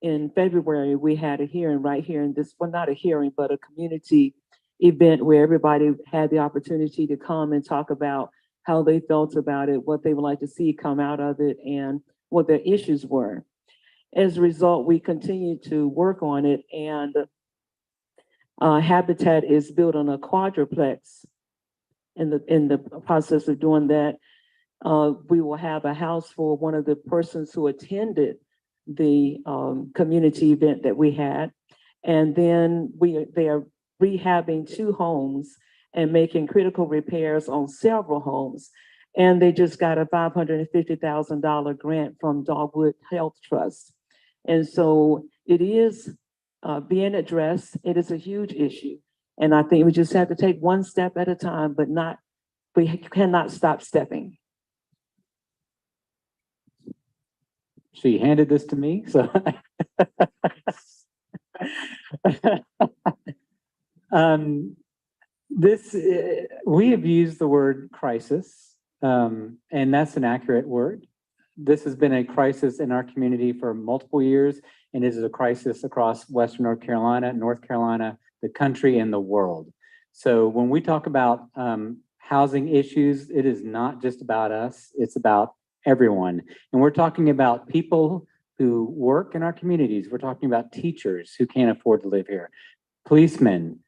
In February, we had a hearing right here in this, well, not a hearing, but a community event where everybody had the opportunity to come and talk about how they felt about it, what they would like to see come out of it, and what their issues were. As a result, we continue to work on it, and Habitat is built on a quadruplex. In the process of doing that, we will have a house for one of the persons who attended the community event that we had. And then they are rehabbing 2 homes and making critical repairs on several homes. And they just got a $550,000 grant from Dogwood Health Trust. And so it is being addressed. It is a huge issue. And I think we just have to take one step at a time, but we cannot stop stepping. She handed this to me, so. We have used the word crisis, and that's an accurate word. This has been a crisis in our community for multiple years, and it is a crisis across Western North Carolina, the country, and the world. So when we talk about housing issues, it is not just about us, it's about everyone. And we're talking about people who work in our communities. We're talking about teachers who can't afford to live here, policemen,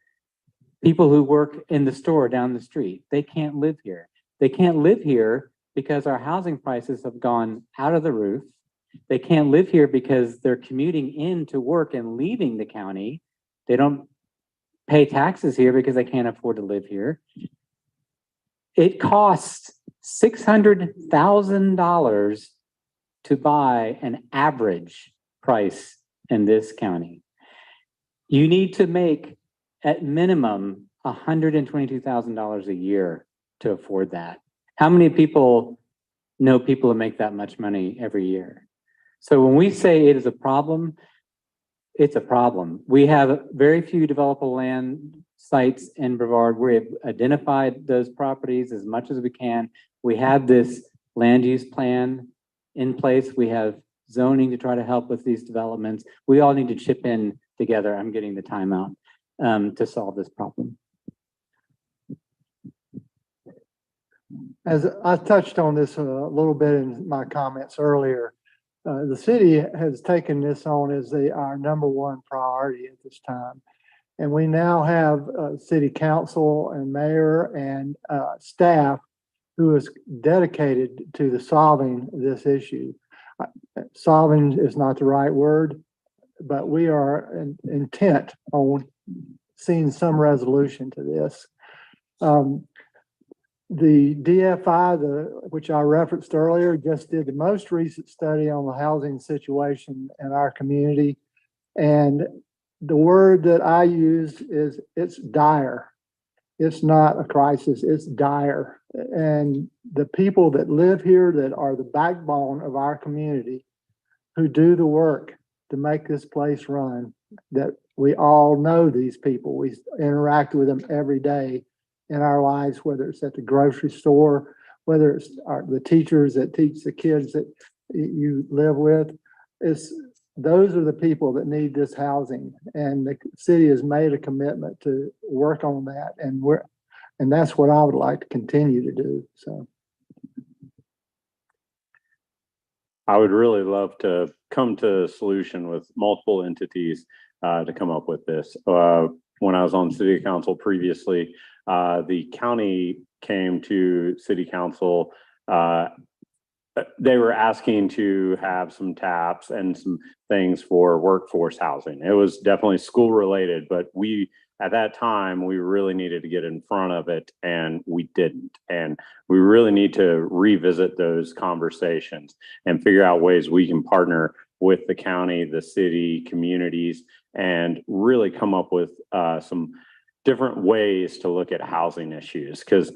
people who work in the store down the street. They can't live here. They can't live here because our housing prices have gone out of the roof. They can't live here because they're commuting in to work and leaving the county. They don't pay taxes here because they can't afford to live here. It costs $600,000 to buy an average price in this county. You need to make at minimum $122,000 a year to afford that. How many people know people who make that much money every year? So when we say it is a problem, it's a problem. We have very few developable land sites in Brevard. We have identified those properties as much as we can. We have this land use plan in place. We have zoning to try to help with these developments. We all need to chip in together. I'm getting the time out to solve this problem. As I touched on this a little bit in my comments earlier, the city has taken this on as our #1 priority at this time. And we now have city council and mayor and staff who is dedicated to solving this issue. Solving is not the right word, but we are intent on seeing some resolution to this. The DFI, which I referenced earlier, just did the most recent study on the housing situation in our community. And the word that I used is it's dire. It's not a crisis, it's dire. And the people that live here that are the backbone of our community, who do the work to make this place run, that we all know these people. We interact with them every day in our lives, whether it's at the grocery store, whether it's the teachers that teach the kids that you live with. those are the people that need this housing, and the city has made a commitment to work on that, and that's what I would like to continue to do, so. I would really love to come to a solution with multiple entities to come up with this. When I was on city council previously, the county came to city council. They were asking to have some taps and some things for workforce housing. It was definitely school related, but at that time, we really needed to get in front of it, and we didn't. And we really need to revisit those conversations and figure out ways we can partner with the county, the city, communities, and really come up with some different ways to look at housing issues. Because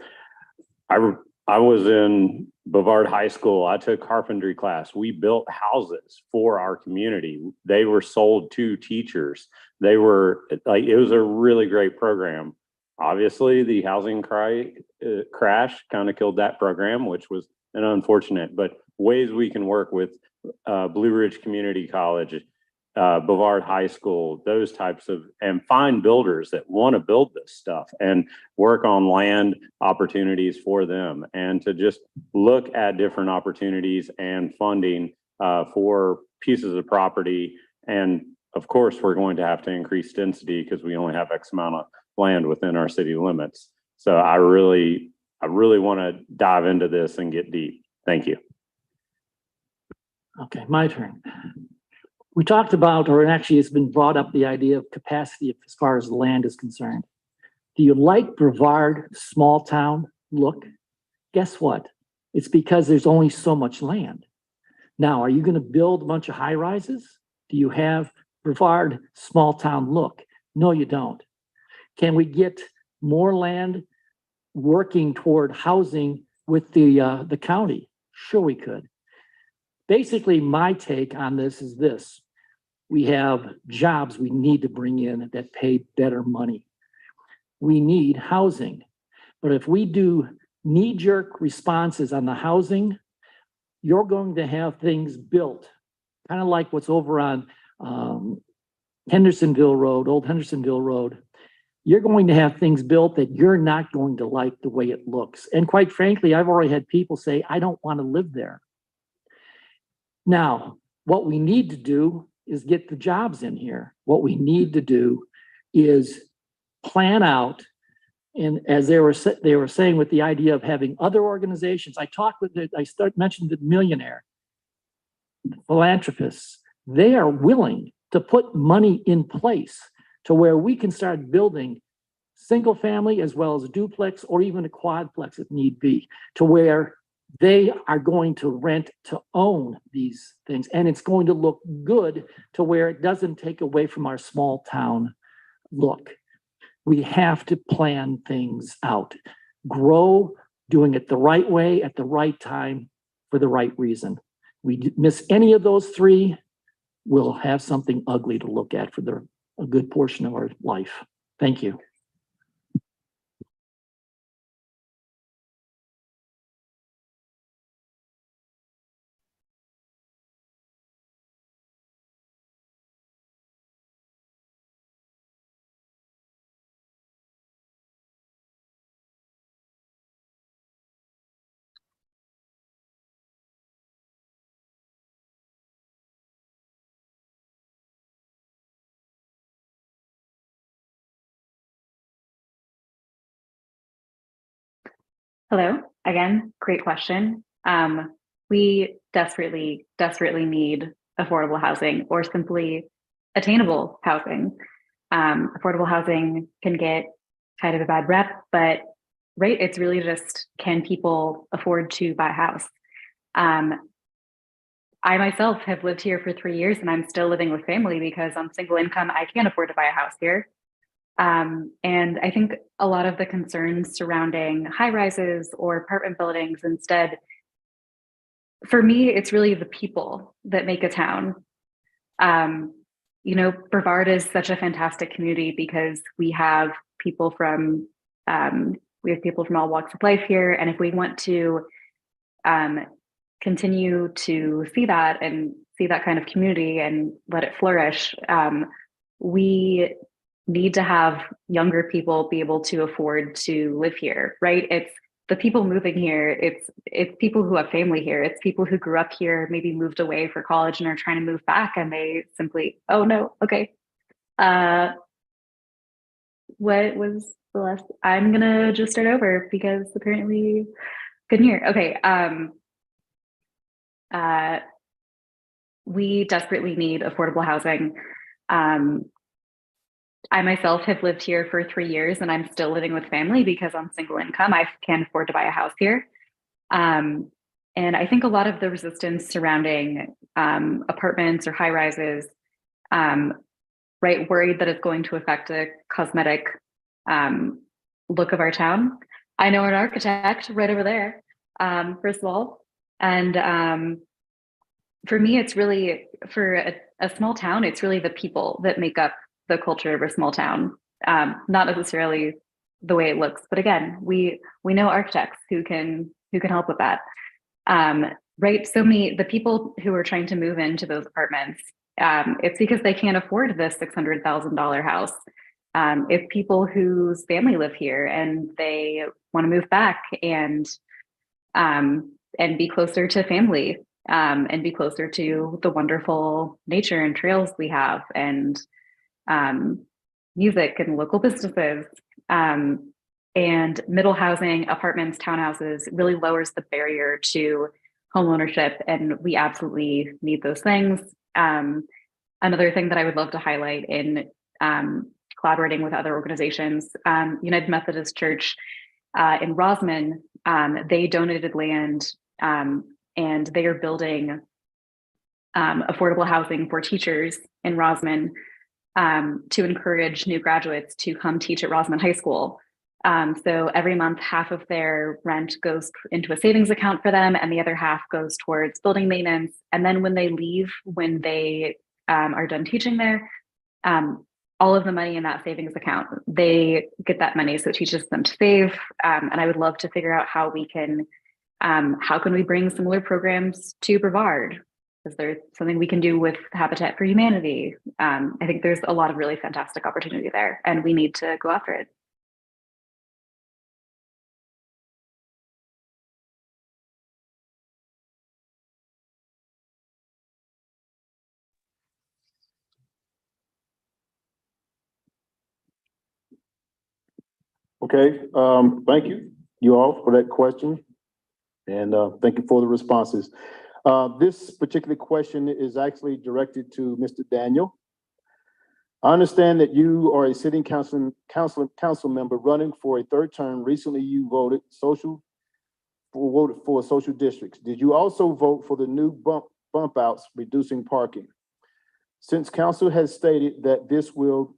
I was in Bavard High School. I took carpentry class. We built houses for our community. They were sold to teachers. They were like, it was a really great program. Obviously, the housing crash kind of killed that program, which was an unfortunate, but ways we can work with Blue Ridge Community College, Bavard High School, those types of, and find builders that want to build this stuff and work on land opportunities for them, and to just look at different opportunities and funding for pieces of property. And of course, we're going to have to increase density because we only have X amount of land within our city limits. So I really want to dive into this and get deep. Thank you. Okay, my turn. We talked about, or actually it's been brought up, the idea of capacity as far as land is concerned. Do you like Brevard small town look? Guess what? It's because there's only so much land. Now, are you going to build a bunch of high rises? Do you have Brevard small town look? No, you don't. Can we get more land working toward housing with the county? Sure, we could. Basically, my take on this is this. We have jobs we need to bring in that pay better money. We need housing. But if we do knee-jerk responses on the housing, you're going to have things built, kind of like what's over on Hendersonville Road, Old Hendersonville Road. You're going to have things built that you're not going to like the way it looks. And quite frankly, I've already had people say, I don't want to live there. Now, what we need to do is get the jobs in here. What we need to do is plan out, and as they were saying with the idea of having other organizations, I mentioned the millionaire philanthropists. They are willing to put money in place to where we can start building single family as well as duplex or even a quadplex if need be, to where they are going to rent to own these things. And it's going to look good to where it doesn't take away from our small town look. We have to plan things out, grow, doing it the right way at the right time for the right reason. We miss any of those three, we'll have something ugly to look at for a good portion of our life. Thank you. Hello, again, great question. We desperately need affordable housing, or simply attainable housing. Affordable housing can get kind of a bad rep, but right, it's really just, can people afford to buy a house? I myself have lived here for 3 years and I'm still living with family because on single income, I can't afford to buy a house here. And I think a lot of the concerns surrounding high rises or apartment buildings, instead, for me, it's really the people that make a town. You know, Brevard is such a fantastic community because we have people from all walks of life here. And if we want to continue to see that and see that kind of community and let it flourish, we need to have younger people be able to afford to live here, right? It's the people moving here, it's people who have family here, it's people who grew up here, maybe moved away for college and are trying to move back, and they simply, oh no, okay. What was the last? I'm gonna just start over because apparently couldn't hear. Okay. We desperately need affordable housing. I myself have lived here for 3 years and I'm still living with family because I'm single income. I can't afford to buy a house here. And I think a lot of the resistance surrounding apartments or high rises, right, worried that it's going to affect a cosmetic look of our town. I know an architect right over there, first of all. And for me, it's really, for a small town, it's really the people that make up the culture of a small town, not necessarily the way it looks. But again, we know architects who can help with that. Right, so the people who are trying to move into those apartments, it's because they can't afford this $600,000 house. It's people whose family live here and they want to move back and be closer to family, and be closer to the wonderful nature and trails we have, and music and local businesses. And middle housing, apartments, townhouses really lowers the barrier to homeownership, and we absolutely need those things. Another thing that I would love to highlight in collaborating with other organizations, United Methodist Church in Rosman, they donated land and they are building affordable housing for teachers in Rosman to encourage new graduates to come teach at Rosman High School. So every month, half of their rent goes into a savings account for them, and the other half goes towards building maintenance. And then when they leave, when they are done teaching there, all of the money in that savings account, they get that money. So it teaches them to save. And I would love to figure out how we can, how can we bring similar programs to Brevard? Is there something we can do with Habitat for Humanity? I think there's a lot of really fantastic opportunity there, and we need to go after it. Okay, thank you all for that question. And thank you for the responses. This particular question is actually directed to Mr. Daniel. I understand that you are a sitting council member running for a third term. Recently, you voted for social districts. Did you also vote for the new bump outs reducing parking? Since council has stated that this will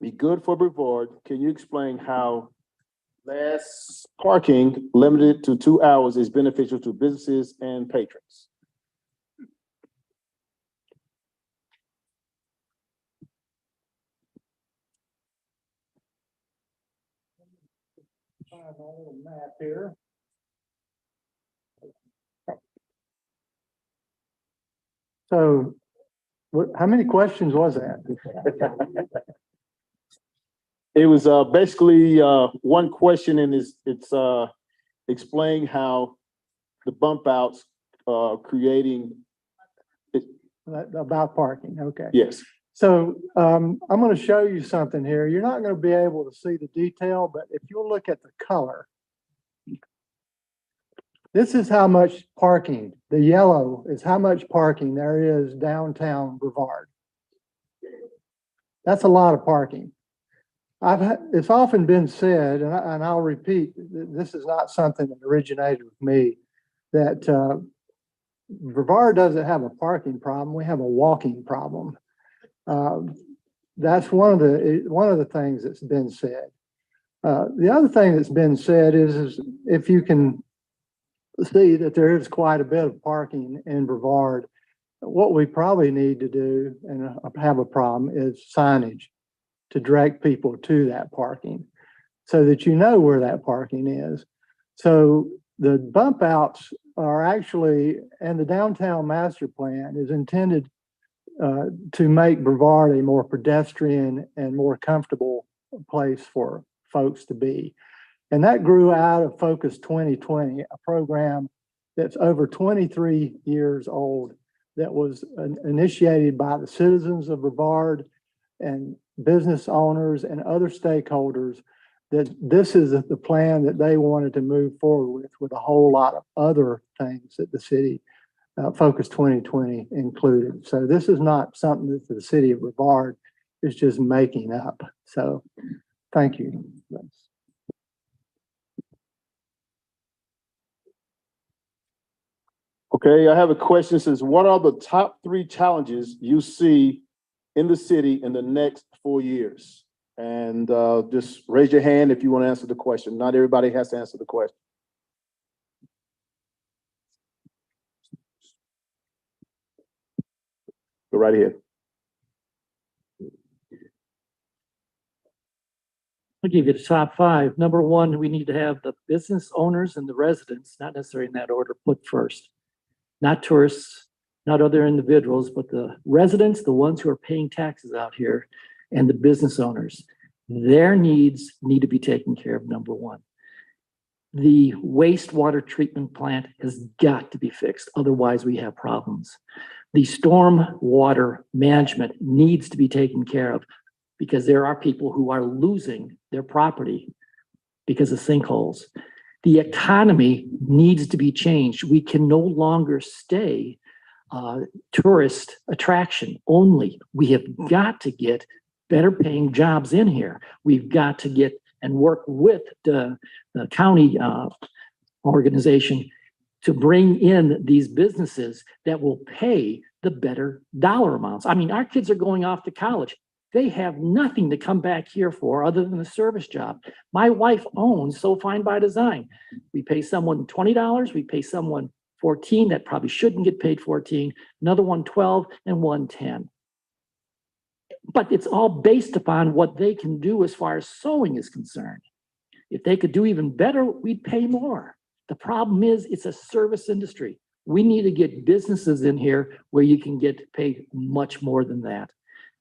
be good for Brevard, can you explain how less parking limited to 2 hours is beneficial to businesses and patrons? I have a little map here. So, how many questions was that? It was basically one question, and it's explain how the bump outs creating it. About parking, okay. Yes. So I'm going to show you something here. You're not going to be able to see the detail, but if you look at the color, this is how much parking, the yellow is how much parking there is downtown Brevard. That's a lot of parking. It's often been said, and I'll repeat, this is not something that originated with me, that Brevard doesn't have a parking problem. We have a walking problem. That's one of the things that's been said. The other thing that's been said is if you can see that there is quite a bit of parking in Brevard, what we probably need to do and have a problem is signage to direct people to that parking so that you know where that parking is. So The bump outs are actually, and the downtown master plan is intended to make Brevard a more pedestrian and more comfortable place for folks to be. And that grew out of Focus 2020, a program that's over 23 years old that was initiated by the citizens of Brevard and business owners and other stakeholders, that this is the plan that they wanted to move forward with a whole lot of other things that the city Focus 2020 included. So this is not something that the city of Brevard is just making up. So thank you. Okay, I have a question. It says, what are the top 3 challenges you see in the city in the next 4 years? And just raise your hand if you want to answer the question. Not everybody has to answer the question. Go right ahead. I'll give you the top 5. Number 1, we need to have the business owners and the residents, not necessarily in that order, put first. Not tourists, not other individuals, but the residents, the ones who are paying taxes out here, and the business owners. Their needs need to be taken care of, number 1. The wastewater treatment plant has got to be fixed. Otherwise, we have problems. The storm water management needs to be taken care of because there are people who are losing their property because of sinkholes. The economy needs to be changed. We can no longer stay tourist attraction only. We have got to get better paying jobs in here. We've got to get and work with the county organization to bring in these businesses that will pay the better dollar amounts. I mean, our kids are going off to college. They have nothing to come back here for other than a service job. My wife owns So Fine by Design. We pay someone $20, we pay someone $14 that probably shouldn't get paid $14, another one $12, and one $10. But it's all based upon what they can do as far as sewing is concerned. If they could do even better, we'd pay more. The problem is it's a service industry. We need to get businesses in here where you can get paid much more than that.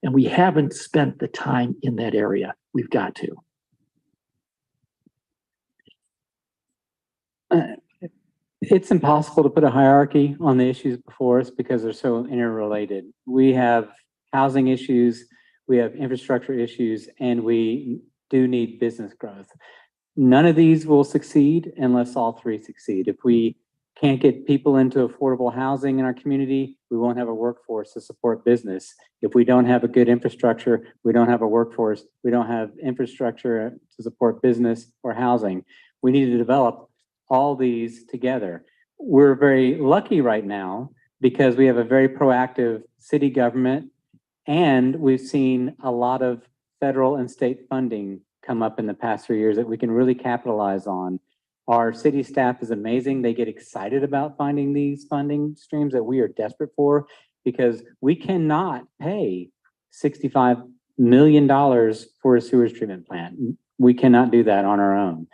And we haven't spent the time in that area. We've got to. It's impossible to put a hierarchy on the issues before us because they're so interrelated. We have housing issues, we have infrastructure issues, and we do need business growth. None of these will succeed unless all 3 succeed. If we can't get people into affordable housing in our community, we won't have a workforce to support business. If we don't have a good infrastructure, we don't have a workforce, we don't have infrastructure to support business or housing. We need to develop all these together. We're very lucky right now because we have a very proactive city government, and we've seen a lot of federal and state funding come up in the past 3 years that we can really capitalize on. Our city staff is amazing. They get excited about finding these funding streams that we are desperate for because we cannot pay $65 million for a sewage treatment plant. We cannot do that on our own.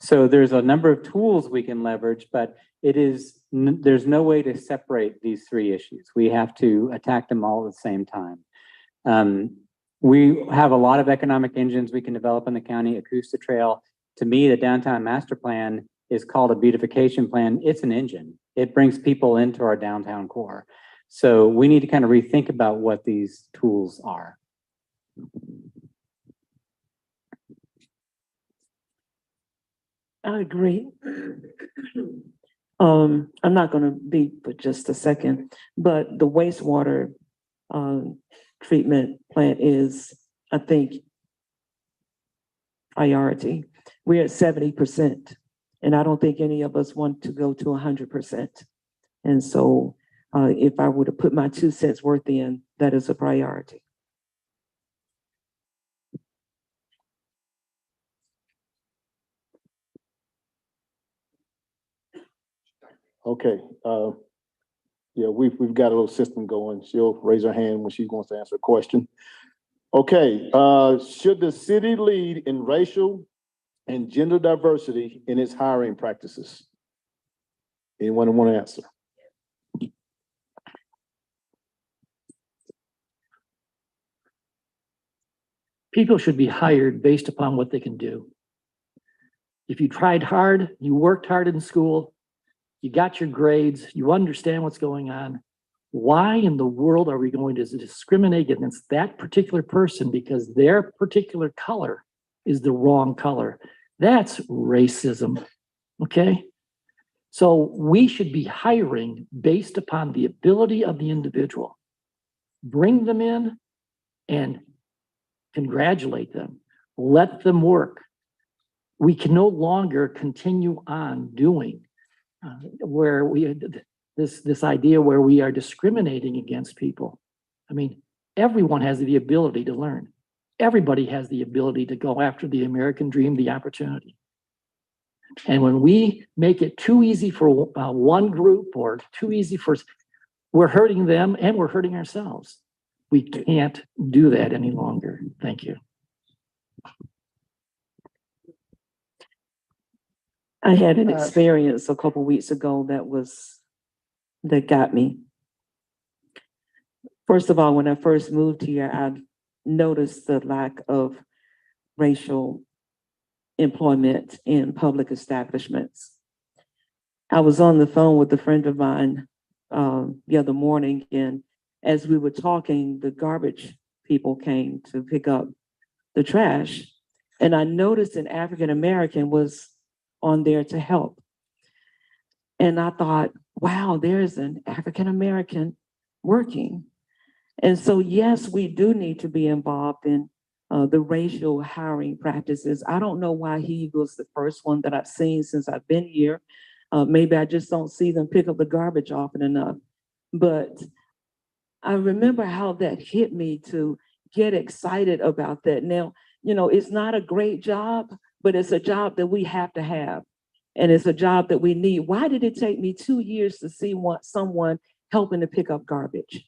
So there's a number of tools we can leverage, but there's no way to separate these 3 issues. We have to attack them all at the same time. We have a lot of economic engines we can develop in the county. Acoustic Trail, to me, the downtown master plan is called a beautification plan. It's an engine. It brings people into our downtown core. So we need to kind of rethink about what these tools are. I agree. I'm not going to be for just a second, but the wastewater treatment plant is, I think, priority. We're at 70%, and I don't think any of us want to go to 100%. And so if I were to put my 2 cents worth in, that is a priority. Okay. Yeah, we've got a little system going. She'll raise her hand when she wants to answer a question. Okay. Should the city lead in racial and gender diversity in its hiring practices? Anyone want to answer? People should be hired based upon what they can do. If you tried hard, you worked hard in school, you got your grades, you understand what's going on, why in the world are we going to discriminate against that particular person because their particular color is the wrong color? That's racism, okay? So we should be hiring based upon the ability of the individual. Bring them in and congratulate them. Let them work. We can no longer continue on doing where we this idea where we are discriminating against people. I mean, everyone has the ability to learn. Everybody has the ability to go after the American dream, the opportunity. And when we make it too easy for one group or too easy for, we're hurting them and we're hurting ourselves. We can't do that any longer. Thank you. I had an experience a couple weeks ago that got me. First of all, when I first moved here, I noticed the lack of racial employment in public establishments. I was on the phone with a friend of mine the other morning, and as we were talking, the garbage people came to pick up the trash, and I noticed an African American was on there to help. And I thought, wow, there's an African American working. And so, yes, we do need to be involved in the racial hiring practices. I don't know why he was the first one that I've seen since I've been here. Maybe I just don't see them pick up the garbage often enough. But I remember how that hit me to get excited about that. Now, you know, it's not a great job, but it's a job that we have to have. And it's a job that we need. Why did it take me 2 years to see someone helping to pick up garbage?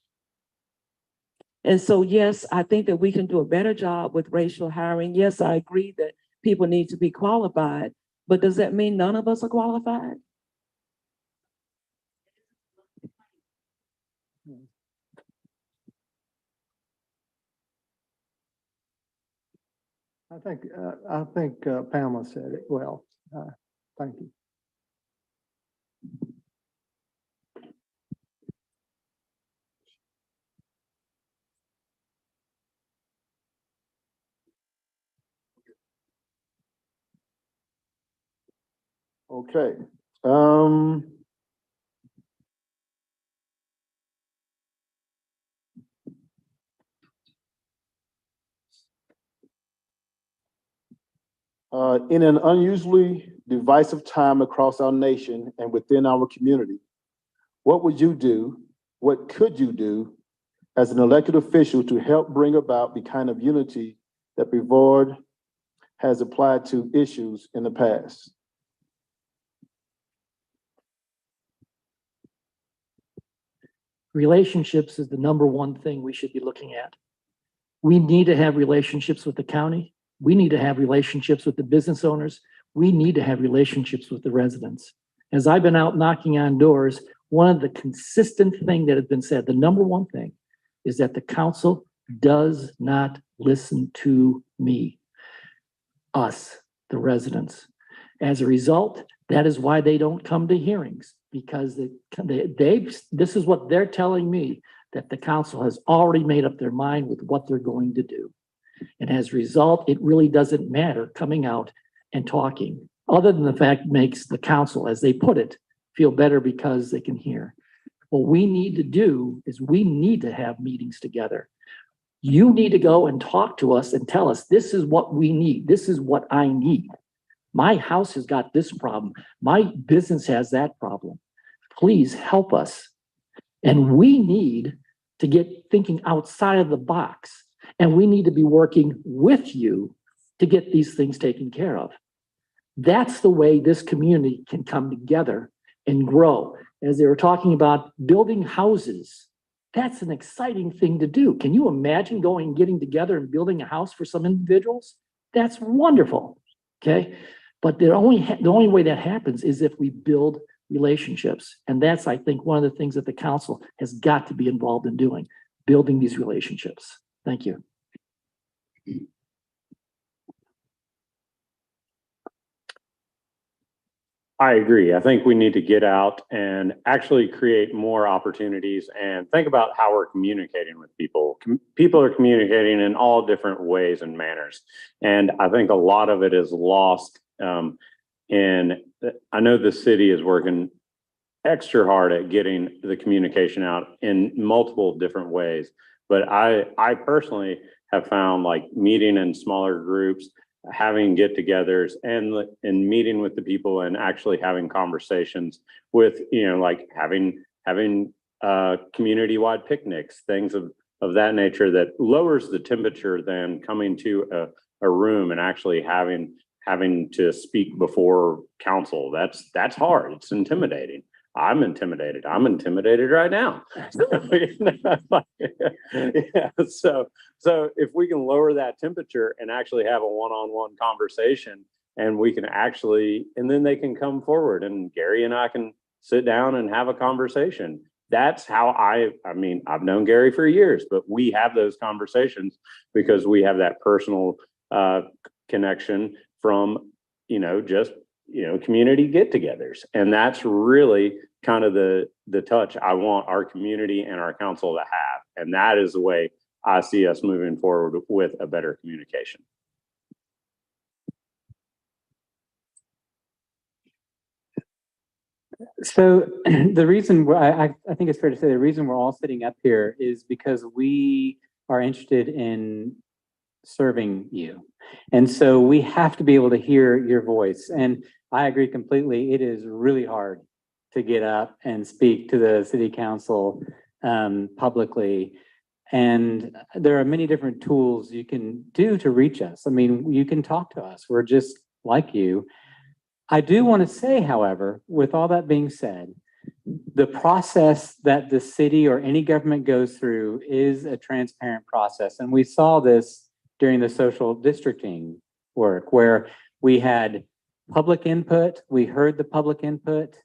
And so, yes, I think that we can do a better job with racial hiring. Yes, I agree that people need to be qualified, but does that mean none of us are qualified? I think Pamela said it well. Thank you. Okay. In an unusually divisive time across our nation and within our community, what would you do? What could you do as an elected official to help bring about the kind of unity that Brevard has applied to issues in the past? Relationships is the number one thing we should be looking at. We need to have relationships with the county. We need to have relationships with the business owners. We need to have relationships with the residents. As I've been out knocking on doors, one of the consistent thing that has been said, the number one thing, is that the council does not listen to me, us, the residents. As a result, that is why they don't come to hearings, because this is what they're telling me, that the council has already made up their mind with what they're going to do. And as a result, it really doesn't matter coming out and talking, other than the fact it makes the council, as they put it, feel better because they can hear. What we need to do is we need to have meetings together. You need to go and talk to us and tell us, this is what we need. This is what I need. My house has got this problem. My business has that problem. Please help us. And we need to get thinking outside of the box. And we need to be working with you to get these things taken care of. That's the way this community can come together and grow. As they were talking about building houses, that's an exciting thing to do. Can you imagine going and getting together and building a house for some individuals? That's wonderful, okay? But the only way that happens is if we build relationships. And that's, I think, one of the things that the council has got to be involved in doing, building these relationships. Thank you. I agree. I think we need to get out and actually create more opportunities and think about how we're communicating with people. People are communicating in all different ways and manners. And I think a lot of it is lost. I know the city is working extra hard at getting the communication out in multiple different ways. But I personally have found, like, meeting in smaller groups, having get-togethers and meeting with the people and actually having conversations with, like having community-wide picnics, things of that nature that lowers the temperature than coming to a room and actually having to speak before council. That's hard. It's intimidating. I'm intimidated. I'm intimidated right now. So if we can lower that temperature and actually have a one-on-one conversation, and we can actually, and then they can come forward and Gary and I can sit down and have a conversation. That's how I've known Gary for years, but we have those conversations because we have that personal connection from, community get-togethers. And that's really kind of the touch I want our community and our council to have. And that is the way I see us moving forward with a better communication. So the reason I think it's fair to say the reason we're all sitting up here is because we are interested in serving you. And so we have to be able to hear your voice. And I agree completely. It is really hard to get up and speak to the city council publicly. And there are many different tools you can do to reach us. I mean, you can talk to us. We're just like you. I do want to say, however, with all that being said, the process that the city or any government goes through is a transparent process. And we saw this during the social districting work, where we had public input, we heard the public input,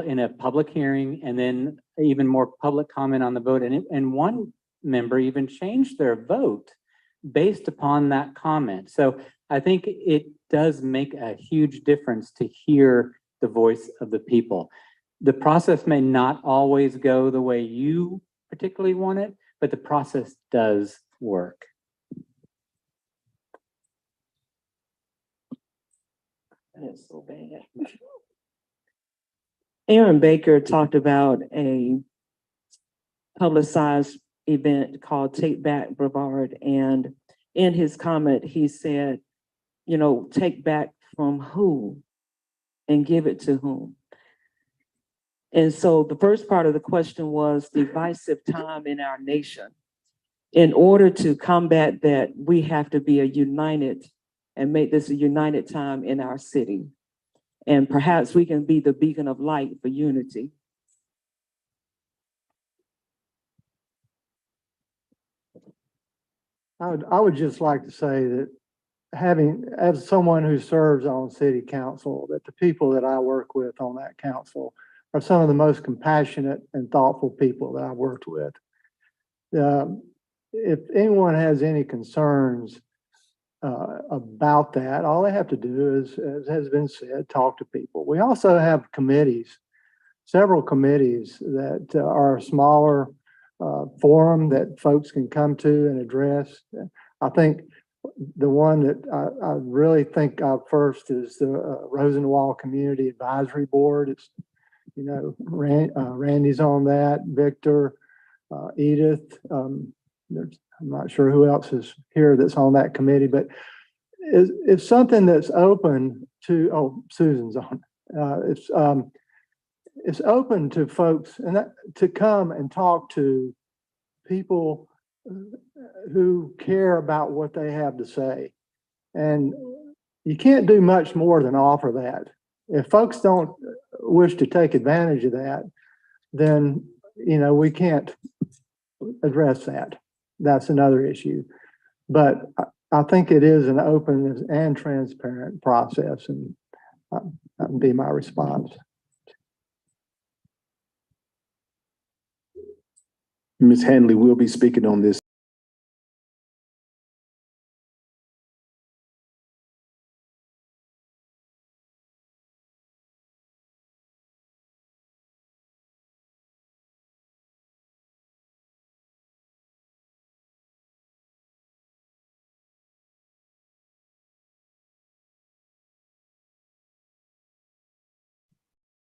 in a public hearing, and then even more public comment on the vote. And one member even changed their vote based upon that comment. So I think it does make a huge difference to hear the voice of the people. The process may not always go the way you particularly want it, but the process does work. That is so bad. Aaron Baker talked about a publicized event called Take Back Brevard. And in his comment, he said, take back from who and give it to whom. And so the first part of the question was divisive time in our nation. In order to combat that, we have to be united and make this a united time in our city. And perhaps we can be the beacon of light for unity. I would just like to say that as someone who serves on city council, that the people that I work with on that council are some of the most compassionate and thoughtful people that I've worked with. If anyone has any concerns about that, all they have to do is, as has been said, talk to people. We also have committees, several committees that are a smaller forum that folks can come to and address. I think the one that I really think of first is the Rosenwald Community Advisory Board. It's, Randy's on that, Victor, Edith. I'm not sure who else is here that's on that committee, but it's something that's open to, Susan's on it. It's open to folks to come and talk to people who care about what they have to say. And you can't do much more than offer that. If folks don't wish to take advantage of that, then, we can't address that. That's another issue. But I think it is an open and transparent process, and that would be my response. Ms. Hanley will be speaking on this.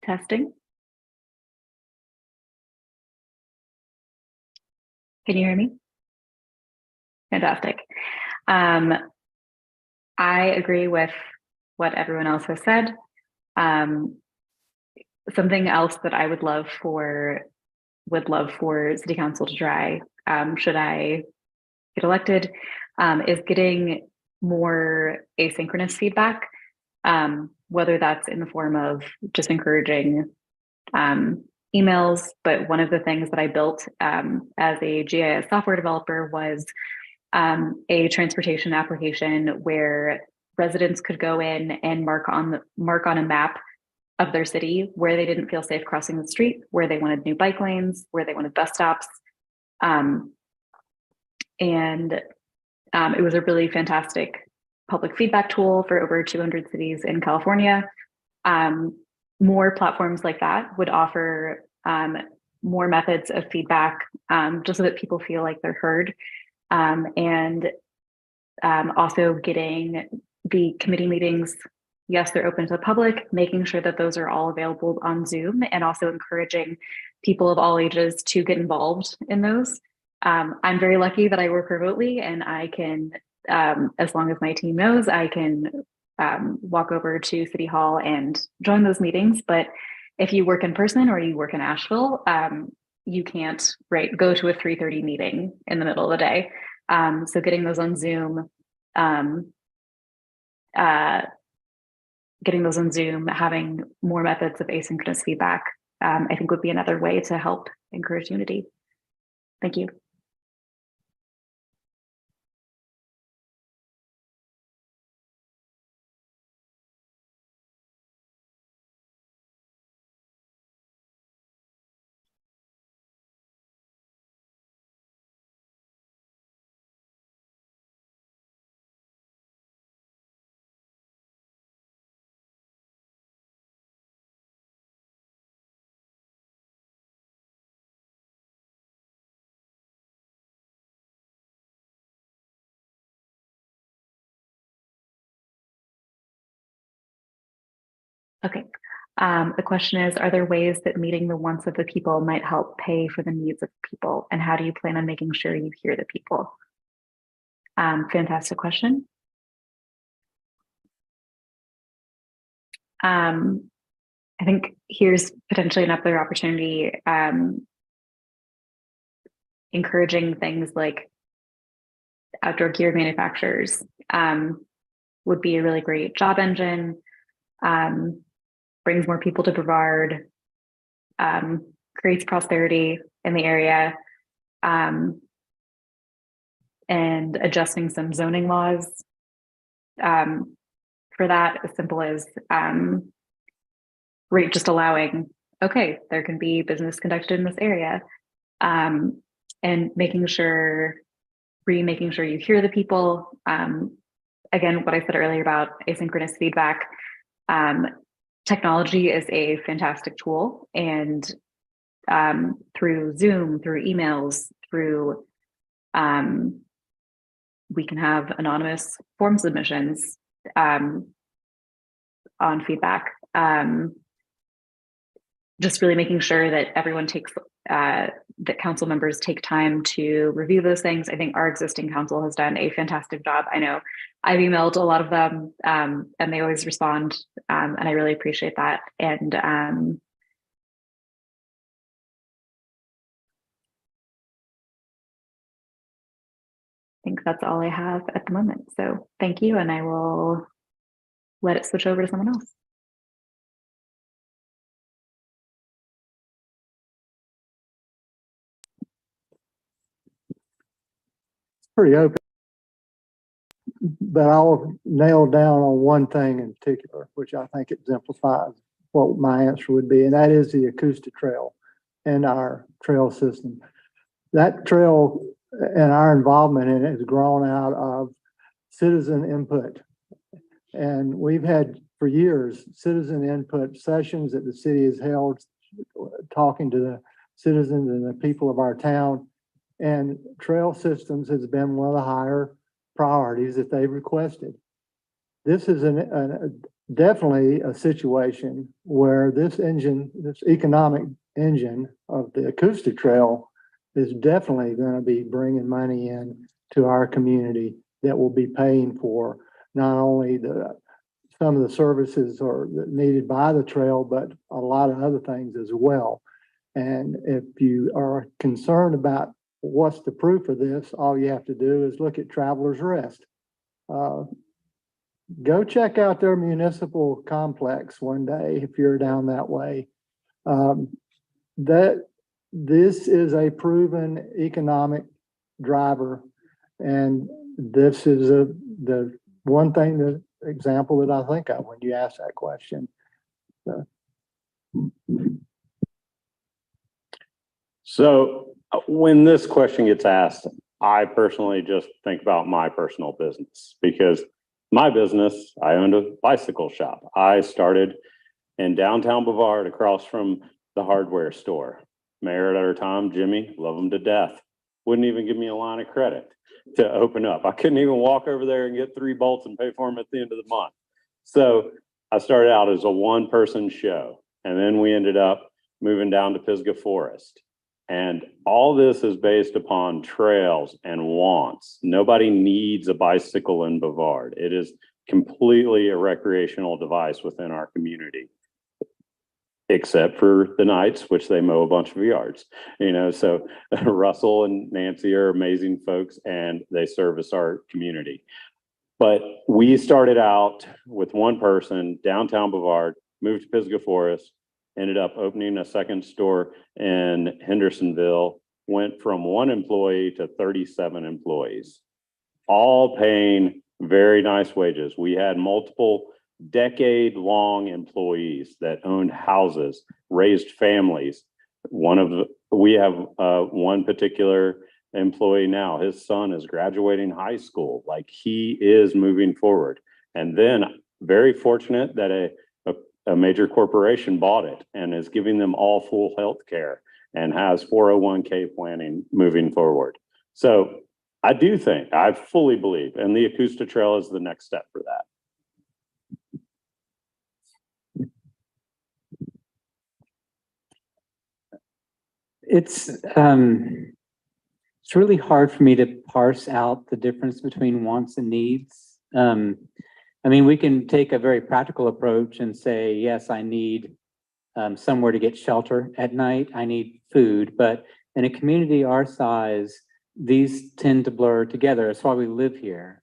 Testing. Can you hear me? Fantastic. I agree with what everyone else has said. Something else that I would love for City Council to try, should I get elected, is getting more asynchronous feedback, whether that's in the form of just encouraging emails. But one of the things that I built as a GIS software developer was a transportation application where residents could go in and mark on a map of their city where they didn't feel safe crossing the street, where they wanted new bike lanes, where they wanted bus stops. It was a really fantastic public feedback tool for over 200 cities in California. More platforms like that would offer more methods of feedback, just so that people feel like they're heard. Also getting the committee meetings, yes, they're open to the public, making sure that those are all available on Zoom, and also encouraging people of all ages to get involved in those. I'm very lucky that I work remotely, and I can, as long as my team knows, I can walk over to City Hall and join those meetings. But if you work in person or you work in Asheville, you can't go to a 3:30 meeting in the middle of the day. So getting those on Zoom, having more methods of asynchronous feedback, I think would be another way to help encourage unity. Thank you. Okay. The question is, are there ways that meeting the wants of the people might help pay for the needs of people? And how do you plan on making sure you hear the people? Fantastic question. I think here's potentially another opportunity, encouraging things like outdoor gear manufacturers would be a really great job engine, brings more people to Brevard, creates prosperity in the area, and adjusting some zoning laws for that, as simple as just allowing, okay, there can be business conducted in this area, and making sure you hear the people. Again, what I said earlier about asynchronous feedback, technology is a fantastic tool, and through Zoom, through emails, through we can have anonymous form submissions on feedback. Just really making sure that everyone takes, that council members take time to review those things. I think our existing council has done a fantastic job. I know I've emailed a lot of them, and they always respond, and I really appreciate that. And I think that's all I have at the moment. So thank you, and I will let it switch over to someone else. Pretty open. But I'll nail down on one thing in particular, which I think exemplifies what my answer would be, and that is the acoustic trail and our trail system. that trail and our involvement in it has grown out of citizen input. And we've had for years, citizen input sessions that the city has held, talking to the citizens and the people of our town. And trail systems has been one of the higher priorities that they've requested. This is definitely a situation where this economic engine of the acoustic trail is definitely going to be bringing money in to our community that will be paying for not only some of the services needed by the trail, but a lot of other things as well. And if you are concerned about what's the proof of this, all you have to do is look at Travelers Rest. Go check out their municipal complex one day if you're down that way. This is a proven economic driver, and this is the one thing, the example that I think of when you ask that question. So when this question gets asked, I personally just think about my personal business, because my business, I owned a bicycle shop. I started in downtown Brevard across from the hardware store. Mayor at our time, Jimmy, love him to death. Wouldn't even give me a line of credit to open up. I couldn't even walk over there and get 3 bolts and pay for them at the end of the month. So I started out as a one-person show, and then we ended up moving down to Pisgah Forest. And all this is based upon trails and wants. Nobody needs a bicycle in Brevard. It is completely a recreational device within our community, except for the nights, which they mow a bunch of yards. So Russell and Nancy are amazing folks, and they service our community. But we started out with one person, downtown Brevard, moved to Pisgah Forest, ended up opening a second store in Hendersonville, went from 1 employee to 37 employees, all paying very nice wages. We had multiple decade-long employees that owned houses, raised families. We have one particular employee now, his son is graduating high school, like he is moving forward. And then very fortunate that a major corporation bought it and is giving them all full health care and has 401k planning moving forward. So I fully believe, and the Acoustic Trail is the next step for that. It's really hard for me to parse out the difference between wants and needs. We can take a very practical approach and say, yes, I need somewhere to get shelter at night. I need food, but in a community our size, these tend to blur together. That's why we live here,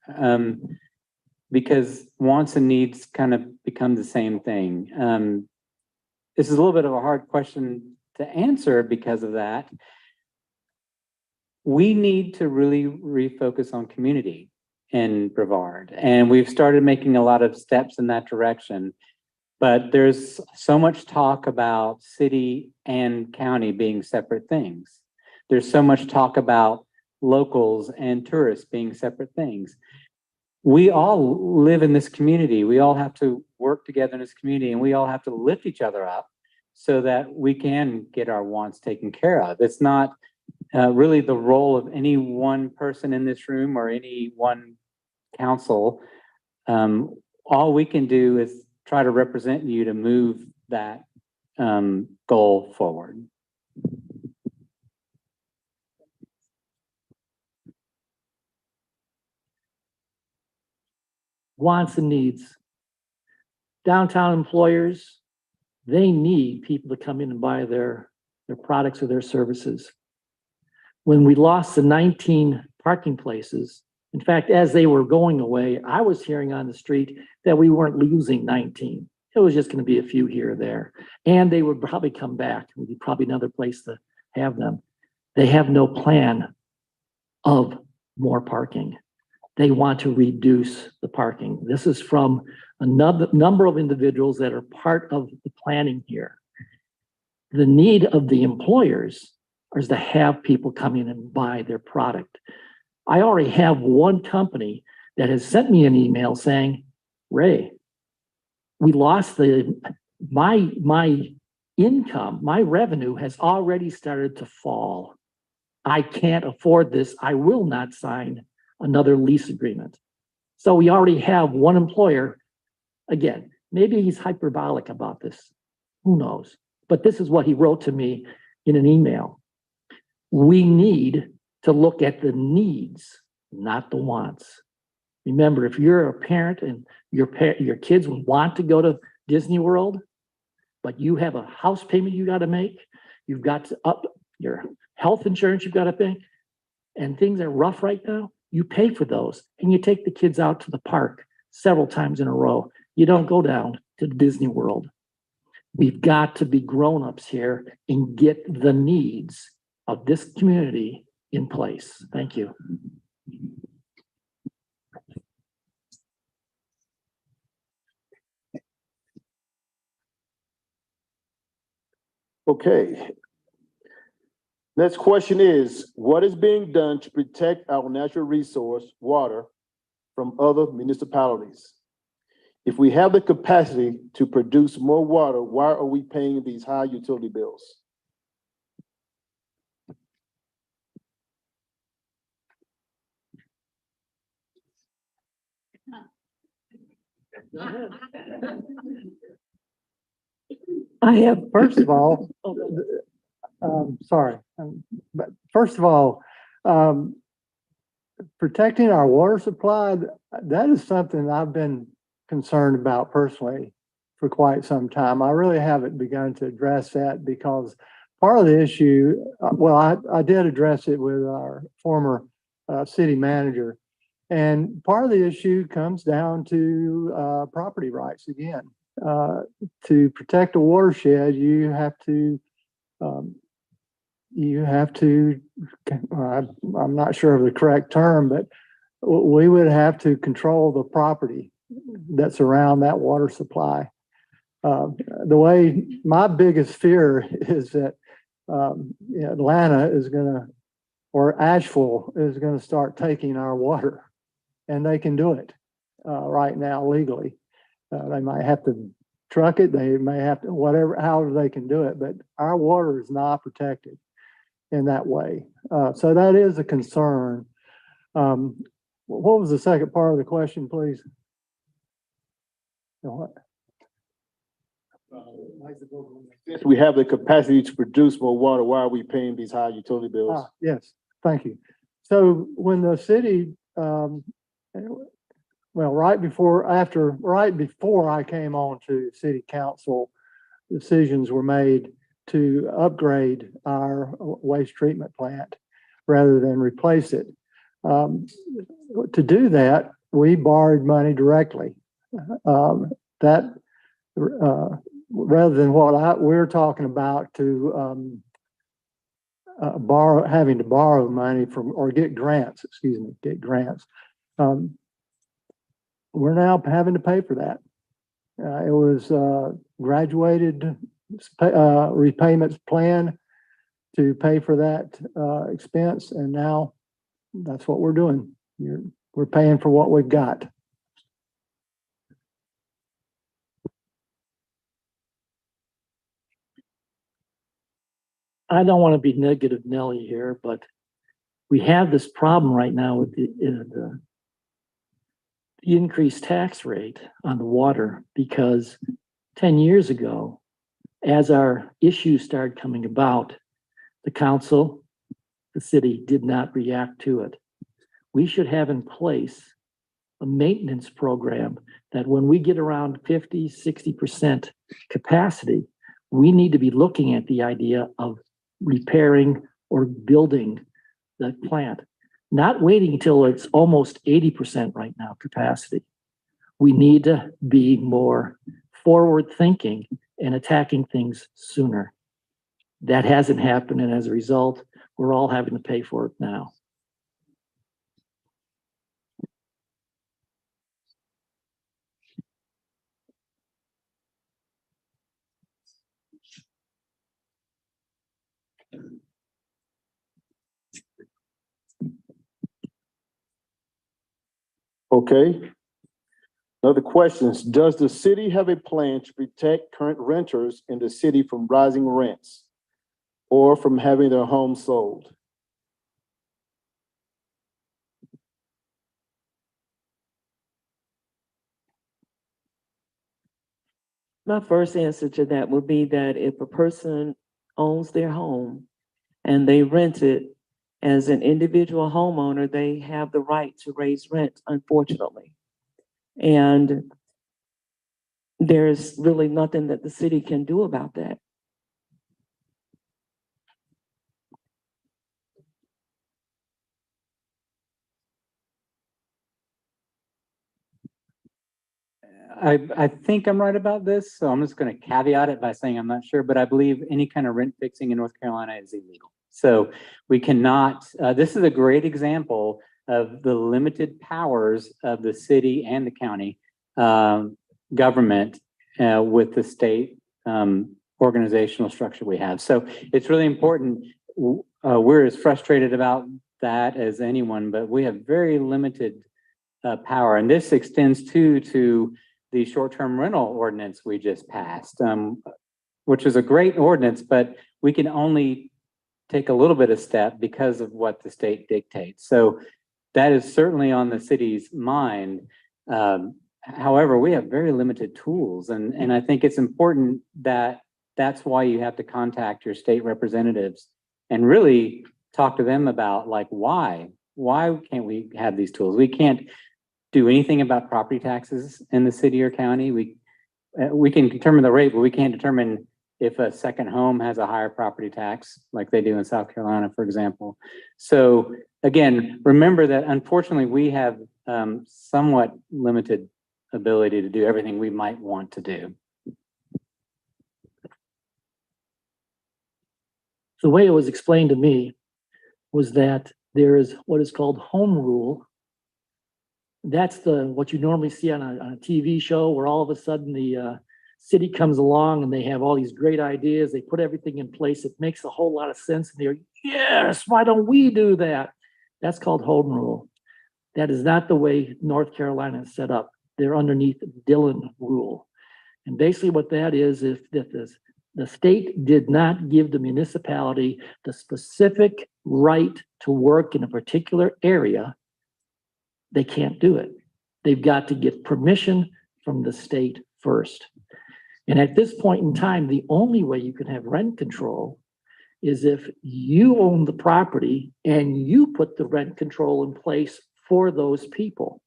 because wants and needs kind of become the same thing. This is a little bit of a hard question to answer because of that. We need to really refocus on community in Brevard, and we've started making a lot of steps in that direction. But there's so much talk about city and county being separate things. There's so much talk about locals and tourists being separate things. We all live in this community. We all have to work together in this community, and we all have to lift each other up so that we can get our wants taken care of. It's not really the role of any one person in this room or any one council. All we can do is try to represent you to move that goal forward. Wants and needs. Downtown employers, they need people to come in and buy their products or their services. When we lost the 19 parking places, in fact, as they were going away, I was hearing on the street that we weren't losing 19. It was just going to be a few here or there. And they would probably come back. It would be probably another place to have them. They have no plan of more parking. They want to reduce the parking. This is from a number of individuals that are part of the planning here. The need of the employers is to have people come in and buy their product. I already have one company that has sent me an email saying, Ray, we lost my income, my revenue has already started to fall. I can't afford this. I will not sign another lease agreement. So we already have one employer. Again, maybe he's hyperbolic about this. Who knows? But this is what he wrote to me in an email. We need to look at the needs, not the wants. Remember, if you're a parent and your kids want to go to Disney World, but you have a house payment you got to make, you've got to up your health insurance you've got to pay, and things are rough right now, you pay for those and you take the kids out to the park several times in a row. You don't go down to Disney World. We've got to be grown-ups here and get the needs of this community in place. Thank you. Okay. Next question is, what is being done to protect our natural resource, water, from other municipalities? If we have the capacity to produce more water, why are we paying these high utility bills? I have, first of all, sorry, but first of all, protecting our water supply, that is something I've been concerned about personally for quite some time. I really haven't begun to address that because part of the issue, well, I did address it with our former city manager, and part of the issue comes down to property rights again. To protect a watershed, you have to, I'm not sure of the correct term, but we would have to control the property that's around that water supply. The way my biggest fear is that Atlanta is going to, or Asheville is going to start taking our water, and they can do it right now legally. They might have to truck it, they may have to, whatever, however they can do it, but our water is not protected in that way. So that is a concern. What was the second part of the question, please? What? If we have the capacity to produce more water, why are we paying these high utility bills? Yes, thank you. So when the city, well, right before I came on to city council, decisions were made to upgrade our waste treatment plant rather than replace it. To do that, we borrowed money directly. Rather than what we're talking about to having to borrow money from or get grants, get grants. We're now having to pay for that. It was graduated repayments plan to pay for that expense, and now that's what we're doing. We're paying for what we've got. I don't want to be negative Nelly here, but we have this problem right now with the increased tax rate on the water, because 10 years ago, as our issues started coming about, the council, the city did not react to it. We should have in place a maintenance program that when we get around 50, 60% capacity, we need to be looking at the idea of repairing or building the plant, not waiting until it's almost 80% right now capacity. We need to be more forward thinking and attacking things sooner. That hasn't happened, and as a result, we're all having to pay for it now. Okay. Another questions. Does the city have a plan to protect current renters in the city from rising rents or from having their homes sold? My first answer to that would be that if a person owns their home and they rent it as an individual homeowner, they have the right to raise rent, unfortunately. And there's really nothing that the city can do about that. I think I'm right about this, so I'm just going to caveat it by saying I'm not sure, but I believe any kind of rent fixing in North Carolina is illegal. So we cannot, this is a great example of the limited powers of the city and the county government with the state organizational structure we have. So it's really important. We're as frustrated about that as anyone, but we have very limited power. And this extends to the short-term rental ordinance we just passed, which is a great ordinance, but we can only take a little bit of step because of what the state dictates. So that is certainly on the city's mind. However, we have very limited tools, and I think it's important that that's why you have to contact your state representatives and really talk to them about, like, why can't we have these tools? We can't do anything about property taxes in the city or county. We can determine the rate, but we can't determine if a second home has a higher property tax, like they do in South Carolina, for example. So again, remember that unfortunately we have somewhat limited ability to do everything we might want to do. The way it was explained to me was that there is what is called home rule. That's what you normally see on a TV show where all of a sudden the city comes along and they have all these great ideas. They put everything in place. It makes a whole lot of sense. And they're, yes, why don't we do that? That's called home rule. That is not the way North Carolina is set up. They're underneath Dillon rule. And basically what that is that the state did not give the municipality the specific right to work in a particular area, they can't do it. They've got to get permission from the state first. And at this point in time, the only way you can have rent control is if you own the property and you put the rent control in place for those people.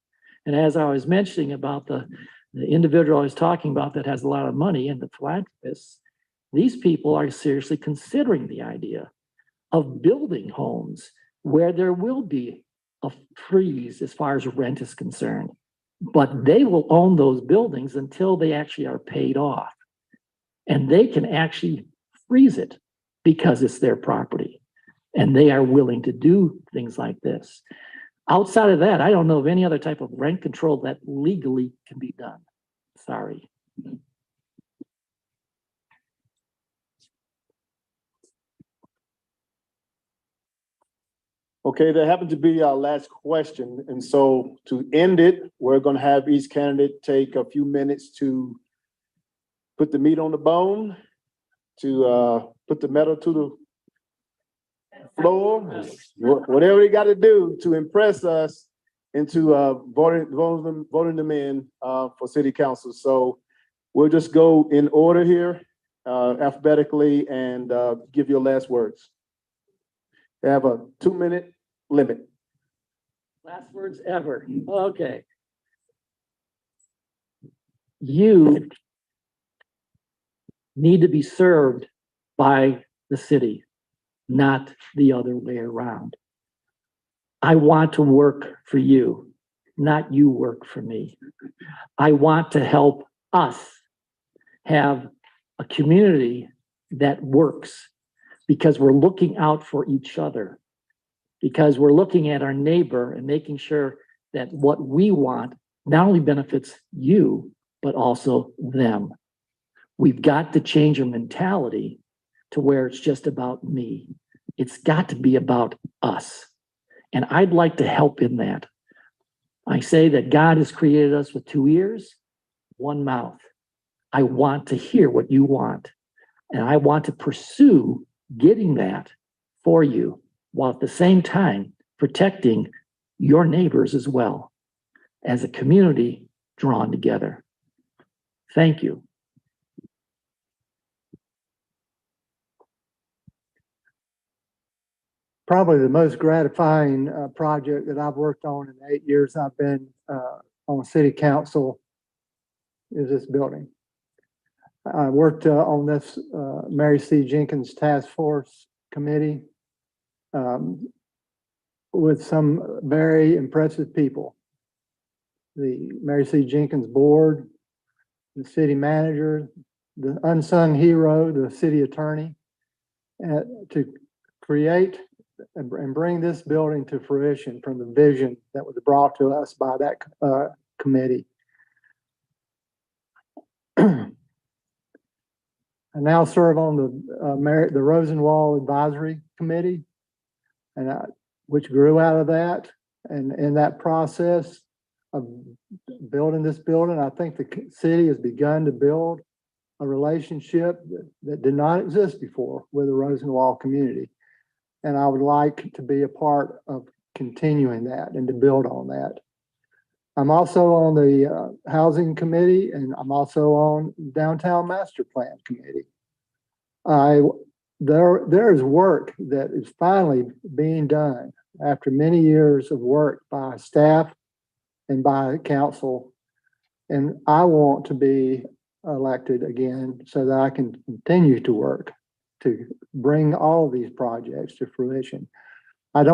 And as I was mentioning about the individual I was talking about that has a lot of money and the philanthropists, these people are seriously considering the idea of building homes where there will be a freeze as far as rent is concerned, but they will own those buildings until they actually are paid off. And they can actually freeze it because it's their property. And they are willing to do things like this. Outside of that, I don't know of any other type of rent control that legally can be done. Sorry. Okay, that happened to be our last question. And so to end it, we're going to have each candidate take a few minutes to put the meat on the bone, to put the metal to the floor, whatever they got to do to impress us into voting them in for city council. So we'll just go in order here, alphabetically, and give your last words. They have a 2-minute limit. Last words ever. Okay. You need to be served by the city, not the other way around. I want to work for you, not you work for me. I want to help us have a community that works because we're looking out for each other, because we're looking at our neighbor and making sure that what we want not only benefits you, but also them. We've got to change our mentality to where it's just about me. It's got to be about us. And I'd like to help in that. I say that God has created us with 2 ears, 1 mouth. I want to hear what you want, and I want to pursue getting that for you, while at the same time protecting your neighbors as well, as a community drawn together. Thank you. Probably the most gratifying project that I've worked on in the 8 years I've been on city council is this building. I worked on this Mary C. Jenkins Task Force Committee with some very impressive people. The Mary C. Jenkins Board, the city manager, the unsung hero, the city attorney, to create and bring this building to fruition from the vision that was brought to us by that committee. I now serve on the Rosenwall Advisory Committee, and which grew out of that. And in that process of building this building, I think the city has begun to build a relationship that did not exist before with the Rosenwall community. And I would like to be a part of continuing that and to build on that. I'm also on the Housing Committee, and I'm also on Downtown Master Plan Committee. There is work that is finally being done after many years of work by staff and by council. And I want to be elected again so that I can continue to work to bring all of these projects to fruition. I'm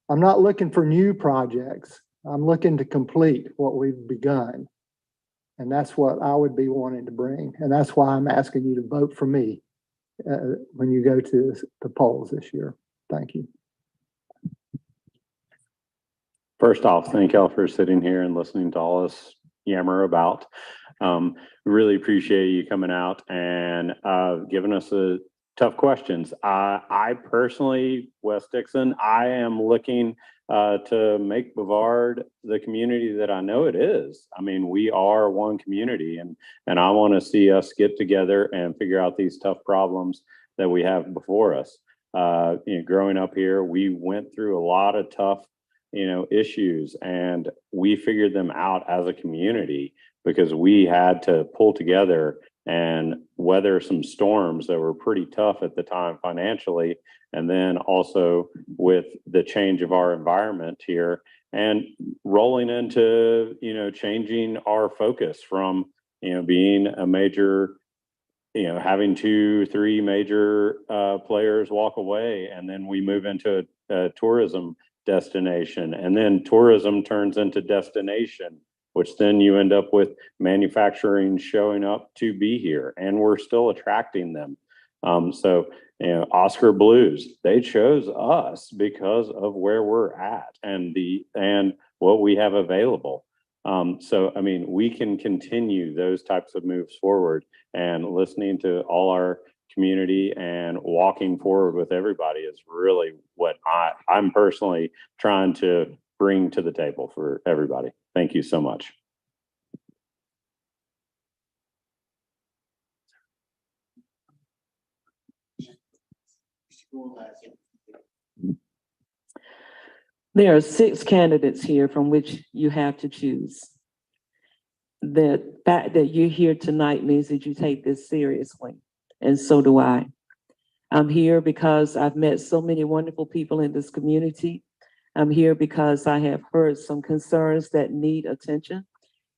not looking for new projects. I'm looking to complete what we've begun. And that's what I would be wanting to bring. And that's why I'm asking you to vote for me when you go to the polls this year. Thank you. First off, thank y'all for sitting here and listening to all us yammer about. Really appreciate you coming out and giving us tough questions. I personally, Wes Dixon, I am looking to make Brevard the community that I know it is. I mean, we are one community, and I want to see us get together and figure out these tough problems that we have before us. Growing up here, we went through a lot of tough issues, and we figured them out as a community because we had to pull together and weather some storms that were pretty tough at the time financially, and then also with the change of our environment here and rolling into changing our focus from being a major having 2-3 major players walk away, and then we move into a tourism destination, and then tourism turns into destination, which then you end up with manufacturing showing up to be here, and we're still attracting them. So Oscar Blues, they chose us because of where we're at and what we have available. So I mean, we can continue those types of moves forward, and listening to all our community and walking forward with everybody is really what I'm personally trying to bring to the table for everybody. Thank you so much. There are 6 candidates here from which you have to choose. The fact that you're here tonight means that you take this seriously, and so do I. I'm here because I've met so many wonderful people in this community. I'm here because I have heard some concerns that need attention,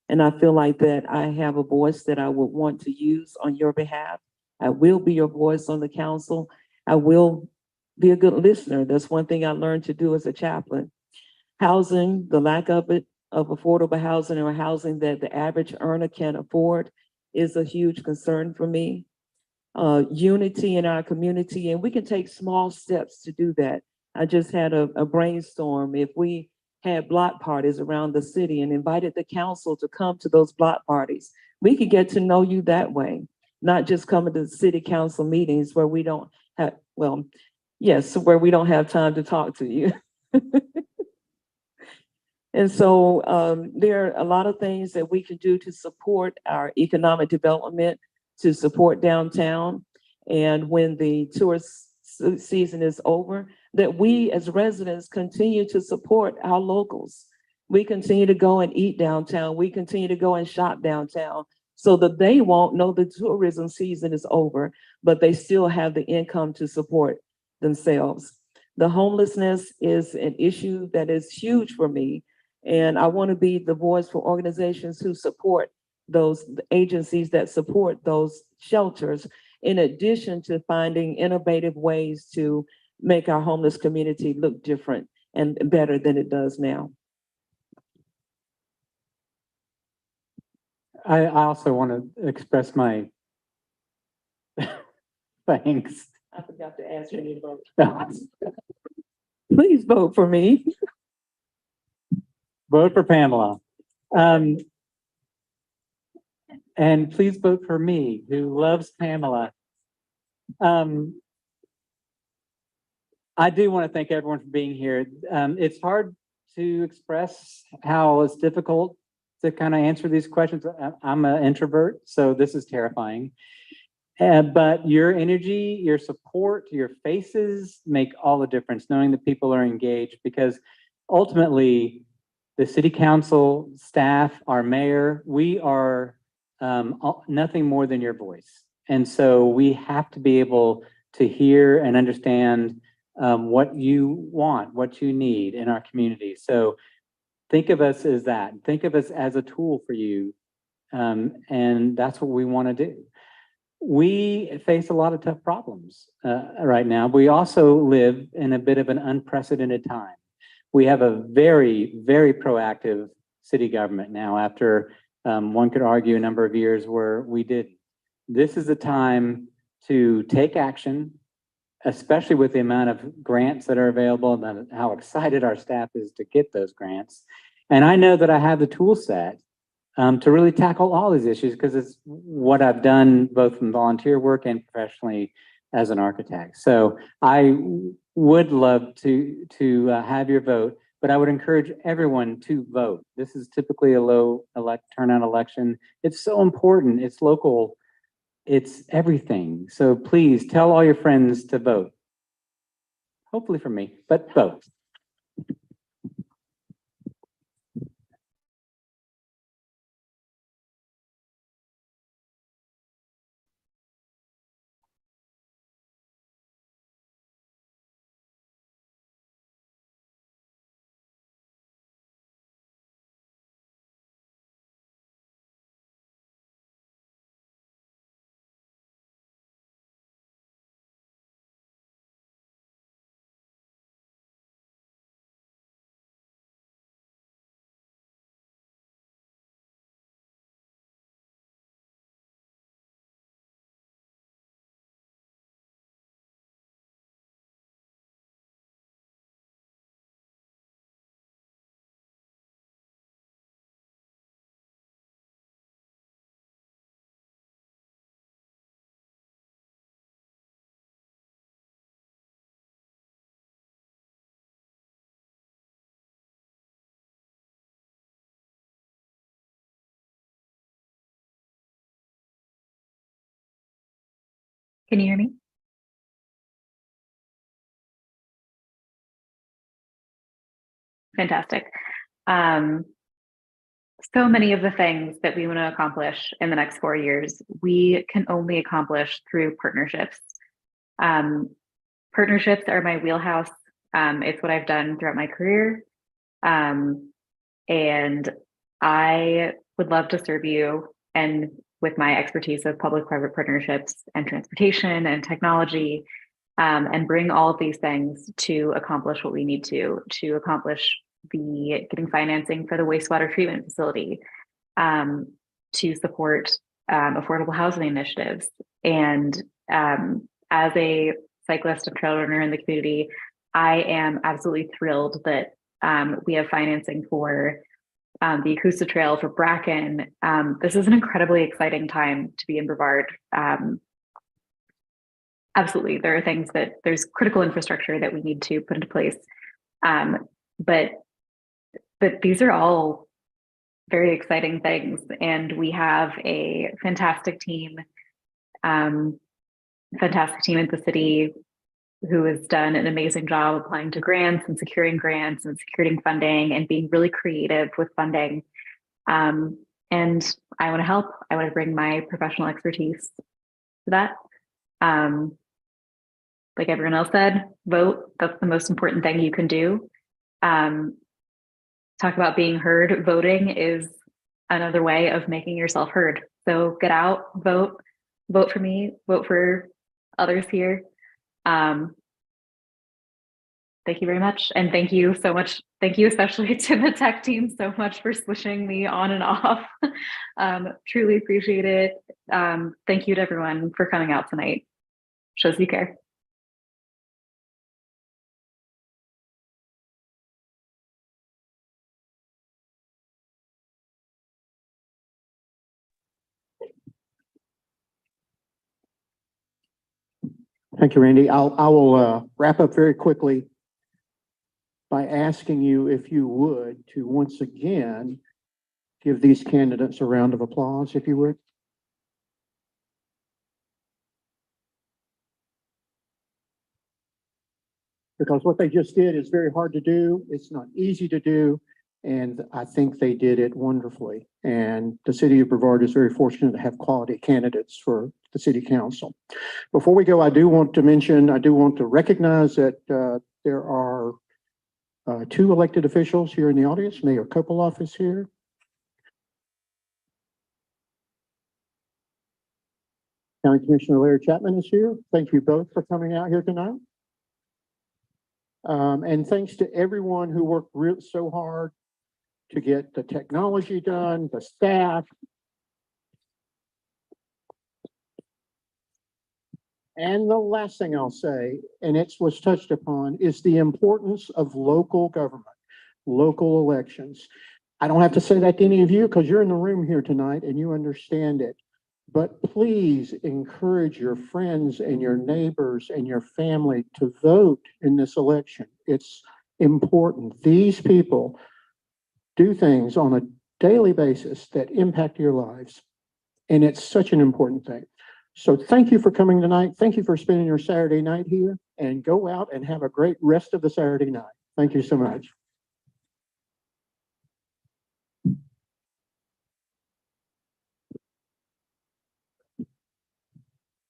and I feel like that I have a voice that I would want to use on your behalf. I will be your voice on the council. I will be a good listener. That's one thing I learned to do as a chaplain. Housing, the lack of it, of affordable housing or housing that the average earner can afford, is a huge concern for me. Unity in our community, and we can take small steps to do that. I just had a brainstorm. If we had block parties around the city and invited the council to come to those block parties, we could get to know you that way, not just coming to the city council meetings where we don't have, well, yes, where we don't have time to talk to you. And so there are a lot of things that we can do to support our economic development, to support downtown. And when the tourist season is over, that we as residents continue to support our locals. We continue to go and eat downtown. We continue to go and shop downtown so that they won't know the tourism season is over, but they still have the income to support themselves. The homelessness is an issue that is huge for me. And I want to be the voice for organizations who support those agencies that support those shelters, in addition to finding innovative ways to make our homeless community look different and better than it does now. I also want to express my thanks. I forgot to ask you to vote. Please vote for me. Vote for Pamela. And please vote for me, who loves Pamela. I do want to thank everyone for being here. It's hard to express how it's difficult to kind of answer these questions. I'm an introvert, so this is terrifying. But your energy, your support, your faces make all the difference, knowing that people are engaged, because ultimately the city council staff, our mayor, we are nothing more than your voice. And so we have to be able to hear and understand what you want, what you need in our community. So think of us as that. Think of us as a tool for you. And that's what we want to do. We face a lot of tough problems right now. We also live in a bit of an unprecedented time. We have a very, very proactive city government now after one could argue a number of years where we didn't. This is a time to take action, especially with the amount of grants that are available and how excited our staff is to get those grants. And I know that I have the tool set to really tackle all these issues, because it's what I've done both in volunteer work and professionally as an architect. So I would love to have your vote, but I would encourage everyone to vote. This is typically a low turnout election. It's so important. It's local. It's everything. So please tell all your friends to vote. Hopefully for me, but vote. Can you hear me? Fantastic. So many of the things that we want to accomplish in the next 4 years, we can only accomplish through partnerships. Partnerships are my wheelhouse. It's what I've done throughout my career. And I would love to serve you, and with my expertise of public-private partnerships and transportation and technology, and bring all of these things to accomplish what we need to accomplish getting financing for the wastewater treatment facility, to support affordable housing initiatives. And as a cyclist and trail runner in the community, I am absolutely thrilled that we have financing for the Akusta Trail for Bracken. This is an incredibly exciting time to be in Brevard. Absolutely, there are things there's critical infrastructure that we need to put into place, but but these are all very exciting things. And we have a fantastic team at the city who has done an amazing job applying to grants and securing funding and being really creative with funding. And I want to help. I want to bring my professional expertise to that. Like everyone else said, vote. That's the most important thing you can do. Talk about being heard. Voting is another way of making yourself heard. So get out, vote for me, vote for others here. Thank you very much. And thank you so much. Thank you especially to the tech team so much for switching me on and off. Truly appreciate it. Thank you to everyone for coming out tonight. Shows you care. Thank you, Randy. I will wrap up very quickly by asking you if you would to once again give these candidates a round of applause, if you would. Because what they just did is very hard to do. It's not easy to do. And I think they did it wonderfully. And the city of Brevard is very fortunate to have quality candidates for the city council. Before we go, I do want to recognize that there are two elected officials here in the audience. Mayor Kopelov is here. County Commissioner Larry Chapman is here. Thank you both for coming out here tonight. And thanks to everyone who worked so hard to get the technology done, the staff. And the last thing I'll say, and it was touched upon, is the importance of local government, local elections. I don't have to say that to any of you because you're in the room here tonight and you understand it. But please encourage your friends and your neighbors and your family to vote in this election. It's important. These people do things on a daily basis that impact your lives. And it's such an important thing. So thank you for coming tonight. Thank you for spending your Saturday night here, and go out and have a great rest of the Saturday night. Thank you so much.